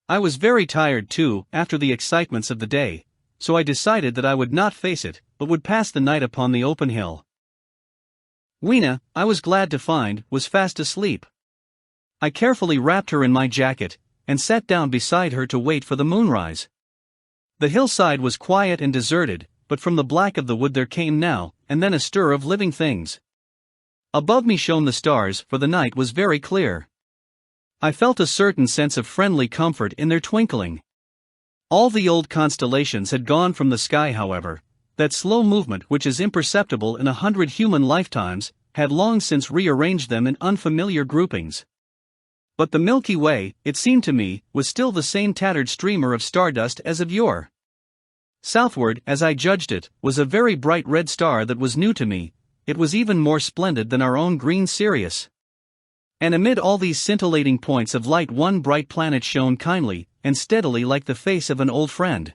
I was very tired too, after the excitements of the day, so I decided that I would not face it, but would pass the night upon the open hill. Weena, I was glad to find, was fast asleep. I carefully wrapped her in my jacket, and sat down beside her to wait for the moonrise. The hillside was quiet and deserted, but from the black of the wood there came now and then a stir of living things. Above me shone the stars, for the night was very clear. I felt a certain sense of friendly comfort in their twinkling. All the old constellations had gone from the sky, however. That slow movement which is imperceptible in 100 human lifetimes had long since rearranged them in unfamiliar groupings. But the Milky Way, it seemed to me, was still the same tattered streamer of stardust as of yore. Southward, as I judged it, was a very bright red star that was new to me. It was even more splendid than our own green Sirius. And amid all these scintillating points of light one bright planet shone kindly and steadily like the face of an old friend.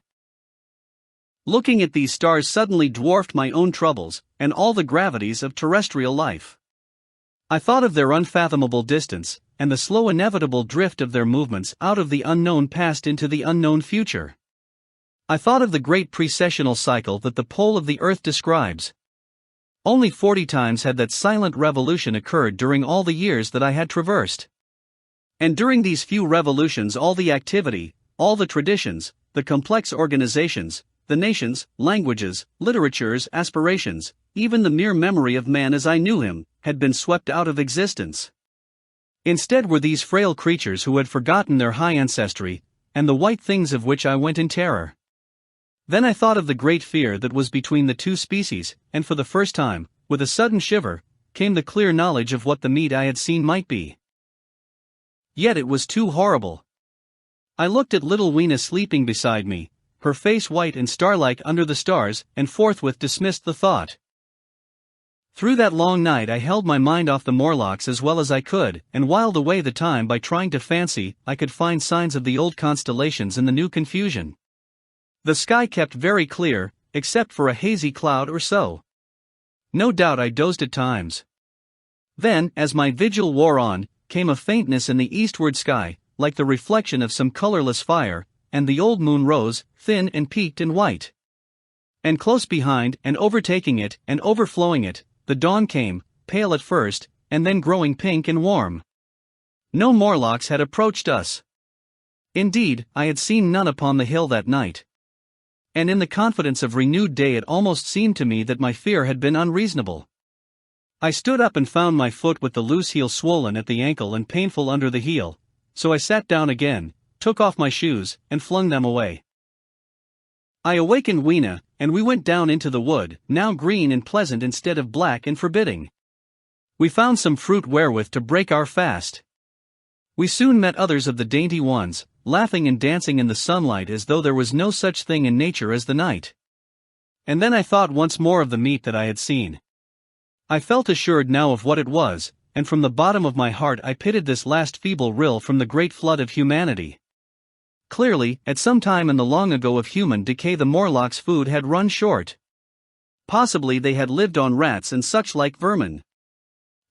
Looking at these stars suddenly dwarfed my own troubles and all the gravities of terrestrial life. I thought of their unfathomable distance and the slow inevitable drift of their movements out of the unknown past into the unknown future. I thought of the great precessional cycle that the pole of the earth describes. Only 40 times had that silent revolution occurred during all the years that I had traversed. And during these few revolutions all the activity, all the traditions, the complex organizations, the nations, languages, literatures, aspirations, even the mere memory of man as I knew him, had been swept out of existence. Instead were these frail creatures who had forgotten their high ancestry, and the white things of which I went in terror. Then I thought of the great fear that was between the two species, and for the first time, with a sudden shiver, came the clear knowledge of what the meat I had seen might be. Yet it was too horrible. I looked at little Weena sleeping beside me, her face white and star-like under the stars, and forthwith dismissed the thought. Through that long night I held my mind off the Morlocks as well as I could, and whiled away the time by trying to fancy I could find signs of the old constellations in the new confusion. The sky kept very clear, except for a hazy cloud or so. No doubt I dozed at times. Then, as my vigil wore on, came a faintness in the eastward sky, like the reflection of some colorless fire, and the old moon rose, thin and peaked and white. And close behind, and overtaking it, and overflowing it, the dawn came, pale at first, and then growing pink and warm. No Morlocks had approached us. Indeed, I had seen none upon the hill that night. And in the confidence of renewed day it almost seemed to me that my fear had been unreasonable. I stood up and found my foot with the loose heel swollen at the ankle and painful under the heel, so I sat down again, took off my shoes, and flung them away. I awakened Weena, and we went down into the wood, now green and pleasant instead of black and forbidding. We found some fruit wherewith to break our fast. We soon met others of the dainty ones, laughing and dancing in the sunlight as though there was no such thing in nature as the night. And then I thought once more of the meat that I had seen. I felt assured now of what it was, and from the bottom of my heart I pitied this last feeble rill from the great flood of humanity. Clearly, at some time in the long ago of human decay, the Morlocks' food had run short. Possibly they had lived on rats and such like vermin.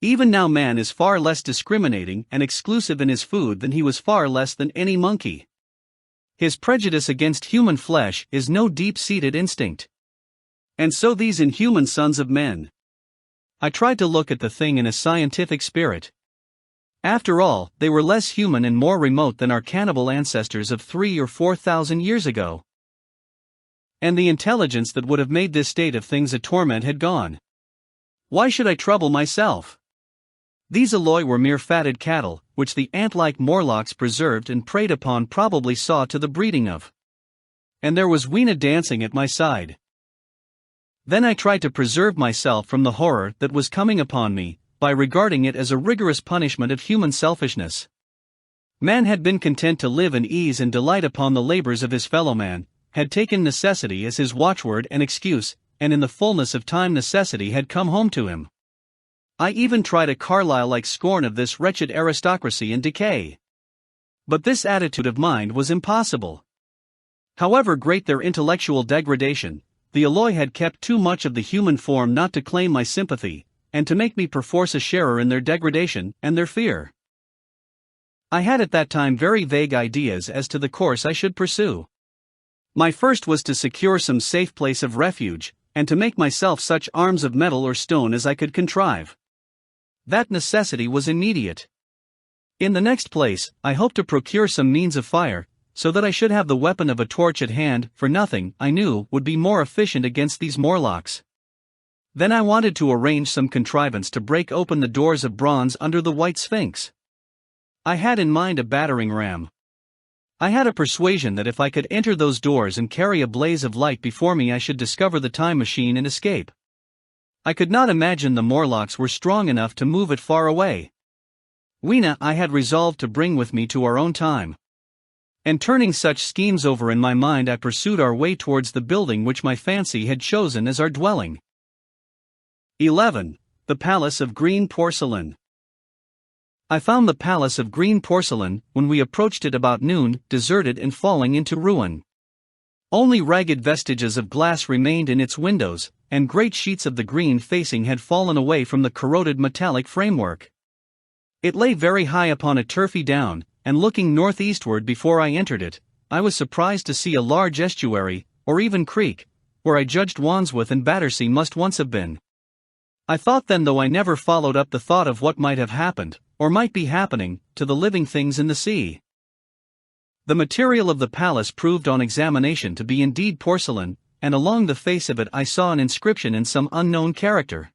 Even now, man is far less discriminating and exclusive in his food than he was, far less than any monkey. His prejudice against human flesh is no deep-seated instinct. And so these inhuman sons of men. I tried to look at the thing in a scientific spirit. After all, they were less human and more remote than our cannibal ancestors of 3,000 or 4,000 years ago. And the intelligence that would have made this state of things a torment had gone. Why should I trouble myself? These Eloi were mere fatted cattle, which the ant-like Morlocks preserved and preyed upon, probably saw to the breeding of. And there was Weena dancing at my side. Then I tried to preserve myself from the horror that was coming upon me, by regarding it as a rigorous punishment of human selfishness. Man had been content to live in ease and delight upon the labors of his fellowman, had taken necessity as his watchword and excuse, and in the fullness of time necessity had come home to him. I even tried a Carlyle-like scorn of this wretched aristocracy in decay. But this attitude of mind was impossible. However great their intellectual degradation, the Eloi had kept too much of the human form not to claim my sympathy, and to make me perforce a sharer in their degradation and their fear. I had at that time very vague ideas as to the course I should pursue. My first was to secure some safe place of refuge, and to make myself such arms of metal or stone as I could contrive. That necessity was immediate. In the next place, I hoped to procure some means of fire, so that I should have the weapon of a torch at hand, for nothing, I knew, would be more efficient against these Morlocks. Then I wanted to arrange some contrivance to break open the doors of bronze under the White Sphinx. I had in mind a battering ram. I had a persuasion that if I could enter those doors and carry a blaze of light before me, I should discover the time machine and escape. I could not imagine the Morlocks were strong enough to move it far away. Weena I had resolved to bring with me to our own time. And turning such schemes over in my mind, I pursued our way towards the building which my fancy had chosen as our dwelling. 11. The Palace of Green Porcelain. I found the Palace of Green Porcelain, when we approached it about noon, deserted and falling into ruin. Only ragged vestiges of glass remained in its windows, and great sheets of the green facing had fallen away from the corroded metallic framework. It lay very high upon a turfy down, and looking northeastward before I entered it, I was surprised to see a large estuary, or even creek, where I judged Wandsworth and Battersea must once have been. I thought then, though I never followed up the thought of what might have happened, or might be happening, to the living things in the sea. The material of the palace proved on examination to be indeed porcelain, and along the face of it I saw an inscription in some unknown character.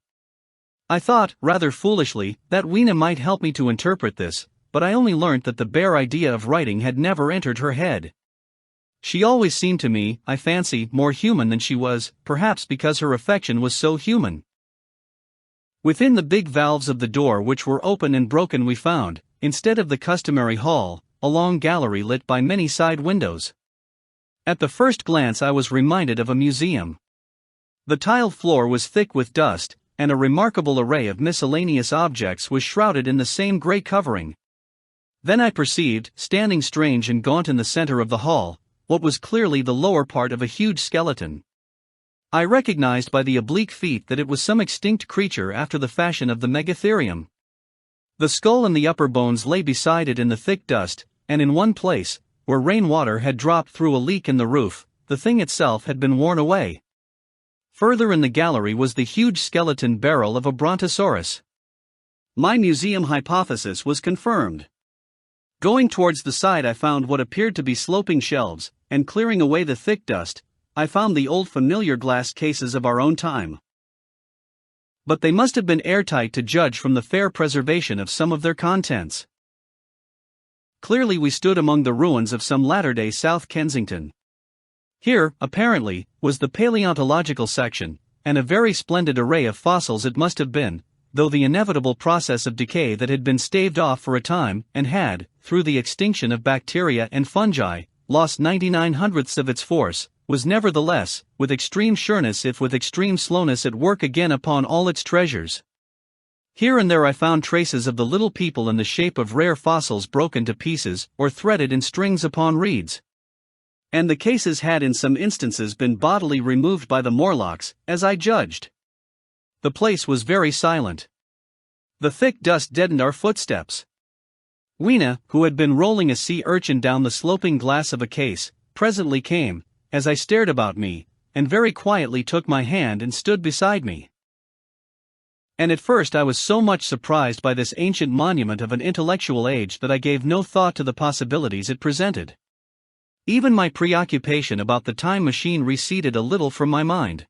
I thought, rather foolishly, that Weena might help me to interpret this, but I only learnt that the bare idea of writing had never entered her head. She always seemed to me, I fancy, more human than she was, perhaps because her affection was so human. Within the big valves of the door, which were open and broken, we found, instead of the customary hall, a long gallery lit by many side windows. At the first glance I was reminded of a museum. The tiled floor was thick with dust, and a remarkable array of miscellaneous objects was shrouded in the same grey covering. Then I perceived, standing strange and gaunt in the center of the hall, what was clearly the lower part of a huge skeleton. I recognized by the oblique feet that it was some extinct creature after the fashion of the Megatherium. The skull and the upper bones lay beside it in the thick dust, and in one place, where rainwater had dropped through a leak in the roof, the thing itself had been worn away. Further in the gallery was the huge skeleton barrel of a brontosaurus. My museum hypothesis was confirmed. Going towards the side, I found what appeared to be sloping shelves, and clearing away the thick dust, I found the old familiar glass cases of our own time. But they must have been airtight to judge from the fair preservation of some of their contents. Clearly we stood among the ruins of some latter-day South Kensington. Here, apparently, was the paleontological section, and a very splendid array of fossils it must have been, though the inevitable process of decay that had been staved off for a time, and had, through the extinction of bacteria and fungi, lost 99/100ths of its force, was nevertheless, with extreme sureness if with extreme slowness, at work again upon all its treasures. Here and there I found traces of the little people in the shape of rare fossils broken to pieces or threaded in strings upon reeds. And the cases had in some instances been bodily removed by the Morlocks, as I judged. The place was very silent. The thick dust deadened our footsteps. Weena, who had been rolling a sea urchin down the sloping glass of a case, presently came, as I stared about me, and very quietly took my hand and stood beside me. And at first I was so much surprised by this ancient monument of an intellectual age that I gave no thought to the possibilities it presented. Even my preoccupation about the time machine receded a little from my mind.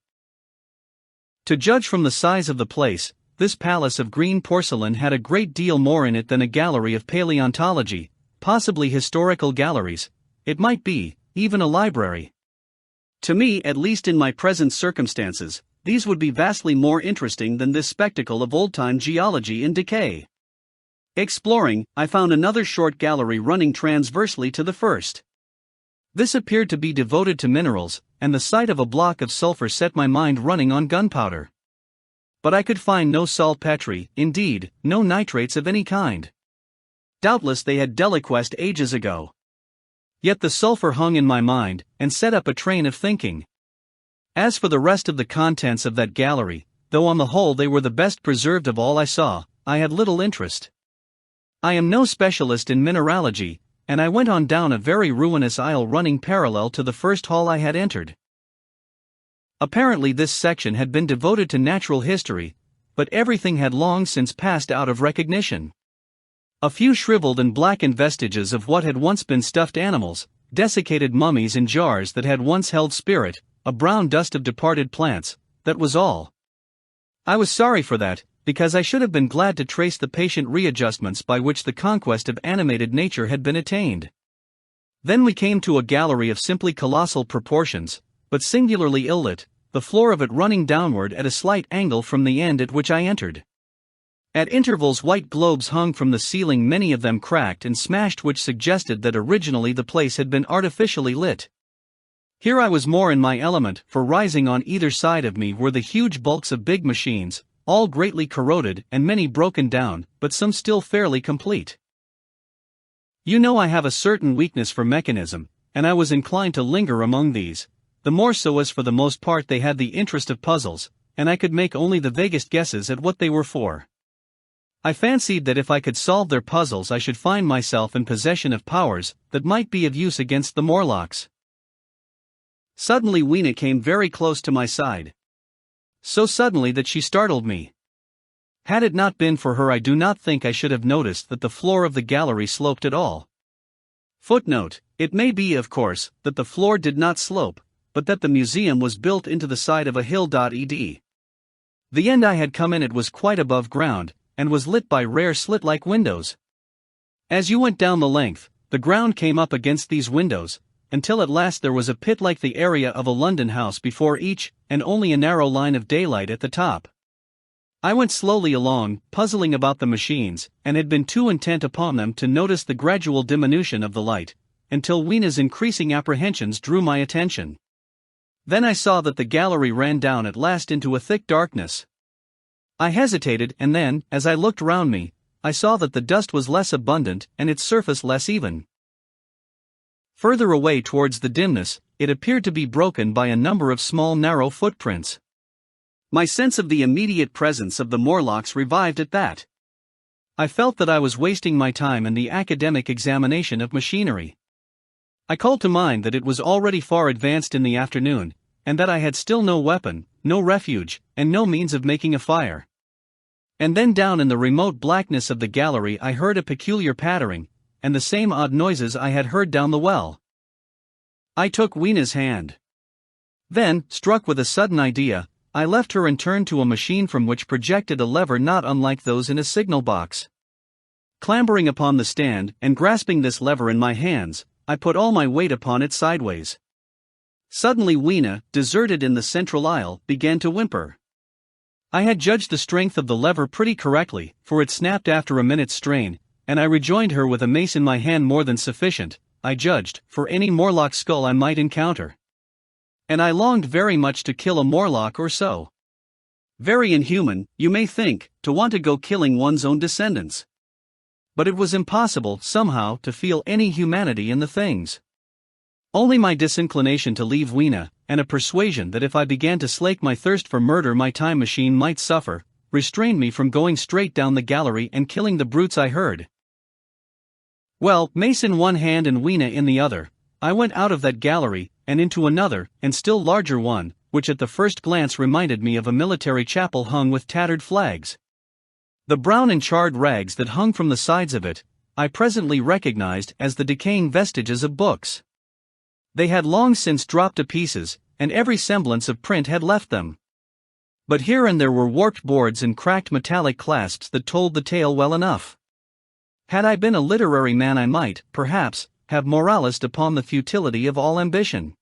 To judge from the size of the place, this palace of green porcelain had a great deal more in it than a gallery of paleontology, possibly historical galleries, it might be, even a library. To me, at least in my present circumstances, these would be vastly more interesting than this spectacle of old-time geology in decay. Exploring, I found another short gallery running transversely to the first. This appeared to be devoted to minerals, and the sight of a block of sulfur set my mind running on gunpowder. But I could find no saltpetre, indeed, no nitrates of any kind. Doubtless they had deliquesced ages ago. Yet the sulfur hung in my mind, and set up a train of thinking. As for the rest of the contents of that gallery, though on the whole they were the best preserved of all I saw, I had little interest. I am no specialist in mineralogy, and I went on down a very ruinous aisle running parallel to the first hall I had entered. Apparently this section had been devoted to natural history, but everything had long since passed out of recognition. A few shriveled and blackened vestiges of what had once been stuffed animals, desiccated mummies in jars that had once held spirit, a brown dust of departed plants, that was all. I was sorry for that, because I should have been glad to trace the patient readjustments by which the conquest of animated nature had been attained. Then we came to a gallery of simply colossal proportions, but singularly ill-lit, the floor of it running downward at a slight angle from the end at which I entered. At intervals white globes hung from the ceiling, many of them cracked and smashed, which suggested that originally the place had been artificially lit. Here I was more in my element, for rising on either side of me were the huge bulks of big machines, all greatly corroded and many broken down, but some still fairly complete. You know I have a certain weakness for mechanism, and I was inclined to linger among these, the more so as for the most part they had the interest of puzzles, and I could make only the vaguest guesses at what they were for. I fancied that if I could solve their puzzles I should find myself in possession of powers that might be of use against the Morlocks. Suddenly Weena came very close to my side. So suddenly that she startled me. Had it not been for her I do not think I should have noticed that the floor of the gallery sloped at all. Footnote: it may be, of course, that the floor did not slope, but that the museum was built into the side of a hill. Ed. The end I had come in at was quite above ground, and was lit by rare slit-like windows. As you went down the length, the ground came up against these windows, until at last there was a pit like the area of a London house before each, and only a narrow line of daylight at the top. I went slowly along, puzzling about the machines, and had been too intent upon them to notice the gradual diminution of the light, until Weena's increasing apprehensions drew my attention. Then I saw that the gallery ran down at last into a thick darkness. I hesitated, and then, as I looked round me, I saw that the dust was less abundant and its surface less even. Further away towards the dimness, it appeared to be broken by a number of small narrow footprints. My sense of the immediate presence of the Morlocks revived at that. I felt that I was wasting my time in the academic examination of machinery. I called to mind that it was already far advanced in the afternoon, and that I had still no weapon, no refuge, and no means of making a fire. And then down in the remote blackness of the gallery I heard a peculiar pattering, and the same odd noises I had heard down the well. I took Weena's hand. Then, struck with a sudden idea, I left her and turned to a machine from which projected a lever not unlike those in a signal box. Clambering upon the stand, and grasping this lever in my hands, I put all my weight upon it sideways. Suddenly Weena, deserted in the central aisle, began to whimper. I had judged the strength of the lever pretty correctly, for it snapped after a minute's strain, and I rejoined her with a mace in my hand more than sufficient, I judged, for any Morlock skull I might encounter. And I longed very much to kill a Morlock or so. Very inhuman, you may think, to want to go killing one's own descendants. But it was impossible, somehow, to feel any humanity in the things. Only my disinclination to leave Weena, and a persuasion that if I began to slake my thirst for murder my time machine might suffer, restrained me from going straight down the gallery and killing the brutes I heard. Well, mace in one hand and Weena in the other, I went out of that gallery, and into another, and still larger one, which at the first glance reminded me of a military chapel hung with tattered flags. The brown and charred rags that hung from the sides of it, I presently recognized as the decaying vestiges of books. They had long since dropped to pieces, and every semblance of print had left them. But here and there were warped boards and cracked metallic clasps that told the tale well enough. Had I been a literary man I might, perhaps, have moralised upon the futility of all ambition.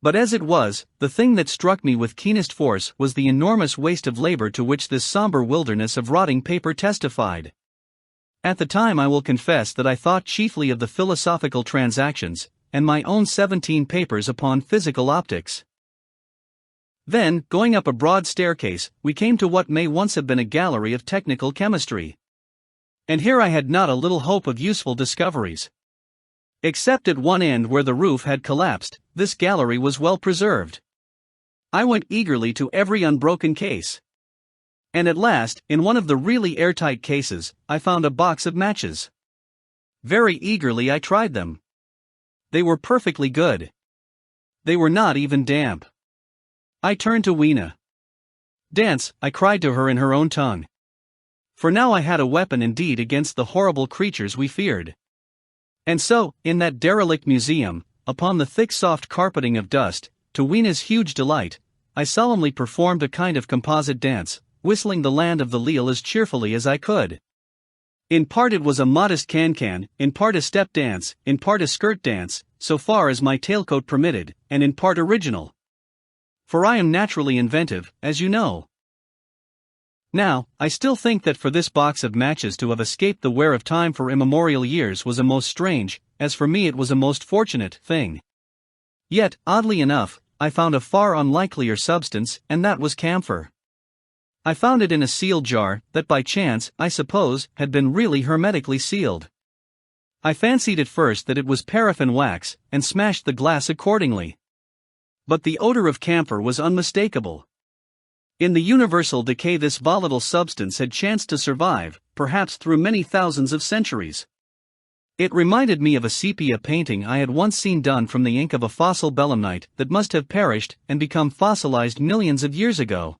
But as it was, the thing that struck me with keenest force was the enormous waste of labor to which this somber wilderness of rotting paper testified. At the time I will confess that I thought chiefly of the Philosophical Transactions, and my own 17 papers upon physical optics. Then, going up a broad staircase, we came to what may once have been a gallery of technical chemistry. And here I had not a little hope of useful discoveries. Except at one end where the roof had collapsed, this gallery was well preserved. I went eagerly to every unbroken case. And at last, in one of the really airtight cases, I found a box of matches. Very eagerly I tried them. They were perfectly good. They were not even damp. I turned to Weena. "Dance," I cried to her in her own tongue. For now I had a weapon indeed against the horrible creatures we feared. And so, in that derelict museum, upon the thick soft carpeting of dust, to Weena's huge delight, I solemnly performed a kind of composite dance, whistling the Land of the Leal as cheerfully as I could. In part it was a modest can-can, in part a step dance, in part a skirt dance, so far as my tailcoat permitted, and in part original. For I am naturally inventive, as you know. Now, I still think that for this box of matches to have escaped the wear of time for immemorial years was a most strange, as for me it was a most fortunate, thing. Yet, oddly enough, I found a far unlikelier substance, and that was camphor. I found it in a sealed jar, that by chance, I suppose, had been really hermetically sealed. I fancied at first that it was paraffin wax, and smashed the glass accordingly. But the odor of camphor was unmistakable. In the universal decay this volatile substance had chanced to survive, perhaps through many thousands of centuries. It reminded me of a sepia painting I had once seen done from the ink of a fossil belemnite that must have perished and become fossilized millions of years ago.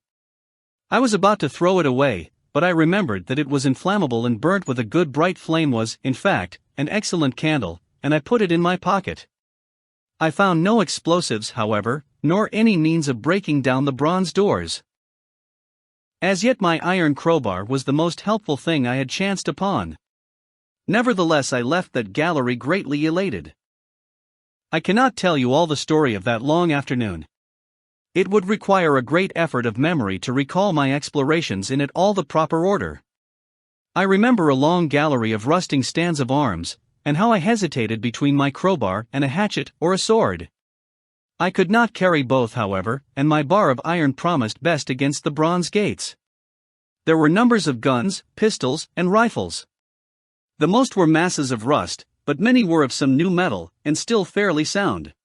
I was about to throw it away, but I remembered that it was inflammable and burnt with a good bright flame was, in fact, an excellent candle, and I put it in my pocket. I found no explosives, however, nor any means of breaking down the bronze doors. As yet my iron crowbar was the most helpful thing I had chanced upon. Nevertheless I left that gallery greatly elated. I cannot tell you all the story of that long afternoon. It would require a great effort of memory to recall my explorations in it all the proper order. I remember a long gallery of rusting stands of arms, and how I hesitated between my crowbar and a hatchet or a sword. I could not carry both, however, and my bar of iron promised best against the bronze gates. There were numbers of guns, pistols, and rifles. The most were masses of rust, but many were of some new metal, and still fairly sound.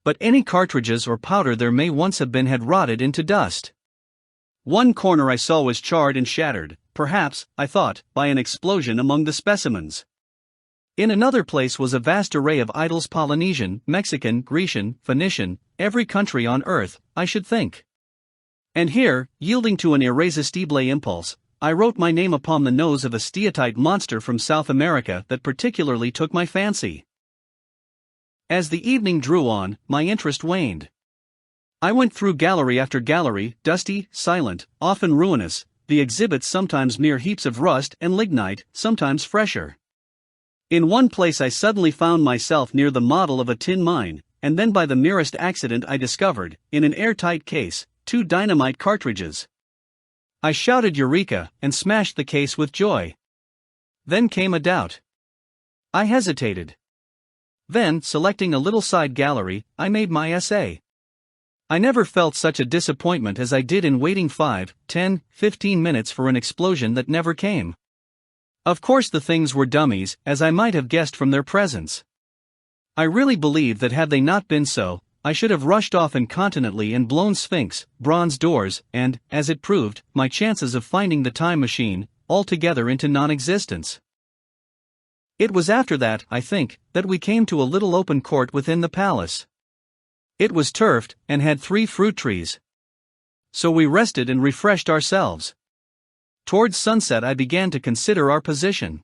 But any cartridges or powder there may once have been had rotted into dust. One corner I saw was charred and shattered, perhaps, I thought, by an explosion among the specimens. In another place was a vast array of idols, Polynesian, Mexican, Grecian, Phoenician, every country on earth, I should think. And here, yielding to an irresistible impulse, I wrote my name upon the nose of a steatite monster from South America that particularly took my fancy. As the evening drew on, my interest waned. I went through gallery after gallery, dusty, silent, often ruinous, the exhibits sometimes mere heaps of rust and lignite, sometimes fresher. In one place I suddenly found myself near the model of a tin mine, and then by the merest accident I discovered, in an airtight case, 2 dynamite cartridges. I shouted Eureka, and smashed the case with joy. Then came a doubt. I hesitated. Then, selecting a little side gallery, I made my essay. I never felt such a disappointment as I did in waiting 5, 10, 15 minutes for an explosion that never came. Of course the things were dummies, as I might have guessed from their presence. I really believe that had they not been so, I should have rushed off incontinently and blown Sphinx, bronze doors, and, as it proved, my chances of finding the time machine, altogether into non-existence. It was after that, I think, that we came to a little open court within the palace. It was turfed, and had 3 fruit trees. So we rested and refreshed ourselves. Towards sunset I began to consider our position.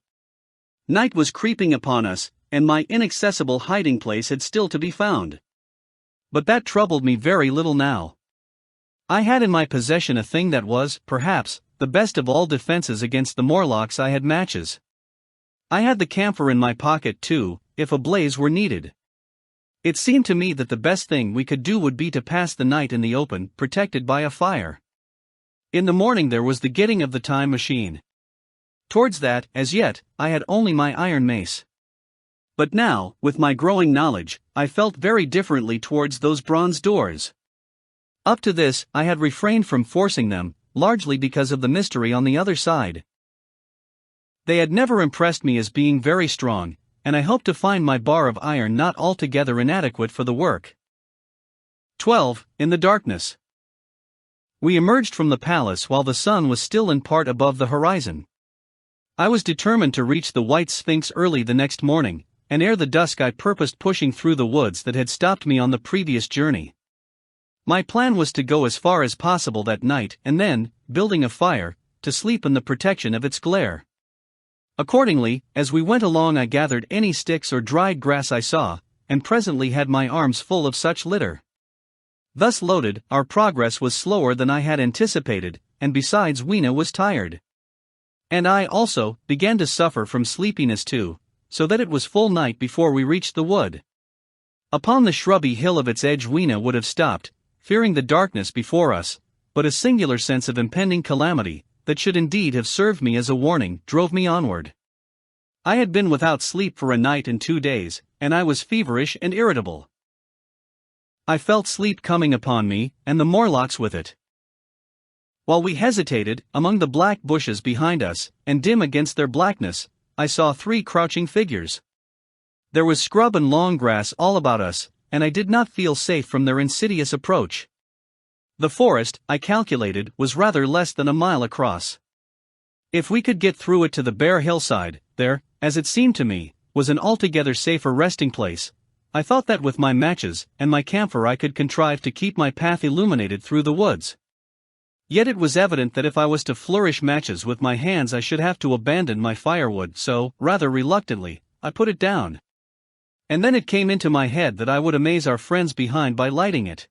Night was creeping upon us, and my inaccessible hiding place had still to be found. But that troubled me very little now. I had in my possession a thing that was, perhaps, the best of all defenses against the Morlocks. I had matches. I had the camphor in my pocket too, if a blaze were needed. It seemed to me that the best thing we could do would be to pass the night in the open, protected by a fire. In the morning there was the getting of the time machine. Towards that, as yet, I had only my iron mace. But now, with my growing knowledge, I felt very differently towards those bronze doors. Up to this, I had refrained from forcing them, largely because of the mystery on the other side. They had never impressed me as being very strong, and I hoped to find my bar of iron not altogether inadequate for the work. 12. In the darkness. We emerged from the palace while the sun was still in part above the horizon. I was determined to reach the White Sphinx early the next morning, and ere the dusk I purposed pushing through the woods that had stopped me on the previous journey. My plan was to go as far as possible that night and then, building a fire, to sleep in the protection of its glare. Accordingly, as we went along I gathered any sticks or dried grass I saw, and presently had my arms full of such litter. Thus loaded, our progress was slower than I had anticipated, and besides Weena was tired. And I also began to suffer from sleepiness too, so that it was full night before we reached the wood. Upon the shrubby hill of its edge Weena would have stopped, fearing the darkness before us, but a singular sense of impending calamity, that should indeed have served me as a warning, drove me onward. I had been without sleep for a night and 2 days, and I was feverish and irritable. I felt sleep coming upon me, and the Morlocks with it. While we hesitated, among the black bushes behind us, and dim against their blackness, I saw 3 crouching figures. There was scrub and long grass all about us, and I did not feel safe from their insidious approach. The forest, I calculated, was rather less than a mile across. If we could get through it to the bare hillside, there, as it seemed to me, was an altogether safer resting place. I thought that with my matches and my camphor I could contrive to keep my path illuminated through the woods. Yet it was evident that if I was to flourish matches with my hands I should have to abandon my firewood, so, rather reluctantly, I put it down. And then it came into my head that I would amaze our friends behind by lighting it.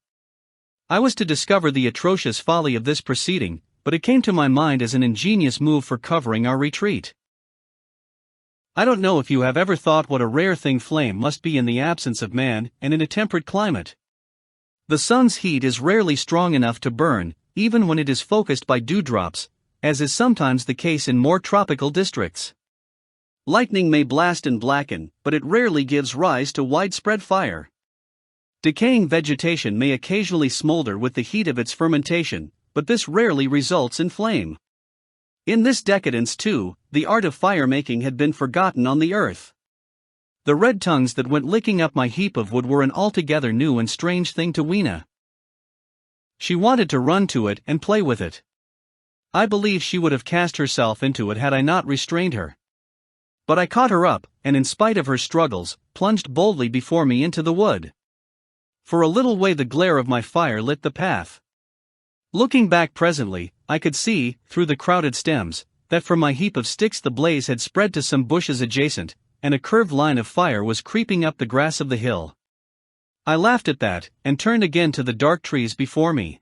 I was to discover the atrocious folly of this proceeding, but it came to my mind as an ingenious move for covering our retreat. I don't know if you have ever thought what a rare thing flame must be in the absence of man and in a temperate climate. The sun's heat is rarely strong enough to burn, even when it is focused by dewdrops, as is sometimes the case in more tropical districts. Lightning may blast and blacken, but it rarely gives rise to widespread fire. Decaying vegetation may occasionally smolder with the heat of its fermentation, but this rarely results in flame. In this decadence too, the art of fire-making had been forgotten on the earth. The red tongues that went licking up my heap of wood were an altogether new and strange thing to Weena. She wanted to run to it and play with it. I believe she would have cast herself into it had I not restrained her. But I caught her up, and in spite of her struggles, plunged boldly before me into the wood. For a little way the glare of my fire lit the path. Looking back presently, I could see, through the crowded stems, that from my heap of sticks the blaze had spread to some bushes adjacent, and a curved line of fire was creeping up the grass of the hill. I laughed at that, and turned again to the dark trees before me.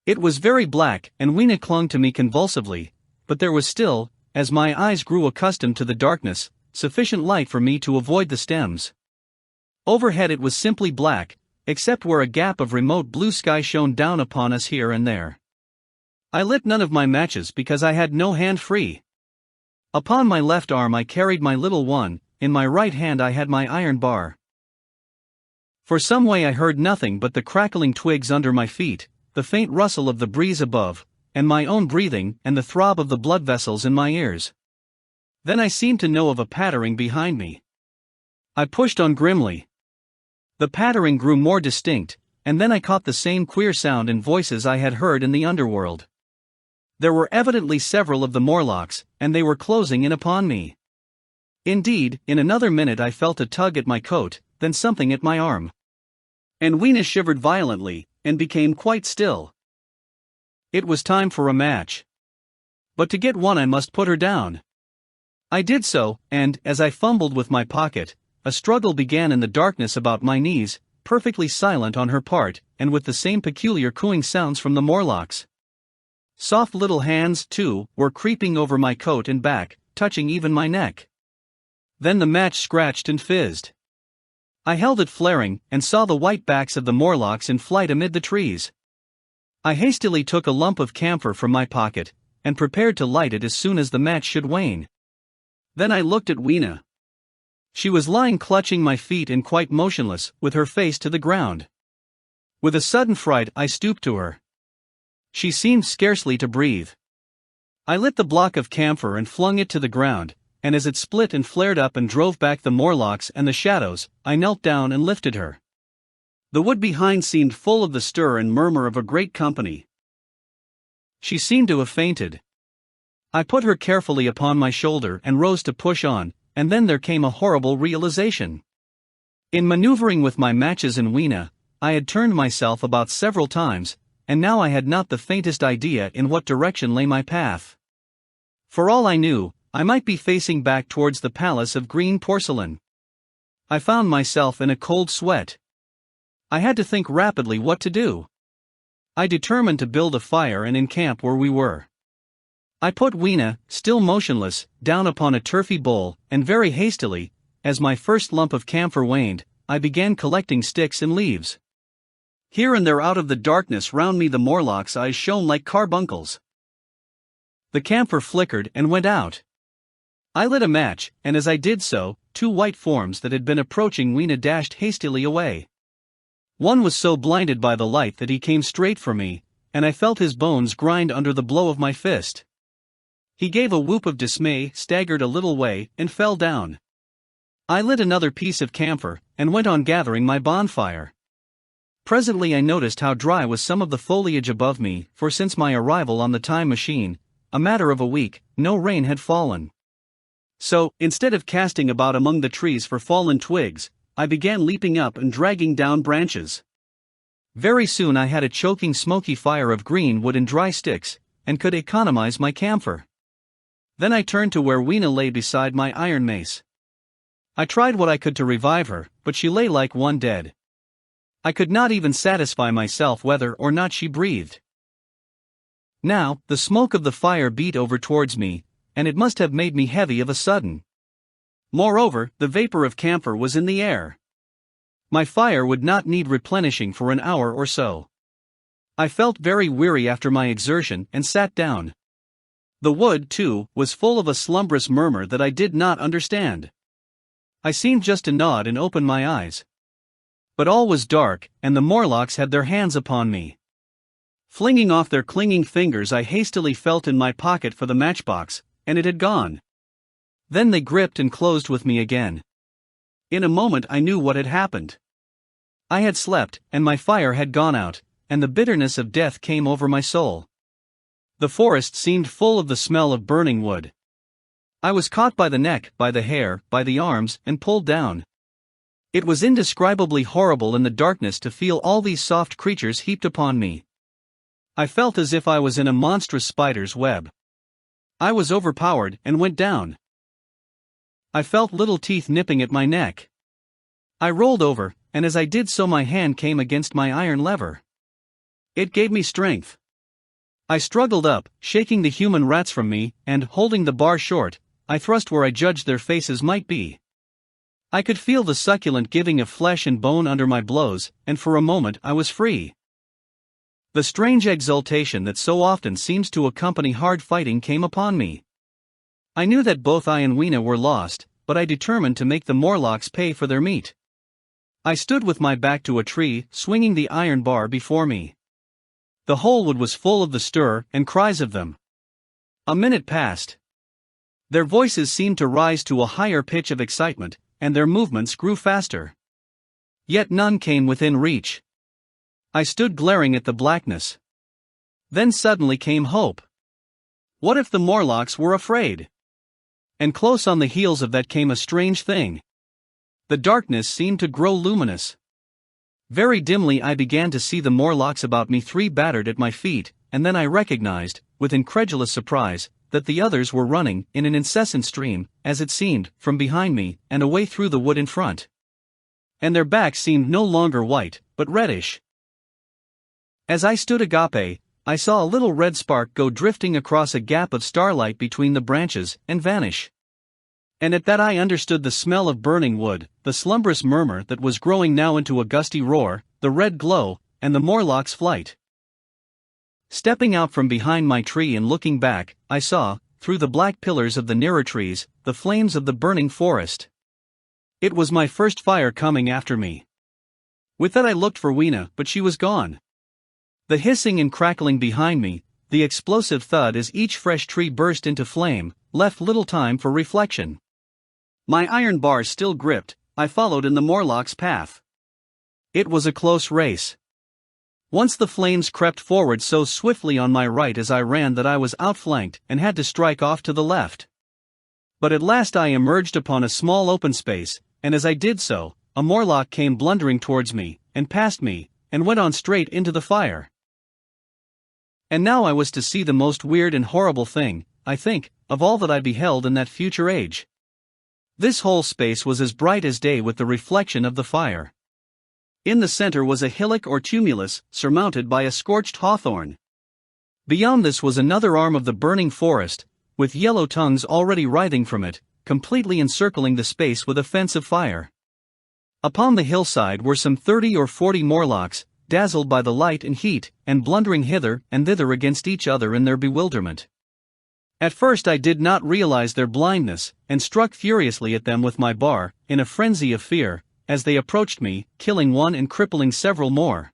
It was very black, and Weena clung to me convulsively, but there was still, as my eyes grew accustomed to the darkness, sufficient light for me to avoid the stems. Overhead it was simply black, except where a gap of remote blue sky shone down upon us here and there. I lit none of my matches because I had no hand free. Upon my left arm I carried my little one, in my right hand I had my iron bar. For some way I heard nothing but the crackling twigs under my feet, the faint rustle of the breeze above, and my own breathing and the throb of the blood vessels in my ears. Then I seemed to know of a pattering behind me. I pushed on grimly. The pattering grew more distinct, and then I caught the same queer sound and voices I had heard in the underworld. There were evidently several of the Morlocks, and they were closing in upon me. Indeed, in another minute I felt a tug at my coat, then something at my arm. And Weena shivered violently, and became quite still. It was time for a match. But to get one I must put her down. I did so, and, as I fumbled with my pocket, a struggle began in the darkness about my knees, perfectly silent on her part, and with the same peculiar cooing sounds from the Morlocks. Soft little hands, too, were creeping over my coat and back, touching even my neck. Then the match scratched and fizzed. I held it flaring, and saw the white backs of the Morlocks in flight amid the trees. I hastily took a lump of camphor from my pocket, and prepared to light it as soon as the match should wane. Then I looked at Weena. She was lying clutching my feet and quite motionless, with her face to the ground. With a sudden fright I stooped to her. She seemed scarcely to breathe. I lit the block of camphor and flung it to the ground, and as it split and flared up and drove back the Morlocks and the shadows, I knelt down and lifted her. The wood behind seemed full of the stir and murmur of a great company. She seemed to have fainted. I put her carefully upon my shoulder and rose to push on, and then there came a horrible realization. In maneuvering with my matches and Weena, I had turned myself about several times, and now I had not the faintest idea in what direction lay my path. For all I knew, I might be facing back towards the palace of green porcelain. I found myself in a cold sweat. I had to think rapidly what to do. I determined to build a fire and encamp where we were. I put Weena, still motionless, down upon a turfy bowl, and very hastily, as my first lump of camphor waned, I began collecting sticks and leaves. Here and there out of the darkness round me the Morlocks' eyes shone like carbuncles. The camphor flickered and went out. I lit a match, and as I did so, two white forms that had been approaching Weena dashed hastily away. One was so blinded by the light that he came straight for me, and I felt his bones grind under the blow of my fist. He gave a whoop of dismay, staggered a little way, and fell down. I lit another piece of camphor, and went on gathering my bonfire. Presently I noticed how dry was some of the foliage above me, for since my arrival on the time machine, a matter of a week, no rain had fallen. So, instead of casting about among the trees for fallen twigs, I began leaping up and dragging down branches. Very soon I had a choking smoky fire of green wood and dry sticks, and could economize my camphor. Then I turned to where Weena lay beside my iron mace. I tried what I could to revive her, but she lay like one dead. I could not even satisfy myself whether or not she breathed. Now, the smoke of the fire beat over towards me, and it must have made me heavy of a sudden. Moreover, the vapor of camphor was in the air. My fire would not need replenishing for an hour or so. I felt very weary after my exertion and sat down. The wood, too, was full of a slumbrous murmur that I did not understand. I seemed just to nod and open my eyes. But all was dark, and the Morlocks had their hands upon me. Flinging off their clinging fingers, I hastily felt in my pocket for the matchbox, and it had gone. Then they gripped and closed with me again. In a moment I knew what had happened. I had slept, and my fire had gone out, and the bitterness of death came over my soul. The forest seemed full of the smell of burning wood. I was caught by the neck, by the hair, by the arms, and pulled down. It was indescribably horrible in the darkness to feel all these soft creatures heaped upon me. I felt as if I was in a monstrous spider's web. I was overpowered and went down. I felt little teeth nipping at my neck. I rolled over, and as I did so my hand came against my iron lever. It gave me strength. I struggled up, shaking the human rats from me, and, holding the bar short, I thrust where I judged their faces might be. I could feel the succulent giving of flesh and bone under my blows, and for a moment I was free. The strange exultation that so often seems to accompany hard fighting came upon me. I knew that both I and Weena were lost, but I determined to make the Morlocks pay for their meat. I stood with my back to a tree, swinging the iron bar before me. The whole wood was full of the stir and cries of them. A minute passed. Their voices seemed to rise to a higher pitch of excitement, and their movements grew faster. Yet none came within reach. I stood glaring at the blackness. Then suddenly came hope. What if the Morlocks were afraid? And close on the heels of that came a strange thing. The darkness seemed to grow luminous. Very dimly I began to see the Morlocks about me, 3 battered at my feet, and then I recognized, with incredulous surprise, that the others were running in an incessant stream, as it seemed, from behind me and away through the wood in front. And their backs seemed no longer white, but reddish. As I stood agape, I saw a little red spark go drifting across a gap of starlight between the branches and vanish. And at that I understood the smell of burning wood, the slumberous murmur that was growing now into a gusty roar, the red glow, and the Morlock's flight. Stepping out from behind my tree and looking back, I saw, through the black pillars of the nearer trees, the flames of the burning forest. It was my first fire coming after me. With that I looked for Weena, but she was gone. The hissing and crackling behind me, the explosive thud as each fresh tree burst into flame, left little time for reflection. My iron bars still gripped, I followed in the Morlock's path. It was a close race. Once the flames crept forward so swiftly on my right as I ran that I was outflanked and had to strike off to the left. But at last I emerged upon a small open space, and as I did so, a Morlock came blundering towards me, and past me, and went on straight into the fire. And now I was to see the most weird and horrible thing, I think, of all that I beheld in that future age. This whole space was as bright as day with the reflection of the fire. In the center was a hillock or tumulus, surmounted by a scorched hawthorn. Beyond this was another arm of the burning forest, with yellow tongues already writhing from it, completely encircling the space with a fence of fire. Upon the hillside were some 30 or 40 Morlocks, dazzled by the light and heat, and blundering hither and thither against each other in their bewilderment. At first I did not realize their blindness, and struck furiously at them with my bar, in a frenzy of fear, as they approached me, killing one and crippling several more.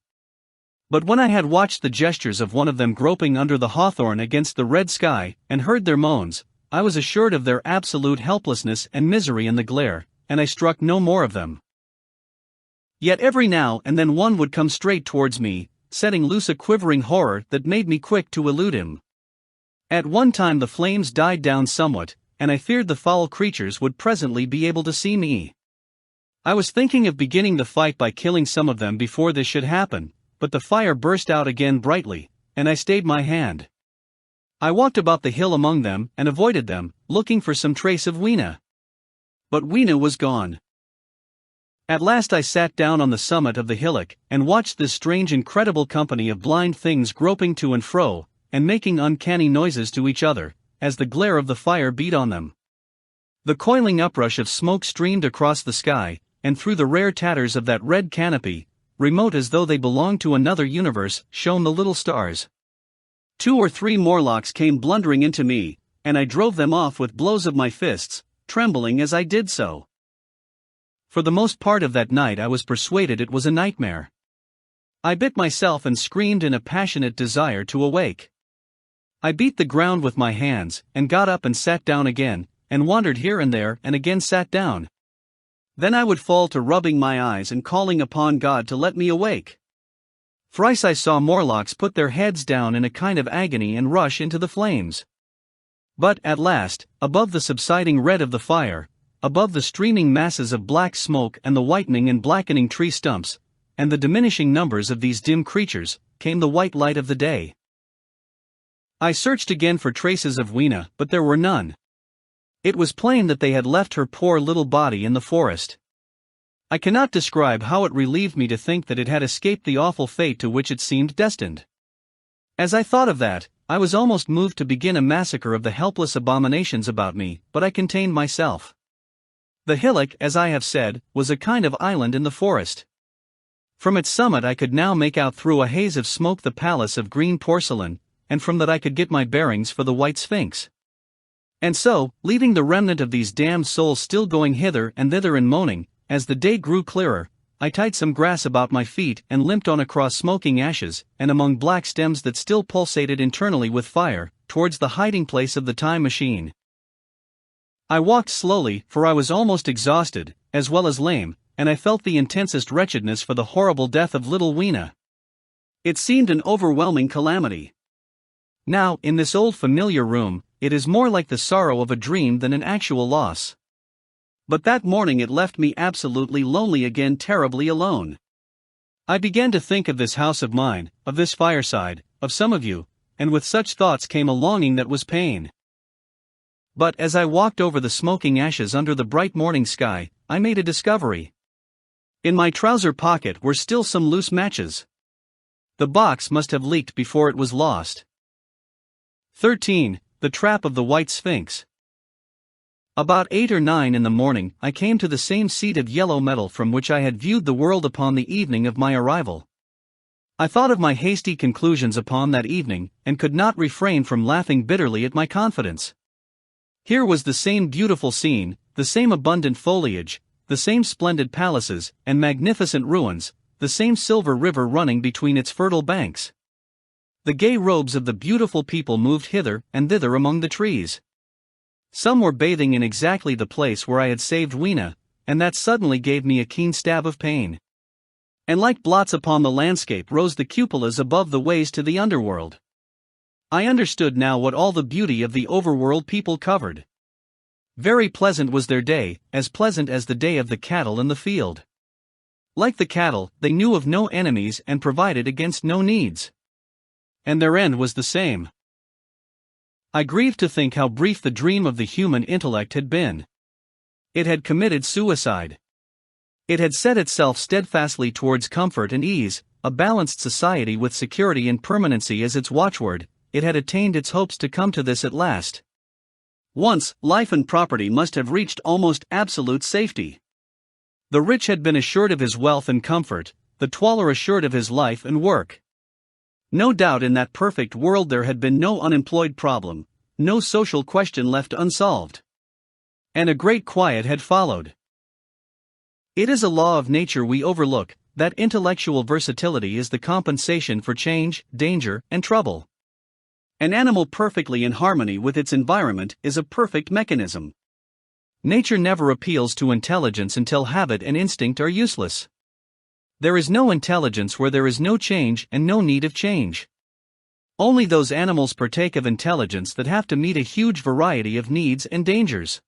But when I had watched the gestures of one of them groping under the hawthorn against the red sky, and heard their moans, I was assured of their absolute helplessness and misery in the glare, and I struck no more of them. Yet every now and then one would come straight towards me, setting loose a quivering horror that made me quick to elude him. At one time the flames died down somewhat, and I feared the foul creatures would presently be able to see me. I was thinking of beginning the fight by killing some of them before this should happen, but the fire burst out again brightly, and I stayed my hand. I walked about the hill among them and avoided them, looking for some trace of Weena. But Weena was gone. At last I sat down on the summit of the hillock and watched this strange incredible company of blind things groping to and fro, and making uncanny noises to each other, as the glare of the fire beat on them. The coiling uprush of smoke streamed across the sky, and through the rare tatters of that red canopy, remote as though they belonged to another universe, shone the little stars. 2 or 3 Morlocks came blundering into me, and I drove them off with blows of my fists, trembling as I did so. For the most part of that night I was persuaded it was a nightmare. I bit myself and screamed in a passionate desire to awake. I beat the ground with my hands, and got up and sat down again, and wandered here and there and again sat down. Then I would fall to rubbing my eyes and calling upon God to let me awake. Thrice I saw Morlocks put their heads down in a kind of agony and rush into the flames. But at last, above the subsiding red of the fire, above the streaming masses of black smoke and the whitening and blackening tree stumps, and the diminishing numbers of these dim creatures, came the white light of the day. I searched again for traces of Weena, but there were none. It was plain that they had left her poor little body in the forest. I cannot describe how it relieved me to think that it had escaped the awful fate to which it seemed destined. As I thought of that, I was almost moved to begin a massacre of the helpless abominations about me, but I contained myself. The hillock, as I have said, was a kind of island in the forest. From its summit I could now make out through a haze of smoke the palace of green porcelain, and from that I could get my bearings for the White Sphinx. And so, leaving the remnant of these damned souls still going hither and thither and moaning, as the day grew clearer, I tied some grass about my feet and limped on across smoking ashes, and among black stems that still pulsated internally with fire, towards the hiding place of the time machine. I walked slowly, for I was almost exhausted, as well as lame, and I felt the intensest wretchedness for the horrible death of little Weena. It seemed an overwhelming calamity. Now, in this old familiar room, it is more like the sorrow of a dream than an actual loss. But that morning it left me absolutely lonely again, terribly alone. I began to think of this house of mine, of this fireside, of some of you, and with such thoughts came a longing that was pain. But as I walked over the smoking ashes under the bright morning sky, I made a discovery. In my trouser pocket were still some loose matches. The box must have leaked before it was lost. 13. The Trap of the White Sphinx. About 8 or 9 in the morning, I came to the same seat of yellow metal from which I had viewed the world upon the evening of my arrival. I thought of my hasty conclusions upon that evening, and could not refrain from laughing bitterly at my confidence. Here was the same beautiful scene, the same abundant foliage, the same splendid palaces and magnificent ruins, the same silver river running between its fertile banks. The gay robes of the beautiful people moved hither and thither among the trees. Some were bathing in exactly the place where I had saved Weena, and that suddenly gave me a keen stab of pain. And like blots upon the landscape rose the cupolas above the ways to the underworld. I understood now what all the beauty of the overworld people covered. Very pleasant was their day, as pleasant as the day of the cattle in the field. Like the cattle, they knew of no enemies and provided against no needs. And their end was the same. I grieved to think how brief the dream of the human intellect had been. It had committed suicide. It had set itself steadfastly towards comfort and ease, a balanced society with security and permanency as its watchword. It had attained its hopes to come to this at last. Once, life and property must have reached almost absolute safety. The rich had been assured of his wealth and comfort, the twaller assured of his life and work. No doubt in that perfect world there had been no unemployed problem, no social question left unsolved. And a great quiet had followed. It is a law of nature we overlook, that intellectual versatility is the compensation for change, danger, and trouble. An animal perfectly in harmony with its environment is a perfect mechanism. Nature never appeals to intelligence until habit and instinct are useless. There is no intelligence where there is no change and no need of change. Only those animals partake of intelligence that have to meet a huge variety of needs and dangers.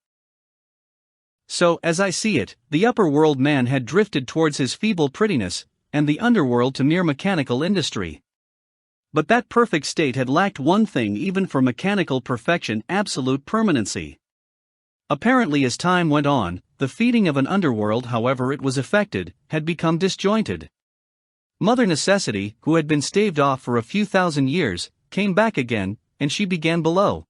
So, as I see it, the upper world man had drifted towards his feeble prettiness, and the underworld to mere mechanical industry. But that perfect state had lacked one thing even for mechanical perfection: absolute permanency. Apparently as time went on, the feeding of an underworld, however it was effected, had become disjointed. Mother Necessity, who had been staved off for a few thousand years, came back again, and she began below.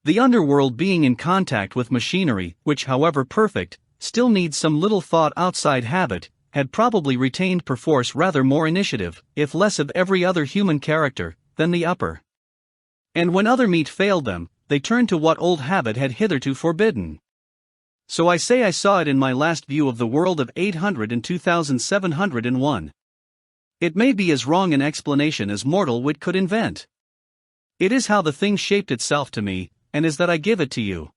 The underworld being in contact with machinery, which however perfect, still needs some little thought outside habit, had probably retained perforce rather more initiative, if less of every other human character, than the upper. And when other meat failed them, they turned to what old habit had hitherto forbidden. So I say I saw it in my last view of the world of 802,701. It may be as wrong an explanation as mortal wit could invent. It is how the thing shaped itself to me, and is that I give it to you.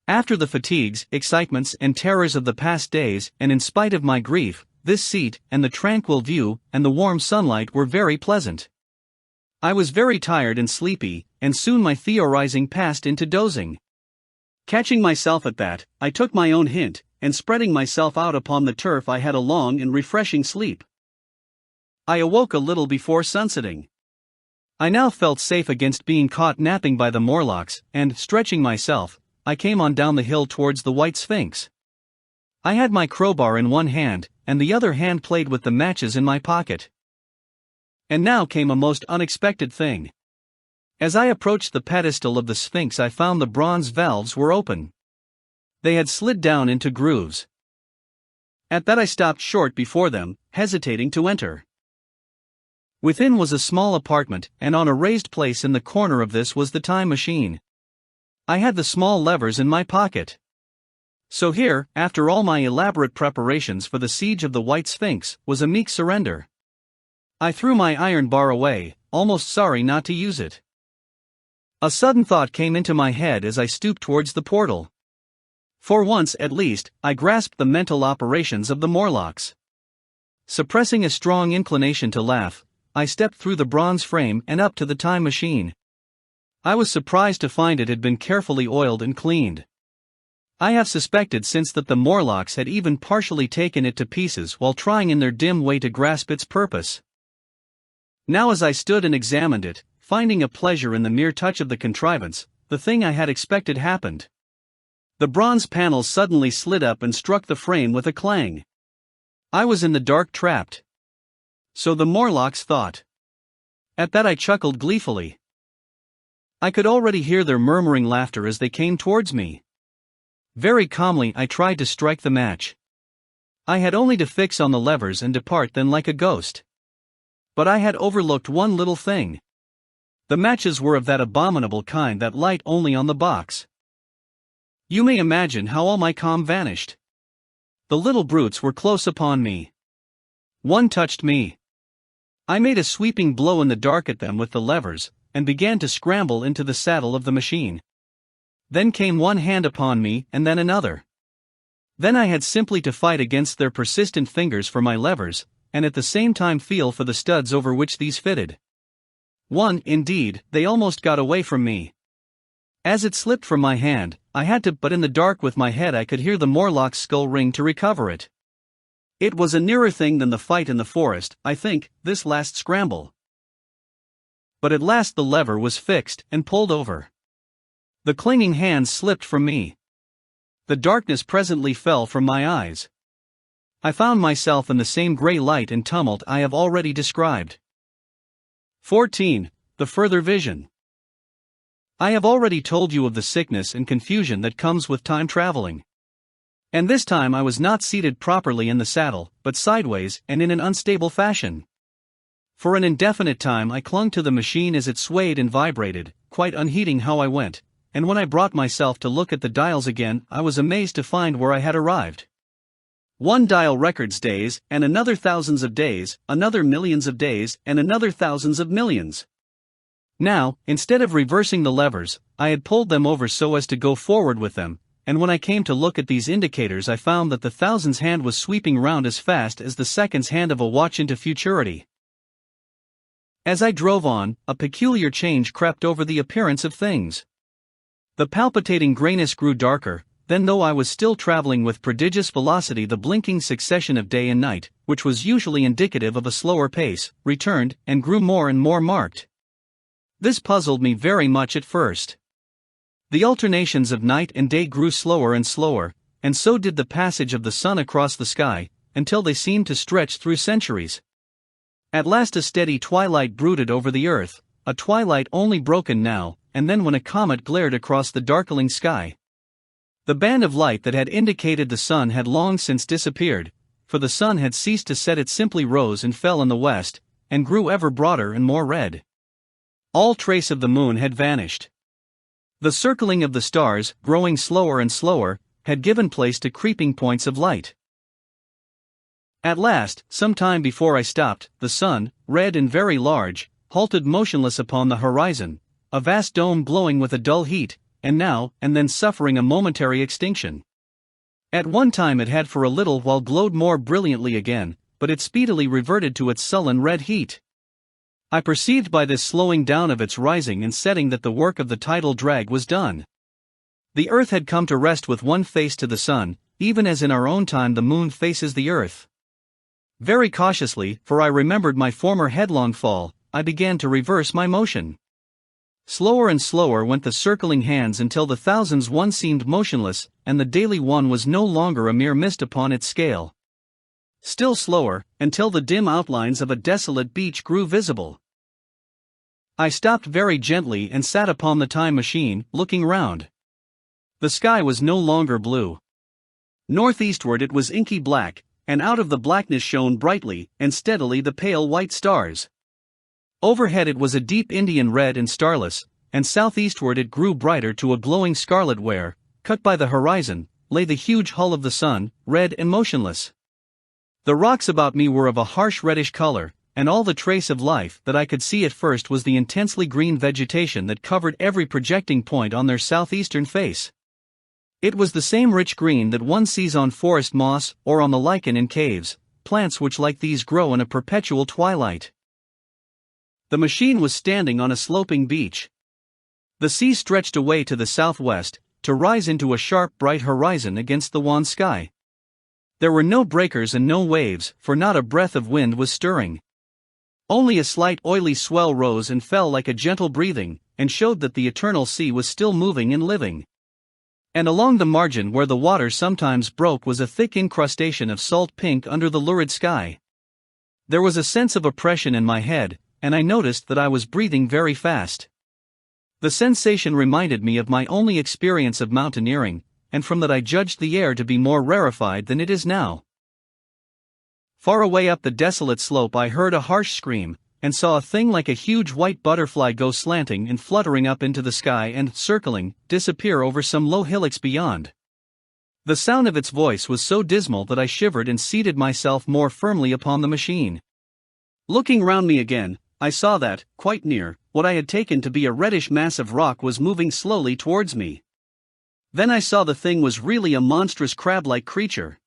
After the fatigues, excitements, and terrors of the past days, and in spite of my grief, this seat, and the tranquil view, and the warm sunlight were very pleasant. I was very tired and sleepy, and soon my theorizing passed into dozing. Catching myself at that, I took my own hint, and spreading myself out upon the turf I had a long and refreshing sleep. I awoke a little before sunsetting. I now felt safe against being caught napping by the Morlocks, and, stretching myself, I came on down the hill towards the White Sphinx. I had my crowbar in one hand, and the other hand played with the matches in my pocket. And now came a most unexpected thing. As I approached the pedestal of the Sphinx I found the bronze valves were open. They had slid down into grooves. At that I stopped short before them, hesitating to enter. Within was a small apartment, and on a raised place in the corner of this was the time machine. I had the small levers in my pocket. So here, after all my elaborate preparations for the siege of the White Sphinx, was a meek surrender. I threw my iron bar away, almost sorry not to use it. A sudden thought came into my head as I stooped towards the portal. For once at least, I grasped the mental operations of the Morlocks. Suppressing a strong inclination to laugh, I stepped through the bronze frame and up to the time machine. I was surprised to find it had been carefully oiled and cleaned. I have suspected since that the Morlocks had even partially taken it to pieces while trying in their dim way to grasp its purpose. Now as I stood and examined it, finding a pleasure in the mere touch of the contrivance, the thing I had expected happened. The bronze panels suddenly slid up and struck the frame with a clang. I was in the dark, trapped. So the Morlocks thought. At that I chuckled gleefully. I could already hear their murmuring laughter as they came towards me. Very calmly I tried to strike the match. I had only to fix on the levers and depart then like a ghost. But I had overlooked one little thing. The matches were of that abominable kind that light only on the box. You may imagine how all my calm vanished. The little brutes were close upon me. One touched me. I made a sweeping blow in the dark at them with the levers, and began to scramble into the saddle of the machine. Then came one hand upon me and then another. Then I had simply to fight against their persistent fingers for my levers, and at the same time feel for the studs over which these fitted. Indeed, they almost got away from me. As it slipped from my hand, I had to, but in the dark with my head I could hear the Morlock's skull ring to recover it. It was a nearer thing than the fight in the forest, I think, this last scramble. But at last the lever was fixed and pulled over. The clinging hands slipped from me. The darkness presently fell from my eyes. I found myself in the same grey light and tumult I have already described. 14. The further vision. I have already told you of the sickness and confusion that comes with time traveling. And this time I was not seated properly in the saddle, but sideways and in an unstable fashion. For an indefinite time I clung to the machine as it swayed and vibrated, quite unheeding how I went, and when I brought myself to look at the dials again I was amazed to find where I had arrived. One dial records days, and another thousands of days, another millions of days, and another thousands of millions. Now, instead of reversing the levers, I had pulled them over so as to go forward with them, and when I came to look at these indicators I found that the thousands hand was sweeping round as fast as the seconds hand of a watch into futurity. As I drove on, a peculiar change crept over the appearance of things. The palpitating grayness grew darker, then though I was still traveling with prodigious velocity the blinking succession of day and night, which was usually indicative of a slower pace, returned, and grew more and more marked. This puzzled me very much at first. The alternations of night and day grew slower and slower, and so did the passage of the sun across the sky, until they seemed to stretch through centuries. At last a steady twilight brooded over the earth, a twilight only broken now and then when a comet glared across the darkling sky. The band of light that had indicated the sun had long since disappeared, for the sun had ceased to set, it simply rose and fell in the west, and grew ever broader and more red. All trace of the moon had vanished. The circling of the stars, growing slower and slower, had given place to creeping points of light. At last, some time before I stopped, the sun, red and very large, halted motionless upon the horizon, a vast dome glowing with a dull heat, and now and then suffering a momentary extinction. At one time it had for a little while glowed more brilliantly again, but it speedily reverted to its sullen red heat. I perceived by this slowing down of its rising and setting that the work of the tidal drag was done. The earth had come to rest with one face to the sun, even as in our own time the moon faces the earth. Very cautiously, for I remembered my former headlong fall, I began to reverse my motion. Slower and slower went the circling hands until the thousands one seemed motionless, and the daily one was no longer a mere mist upon its scale. Still slower, until the dim outlines of a desolate beach grew visible. I stopped very gently and sat upon the time machine, looking round. The sky was no longer blue. Northeastward it was inky black, and out of the blackness shone brightly and steadily the pale white stars. Overhead it was a deep Indian red and starless, and southeastward it grew brighter to a glowing scarlet where, cut by the horizon, lay the huge hull of the sun, red and motionless. The rocks about me were of a harsh reddish color, and all the trace of life that I could see at first was the intensely green vegetation that covered every projecting point on their southeastern face. It was the same rich green that one sees on forest moss or on the lichen in caves, plants which like these grow in a perpetual twilight. The machine was standing on a sloping beach. The sea stretched away to the southwest, to rise into a sharp bright horizon against the wan sky. There were no breakers and no waves, for not a breath of wind was stirring. Only a slight oily swell rose and fell like a gentle breathing, and showed that the eternal sea was still moving and living. And along the margin where the water sometimes broke was a thick incrustation of salt pink under the lurid sky. There was a sense of oppression in my head, and I noticed that I was breathing very fast. The sensation reminded me of my only experience of mountaineering, and from that I judged the air to be more rarefied than it is now. Far away up the desolate slope I heard a harsh scream, and saw a thing like a huge white butterfly go slanting and fluttering up into the sky and, circling, disappear over some low hillocks beyond. The sound of its voice was so dismal that I shivered and seated myself more firmly upon the machine. Looking round me again, I saw that, quite near, what I had taken to be a reddish mass of rock was moving slowly towards me. Then I saw the thing was really a monstrous crab-like creature.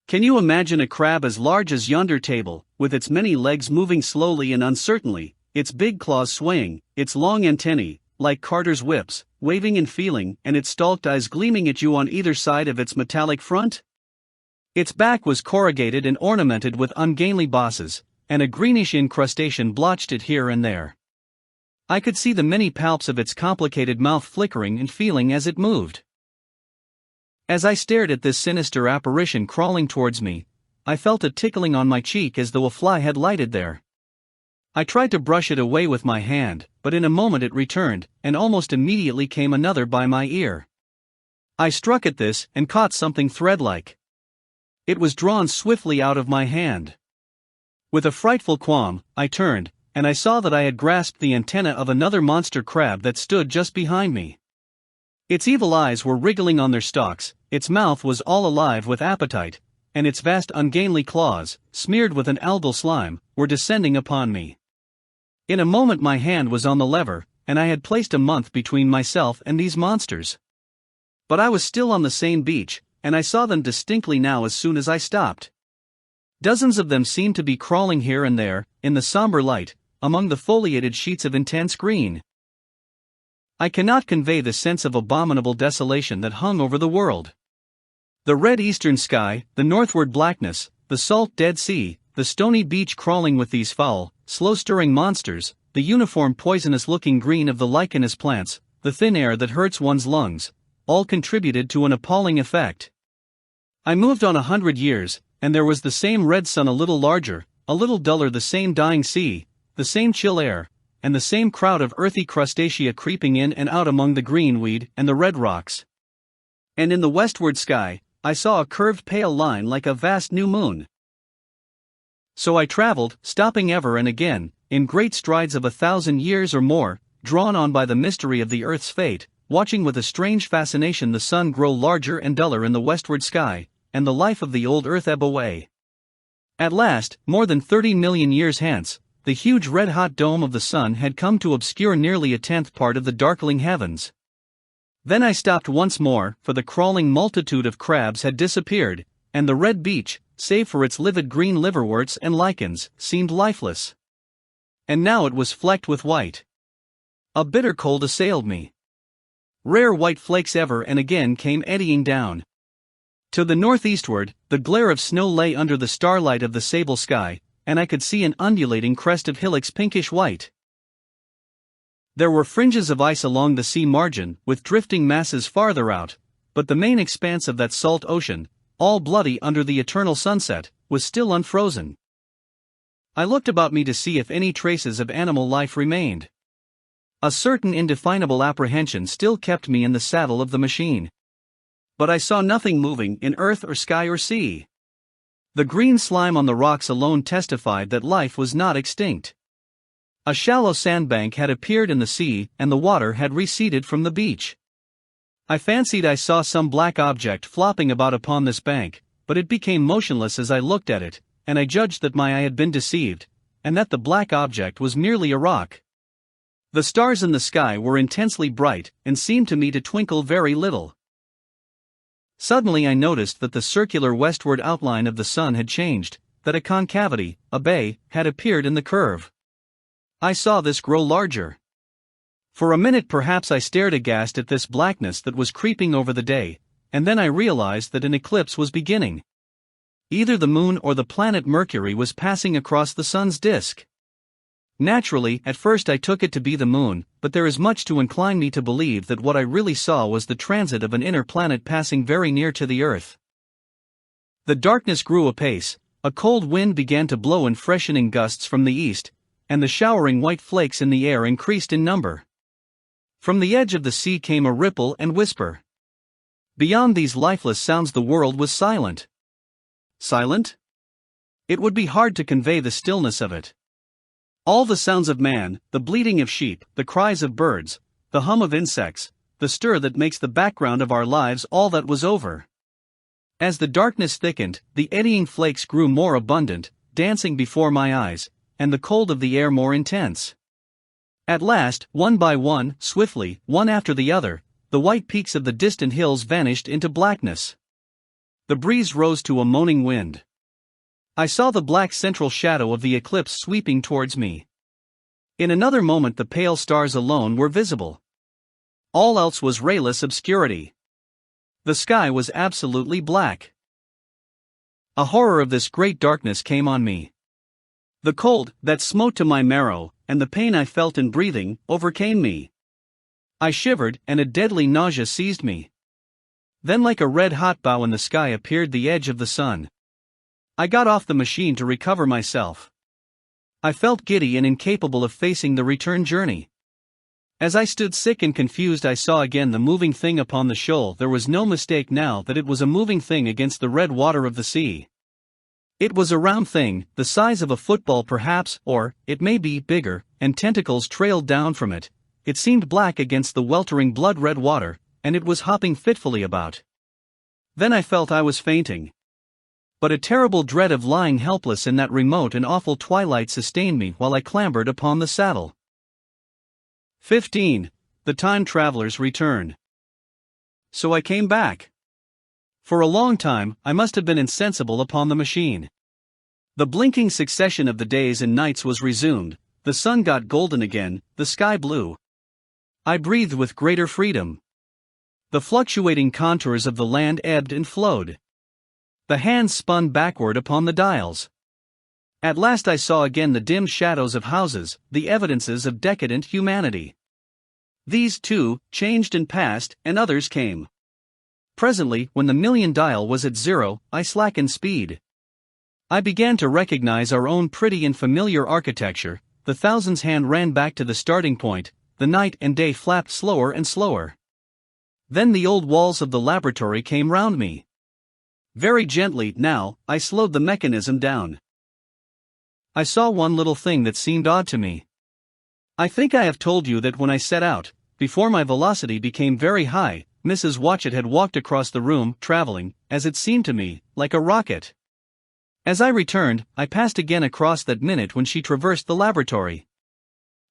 Can you imagine a crab as large as yonder table, with its many legs moving slowly and uncertainly, its big claws swaying, its long antennae, like carters' whips, waving and feeling, and its stalked eyes gleaming at you on either side of its metallic front? Its back was corrugated and ornamented with ungainly bosses, and a greenish incrustation blotched it here and there. I could see the many palps of its complicated mouth flickering and feeling as it moved. As I stared at this sinister apparition crawling towards me, I felt a tickling on my cheek as though a fly had lighted there. I tried to brush it away with my hand, but in a moment it returned, and almost immediately came another by my ear. I struck at this and caught something thread-like. It was drawn swiftly out of my hand. With a frightful qualm, I turned, and I saw that I had grasped the antenna of another monster crab that stood just behind me. Its evil eyes were wriggling on their stalks, its mouth was all alive with appetite, and its vast ungainly claws, smeared with an algal slime, were descending upon me. In a moment my hand was on the lever, and I had placed a month between myself and these monsters. But I was still on the same beach, and I saw them distinctly now as soon as I stopped. Dozens of them seemed to be crawling here and there, in the somber light, among the foliated sheets of intense green. I cannot convey the sense of abominable desolation that hung over the world. The red eastern sky, the northward blackness, the salt Dead Sea, the stony beach crawling with these foul, slow-stirring monsters, the uniform poisonous-looking green of the lichenous plants, the thin air that hurts one's lungs, all contributed to an appalling effect. I moved on 100 years, and there was the same red sun a little larger, a little duller, the same dying sea, the same chill air, and the same crowd of earthy crustacea creeping in and out among the green weed and the red rocks. And in the westward sky, I saw a curved pale line like a vast new moon. So I traveled, stopping ever and again, in great strides of 1,000 years or more, drawn on by the mystery of the earth's fate, watching with a strange fascination the sun grow larger and duller in the westward sky, and the life of the old earth ebb away. At last, more than 30 million years hence, the huge red-hot dome of the sun had come to obscure nearly a tenth part of the darkling heavens. Then I stopped once more, for the crawling multitude of crabs had disappeared, and the red beach, save for its livid green liverworts and lichens, seemed lifeless. And now it was flecked with white. A bitter cold assailed me. Rare white flakes ever and again came eddying down. To the northeastward, the glare of snow lay under the starlight of the sable sky, and I could see an undulating crest of hillocks pinkish white. There were fringes of ice along the sea margin, with drifting masses farther out, but the main expanse of that salt ocean, all bloody under the eternal sunset, was still unfrozen. I looked about me to see if any traces of animal life remained. A certain indefinable apprehension still kept me in the saddle of the machine. But I saw nothing moving in earth or sky or sea. The green slime on the rocks alone testified that life was not extinct. A shallow sandbank had appeared in the sea, and the water had receded from the beach. I fancied I saw some black object flopping about upon this bank, but it became motionless as I looked at it, and I judged that my eye had been deceived, and that the black object was merely a rock. The stars in the sky were intensely bright, and seemed to me to twinkle very little. Suddenly I noticed that the circular westward outline of the sun had changed, that a concavity, a bay, had appeared in the curve. I saw this grow larger. For a minute perhaps I stared aghast at this blackness that was creeping over the day, and then I realized that an eclipse was beginning. Either the moon or the planet Mercury was passing across the sun's disk. Naturally, at first I took it to be the moon, but there is much to incline me to believe that what I really saw was the transit of an inner planet passing very near to the Earth. The darkness grew apace, a cold wind began to blow in freshening gusts from the east, and the showering white flakes in the air increased in number. From the edge of the sea came a ripple and whisper. Beyond these lifeless sounds the world was silent. Silent? It would be hard to convey the stillness of it. All the sounds of man, the bleating of sheep, the cries of birds, the hum of insects, the stir that makes the background of our lives, all that was over. As the darkness thickened, the eddying flakes grew more abundant, dancing before my eyes, and the cold of the air more intense. At last, one by one, swiftly, one after the other, the white peaks of the distant hills vanished into blackness. The breeze rose to a moaning wind. I saw the black central shadow of the eclipse sweeping towards me. In another moment the pale stars alone were visible. All else was rayless obscurity. The sky was absolutely black. A horror of this great darkness came on me. The cold, that smote to my marrow, and the pain I felt in breathing, overcame me. I shivered, and a deadly nausea seized me. Then like a red-hot bow in the sky appeared the edge of the sun. I got off the machine to recover myself. I felt giddy and incapable of facing the return journey. As I stood sick and confused I saw again the moving thing upon the shoal. There was no mistake now that it was a moving thing against the red water of the sea. It was a round thing, the size of a football perhaps, or, it may be, bigger, and tentacles trailed down from it. It seemed black against the weltering blood-red water, and it was hopping fitfully about. Then I felt I was fainting. But a terrible dread of lying helpless in that remote and awful twilight sustained me while I clambered upon the saddle. 15. The Time Traveler's Return. So I came back. For a long time, I must have been insensible upon the machine. The blinking succession of the days and nights was resumed, the sun got golden again, the sky blue. I breathed with greater freedom. The fluctuating contours of the land ebbed and flowed. The hands spun backward upon the dials. At last I saw again the dim shadows of houses, the evidences of decadent humanity. These, too, changed and passed, and others came. Presently, when the million dial was at 0, I slackened speed. I began to recognize our own pretty and familiar architecture. The thousands hand ran back to the starting point, the night and day flapped slower and slower. Then the old walls of the laboratory came round me. Very gently, now, I slowed the mechanism down. I saw one little thing that seemed odd to me. I think I have told you that when I set out, before my velocity became very high, Mrs. Watchett had walked across the room, traveling, as it seemed to me, like a rocket. As I returned, I passed again across that minute when she traversed the laboratory.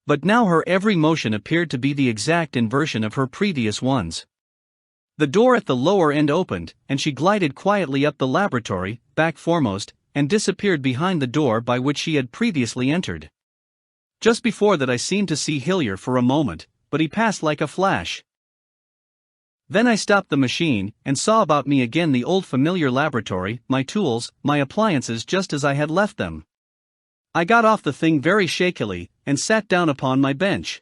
But now her every motion appeared to be the exact inversion of her previous ones. The door at the lower end opened, and she glided quietly up the laboratory, back foremost, and disappeared behind the door by which she had previously entered. Just before that I seemed to see Hillier for a moment, but he passed like a flash. Then I stopped the machine, and saw about me again the old familiar laboratory, my tools, my appliances just as I had left them. I got off the thing very shakily, and sat down upon my bench.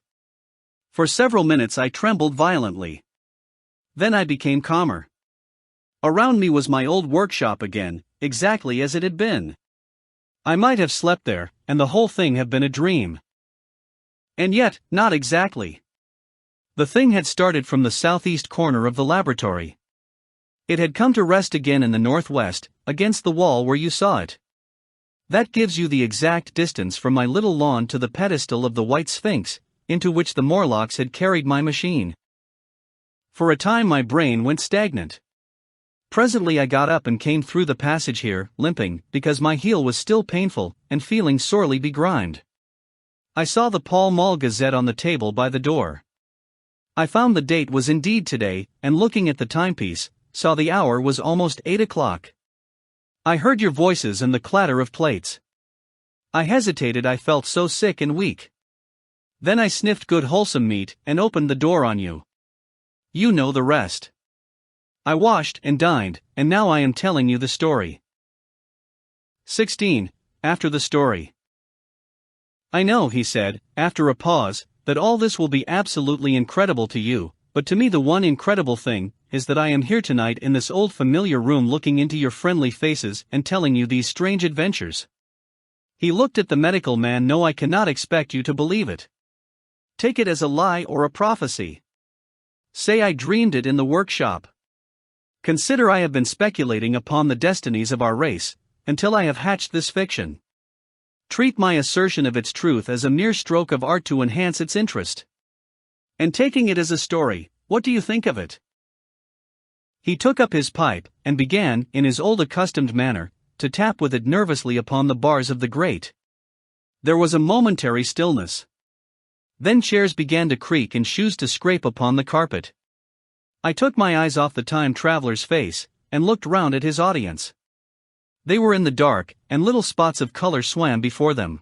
For several minutes I trembled violently. Then I became calmer. Around me was my old workshop again, exactly as it had been. I might have slept there, and the whole thing have been a dream. And yet, not exactly. The thing had started from the southeast corner of the laboratory. It had come to rest again in the northwest, against the wall where you saw it. That gives you the exact distance from my little lawn to the pedestal of the White Sphinx, into which the Morlocks had carried my machine. For a time my brain went stagnant. Presently I got up and came through the passage here, limping, because my heel was still painful, and feeling sorely begrimed. I saw the Pall Mall Gazette on the table by the door. I found the date was indeed today, and looking at the timepiece, saw the hour was almost 8 o'clock. I heard your voices and the clatter of plates. I hesitated, I felt so sick and weak. Then I sniffed good wholesome meat and opened the door on you. You know the rest. I washed and dined, and now I am telling you the story. 16. After the story. I know, he said, after a pause, that all this will be absolutely incredible to you, but to me the one incredible thing is that I am here tonight in this old familiar room looking into your friendly faces and telling you these strange adventures. He looked at the medical man. No, I cannot expect you to believe it. Take it as a lie or a prophecy. Say I dreamed it in the workshop. Consider I have been speculating upon the destinies of our race, until I have hatched this fiction. Treat my assertion of its truth as a mere stroke of art to enhance its interest. And taking it as a story, what do you think of it? He took up his pipe, and began, in his old accustomed manner, to tap with it nervously upon the bars of the grate. There was a momentary stillness. Then chairs began to creak and shoes to scrape upon the carpet. I took my eyes off the time traveler's face, and looked round at his audience. They were in the dark, and little spots of color swam before them.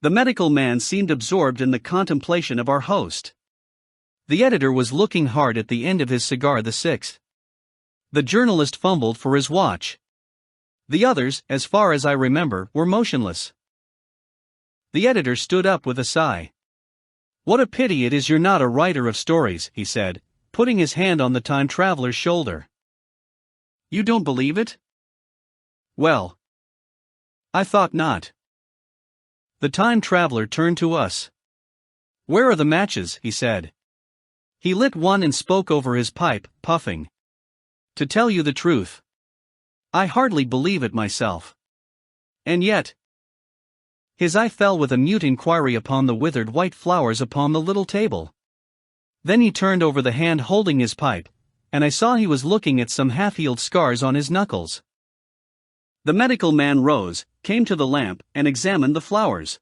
The medical man seemed absorbed in the contemplation of our host. The editor was looking hard at the end of his cigar. The sixth. The journalist fumbled for his watch. The others, as far as I remember, were motionless. The editor stood up with a sigh. What a pity it is you're not a writer of stories, he said, putting his hand on the time traveler's shoulder. You don't believe it? Well, I thought not. The time traveler turned to us. Where are the matches? He said. He lit one and spoke over his pipe, puffing. To tell you the truth, I hardly believe it myself. And yet. His eye fell with a mute inquiry upon the withered white flowers upon the little table. Then he turned over the hand holding his pipe, and I saw he was looking at some half-healed scars on his knuckles. The medical man rose, came to the lamp, and examined the flowers.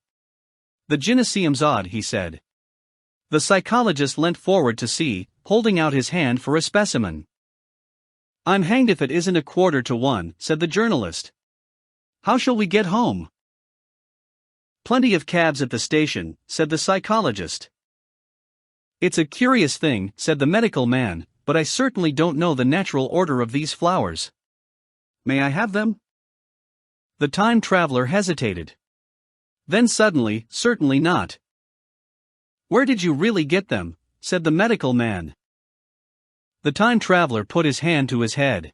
The gynœcium's odd, he said. The psychologist leant forward to see, holding out his hand for a specimen. I'm hanged if it isn't 1:15, said the journalist. How shall we get home? Plenty of cabs at the station, said the psychologist. It's a curious thing, said the medical man, but I certainly don't know the natural order of these flowers. May I have them? The time traveler hesitated. Then suddenly, certainly not. Where did you really get them? Said the medical man. The time traveler put his hand to his head.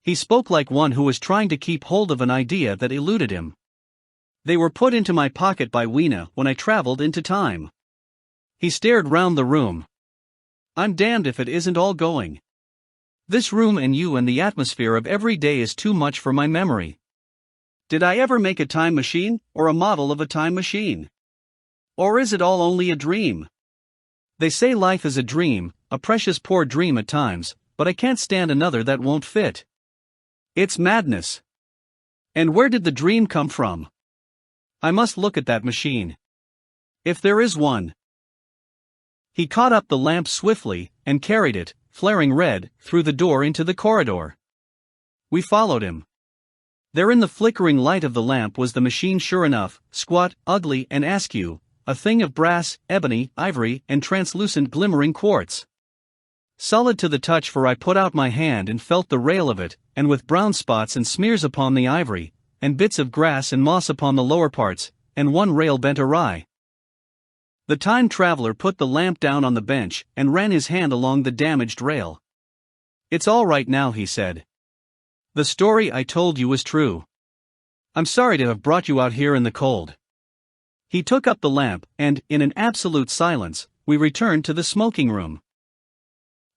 He spoke like one who was trying to keep hold of an idea that eluded him. They were put into my pocket by Weena when I traveled into time. He stared round the room. I'm damned if it isn't all going. This room and you and the atmosphere of every day is too much for my memory. Did I ever make a time machine, or a model of a time machine? Or is it all only a dream? They say life is a dream, a precious poor dream at times, but I can't stand another that won't fit. It's madness. And where did the dream come from? I must look at that machine. If there is one. He caught up the lamp swiftly, and carried it, flaring red, through the door into the corridor. We followed him. There in the flickering light of the lamp was the machine sure enough, squat, ugly and askew, a thing of brass, ebony, ivory, and translucent glimmering quartz. Solid to the touch, for I put out my hand and felt the rail of it, and with brown spots and smears upon the ivory, and bits of grass and moss upon the lower parts, and one rail bent awry. The time traveler put the lamp down on the bench and ran his hand along the damaged rail. It's all right now, he said. The story I told you was true. I'm sorry to have brought you out here in the cold. He took up the lamp, and, in an absolute silence, we returned to the smoking room.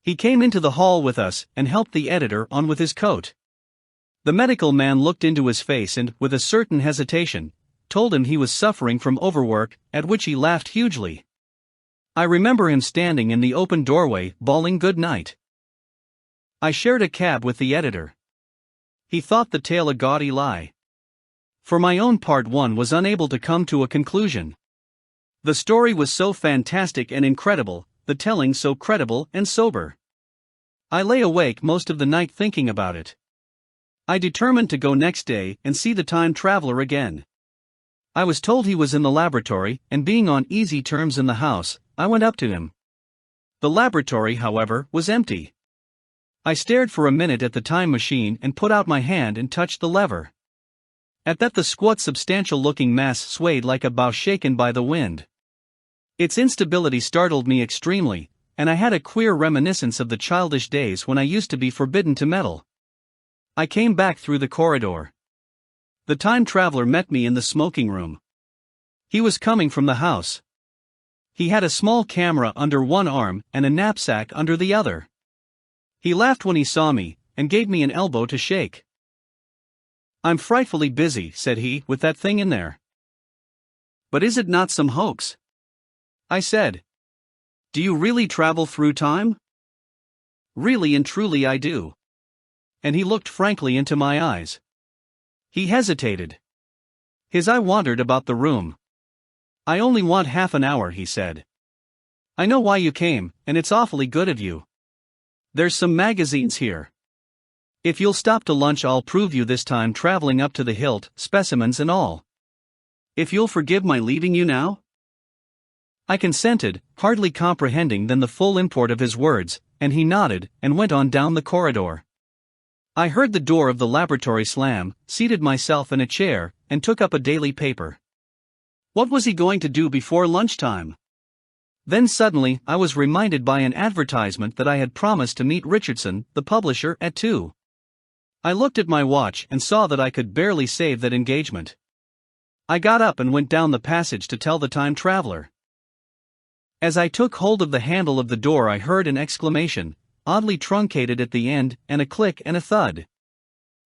He came into the hall with us and helped the editor on with his coat. The medical man looked into his face and, with a certain hesitation, told him he was suffering from overwork, at which he laughed hugely. I remember him standing in the open doorway, bawling good night. I shared a cab with the editor. He thought the tale a gaudy lie. For my own part, one was unable to come to a conclusion. The story was so fantastic and incredible, the telling so credible and sober. I lay awake most of the night thinking about it. I determined to go next day and see the time traveler again. I was told he was in the laboratory, and being on easy terms in the house, I went up to him. The laboratory, however, was empty. I stared for a minute at the time machine and put out my hand and touched the lever. At that, the squat, substantial-looking mass swayed like a bough shaken by the wind. Its instability startled me extremely, and I had a queer reminiscence of the childish days when I used to be forbidden to meddle. I came back through the corridor. The time traveler met me in the smoking room. He was coming from the house. He had a small camera under one arm and a knapsack under the other. He laughed when he saw me, and gave me an elbow to shake. "I'm frightfully busy," said he, "with that thing in there." "But is it not some hoax?" I said. "Do you really travel through time?" "Really and truly I do." And he looked frankly into my eyes. He hesitated. His eye wandered about the room. "I only want half an hour," he said. "I know why you came, and it's awfully good of you. There's some magazines here. If you'll stop to lunch, I'll prove you this time traveling up to the hilt, specimens and all. If you'll forgive my leaving you now?" I consented, hardly comprehending then the full import of his words, and he nodded, and went on down the corridor. I heard the door of the laboratory slam, seated myself in a chair, and took up a daily paper. What was he going to do before lunchtime? Then suddenly I was reminded by an advertisement that I had promised to meet Richardson, the publisher, at 2. I looked at my watch and saw that I could barely save that engagement. I got up and went down the passage to tell the time traveler. As I took hold of the handle of the door, I heard an exclamation, oddly truncated at the end, and a click and a thud.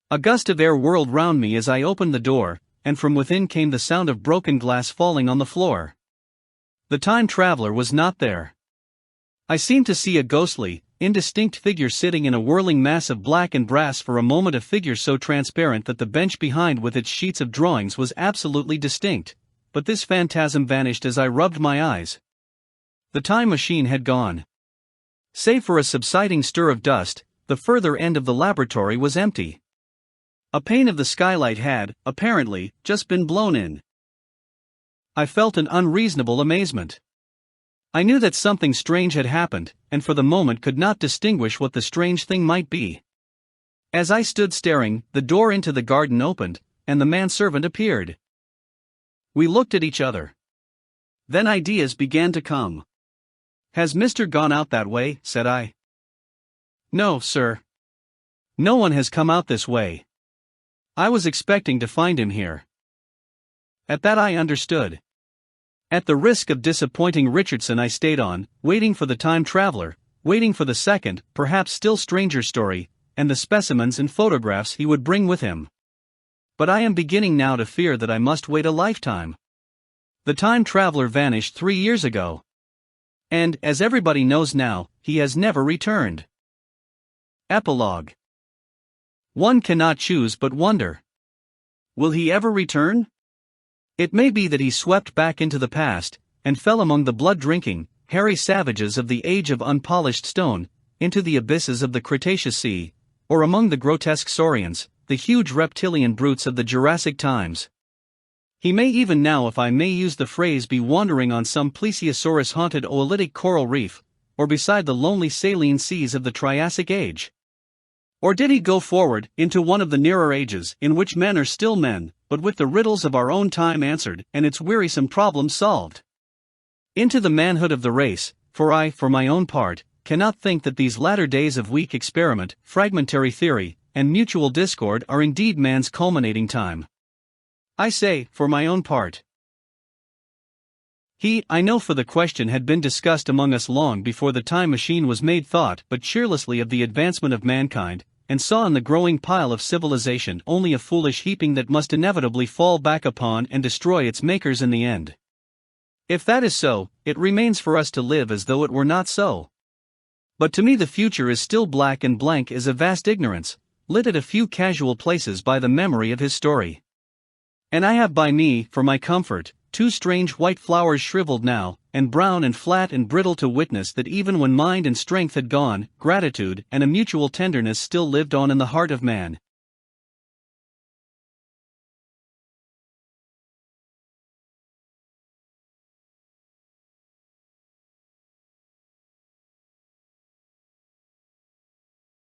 A gust of air whirled round me as I opened the door, and from within came the sound of broken glass falling on the floor. The time traveler was not there. I seemed to see a ghostly, indistinct figure sitting in a whirling mass of black and brass, for a moment a figure so transparent that the bench behind with its sheets of drawings was absolutely distinct, but this phantasm vanished as I rubbed my eyes. The time machine had gone. Save for a subsiding stir of dust, the further end of the laboratory was empty. A pane of the skylight had, apparently, just been blown in. I felt an unreasonable amazement. I knew that something strange had happened, and for the moment could not distinguish what the strange thing might be. As I stood staring, the door into the garden opened, and the manservant appeared. We looked at each other. Then ideas began to come. "Has Mr. gone out that way?" said I. "No, sir. No one has come out this way. I was expecting to find him here." At that I understood. At the risk of disappointing Richardson, I stayed on, waiting for the time traveler, waiting for the second, perhaps still stranger story, and the specimens and photographs he would bring with him. But I am beginning now to fear that I must wait a lifetime. The time traveler vanished 3 years ago. And, as everybody knows now, he has never returned. Epilogue. One cannot choose but wonder. Will he ever return? It may be that he swept back into the past, and fell among the blood-drinking, hairy savages of the age of unpolished stone, into the abysses of the Cretaceous Sea, or among the grotesque saurians, the huge reptilian brutes of the Jurassic times. He may even now, if I may use the phrase, be wandering on some plesiosaurus-haunted oolitic coral reef, or beside the lonely saline seas of the Triassic Age. Or did he go forward, into one of the nearer ages, in which men are still men, but with the riddles of our own time answered, and its wearisome problems solved? Into the manhood of the race, for I, for my own part, cannot think that these latter days of weak experiment, fragmentary theory, and mutual discord are indeed man's culminating time. I say, for my own part. I know, for the question had been discussed among us long before the time machine was made, thought but cheerlessly of the advancement of mankind, and saw in the growing pile of civilization only a foolish heaping that must inevitably fall back upon and destroy its makers in the end. If that is so, it remains for us to live as though it were not so. But to me the future is still black, and blank is a vast ignorance, lit at a few casual places by the memory of his story. And I have by me, for my comfort, two strange white flowers shriveled now, and brown and flat and brittle to witness that even when mind and strength had gone, gratitude and a mutual tenderness still lived on in the heart of man.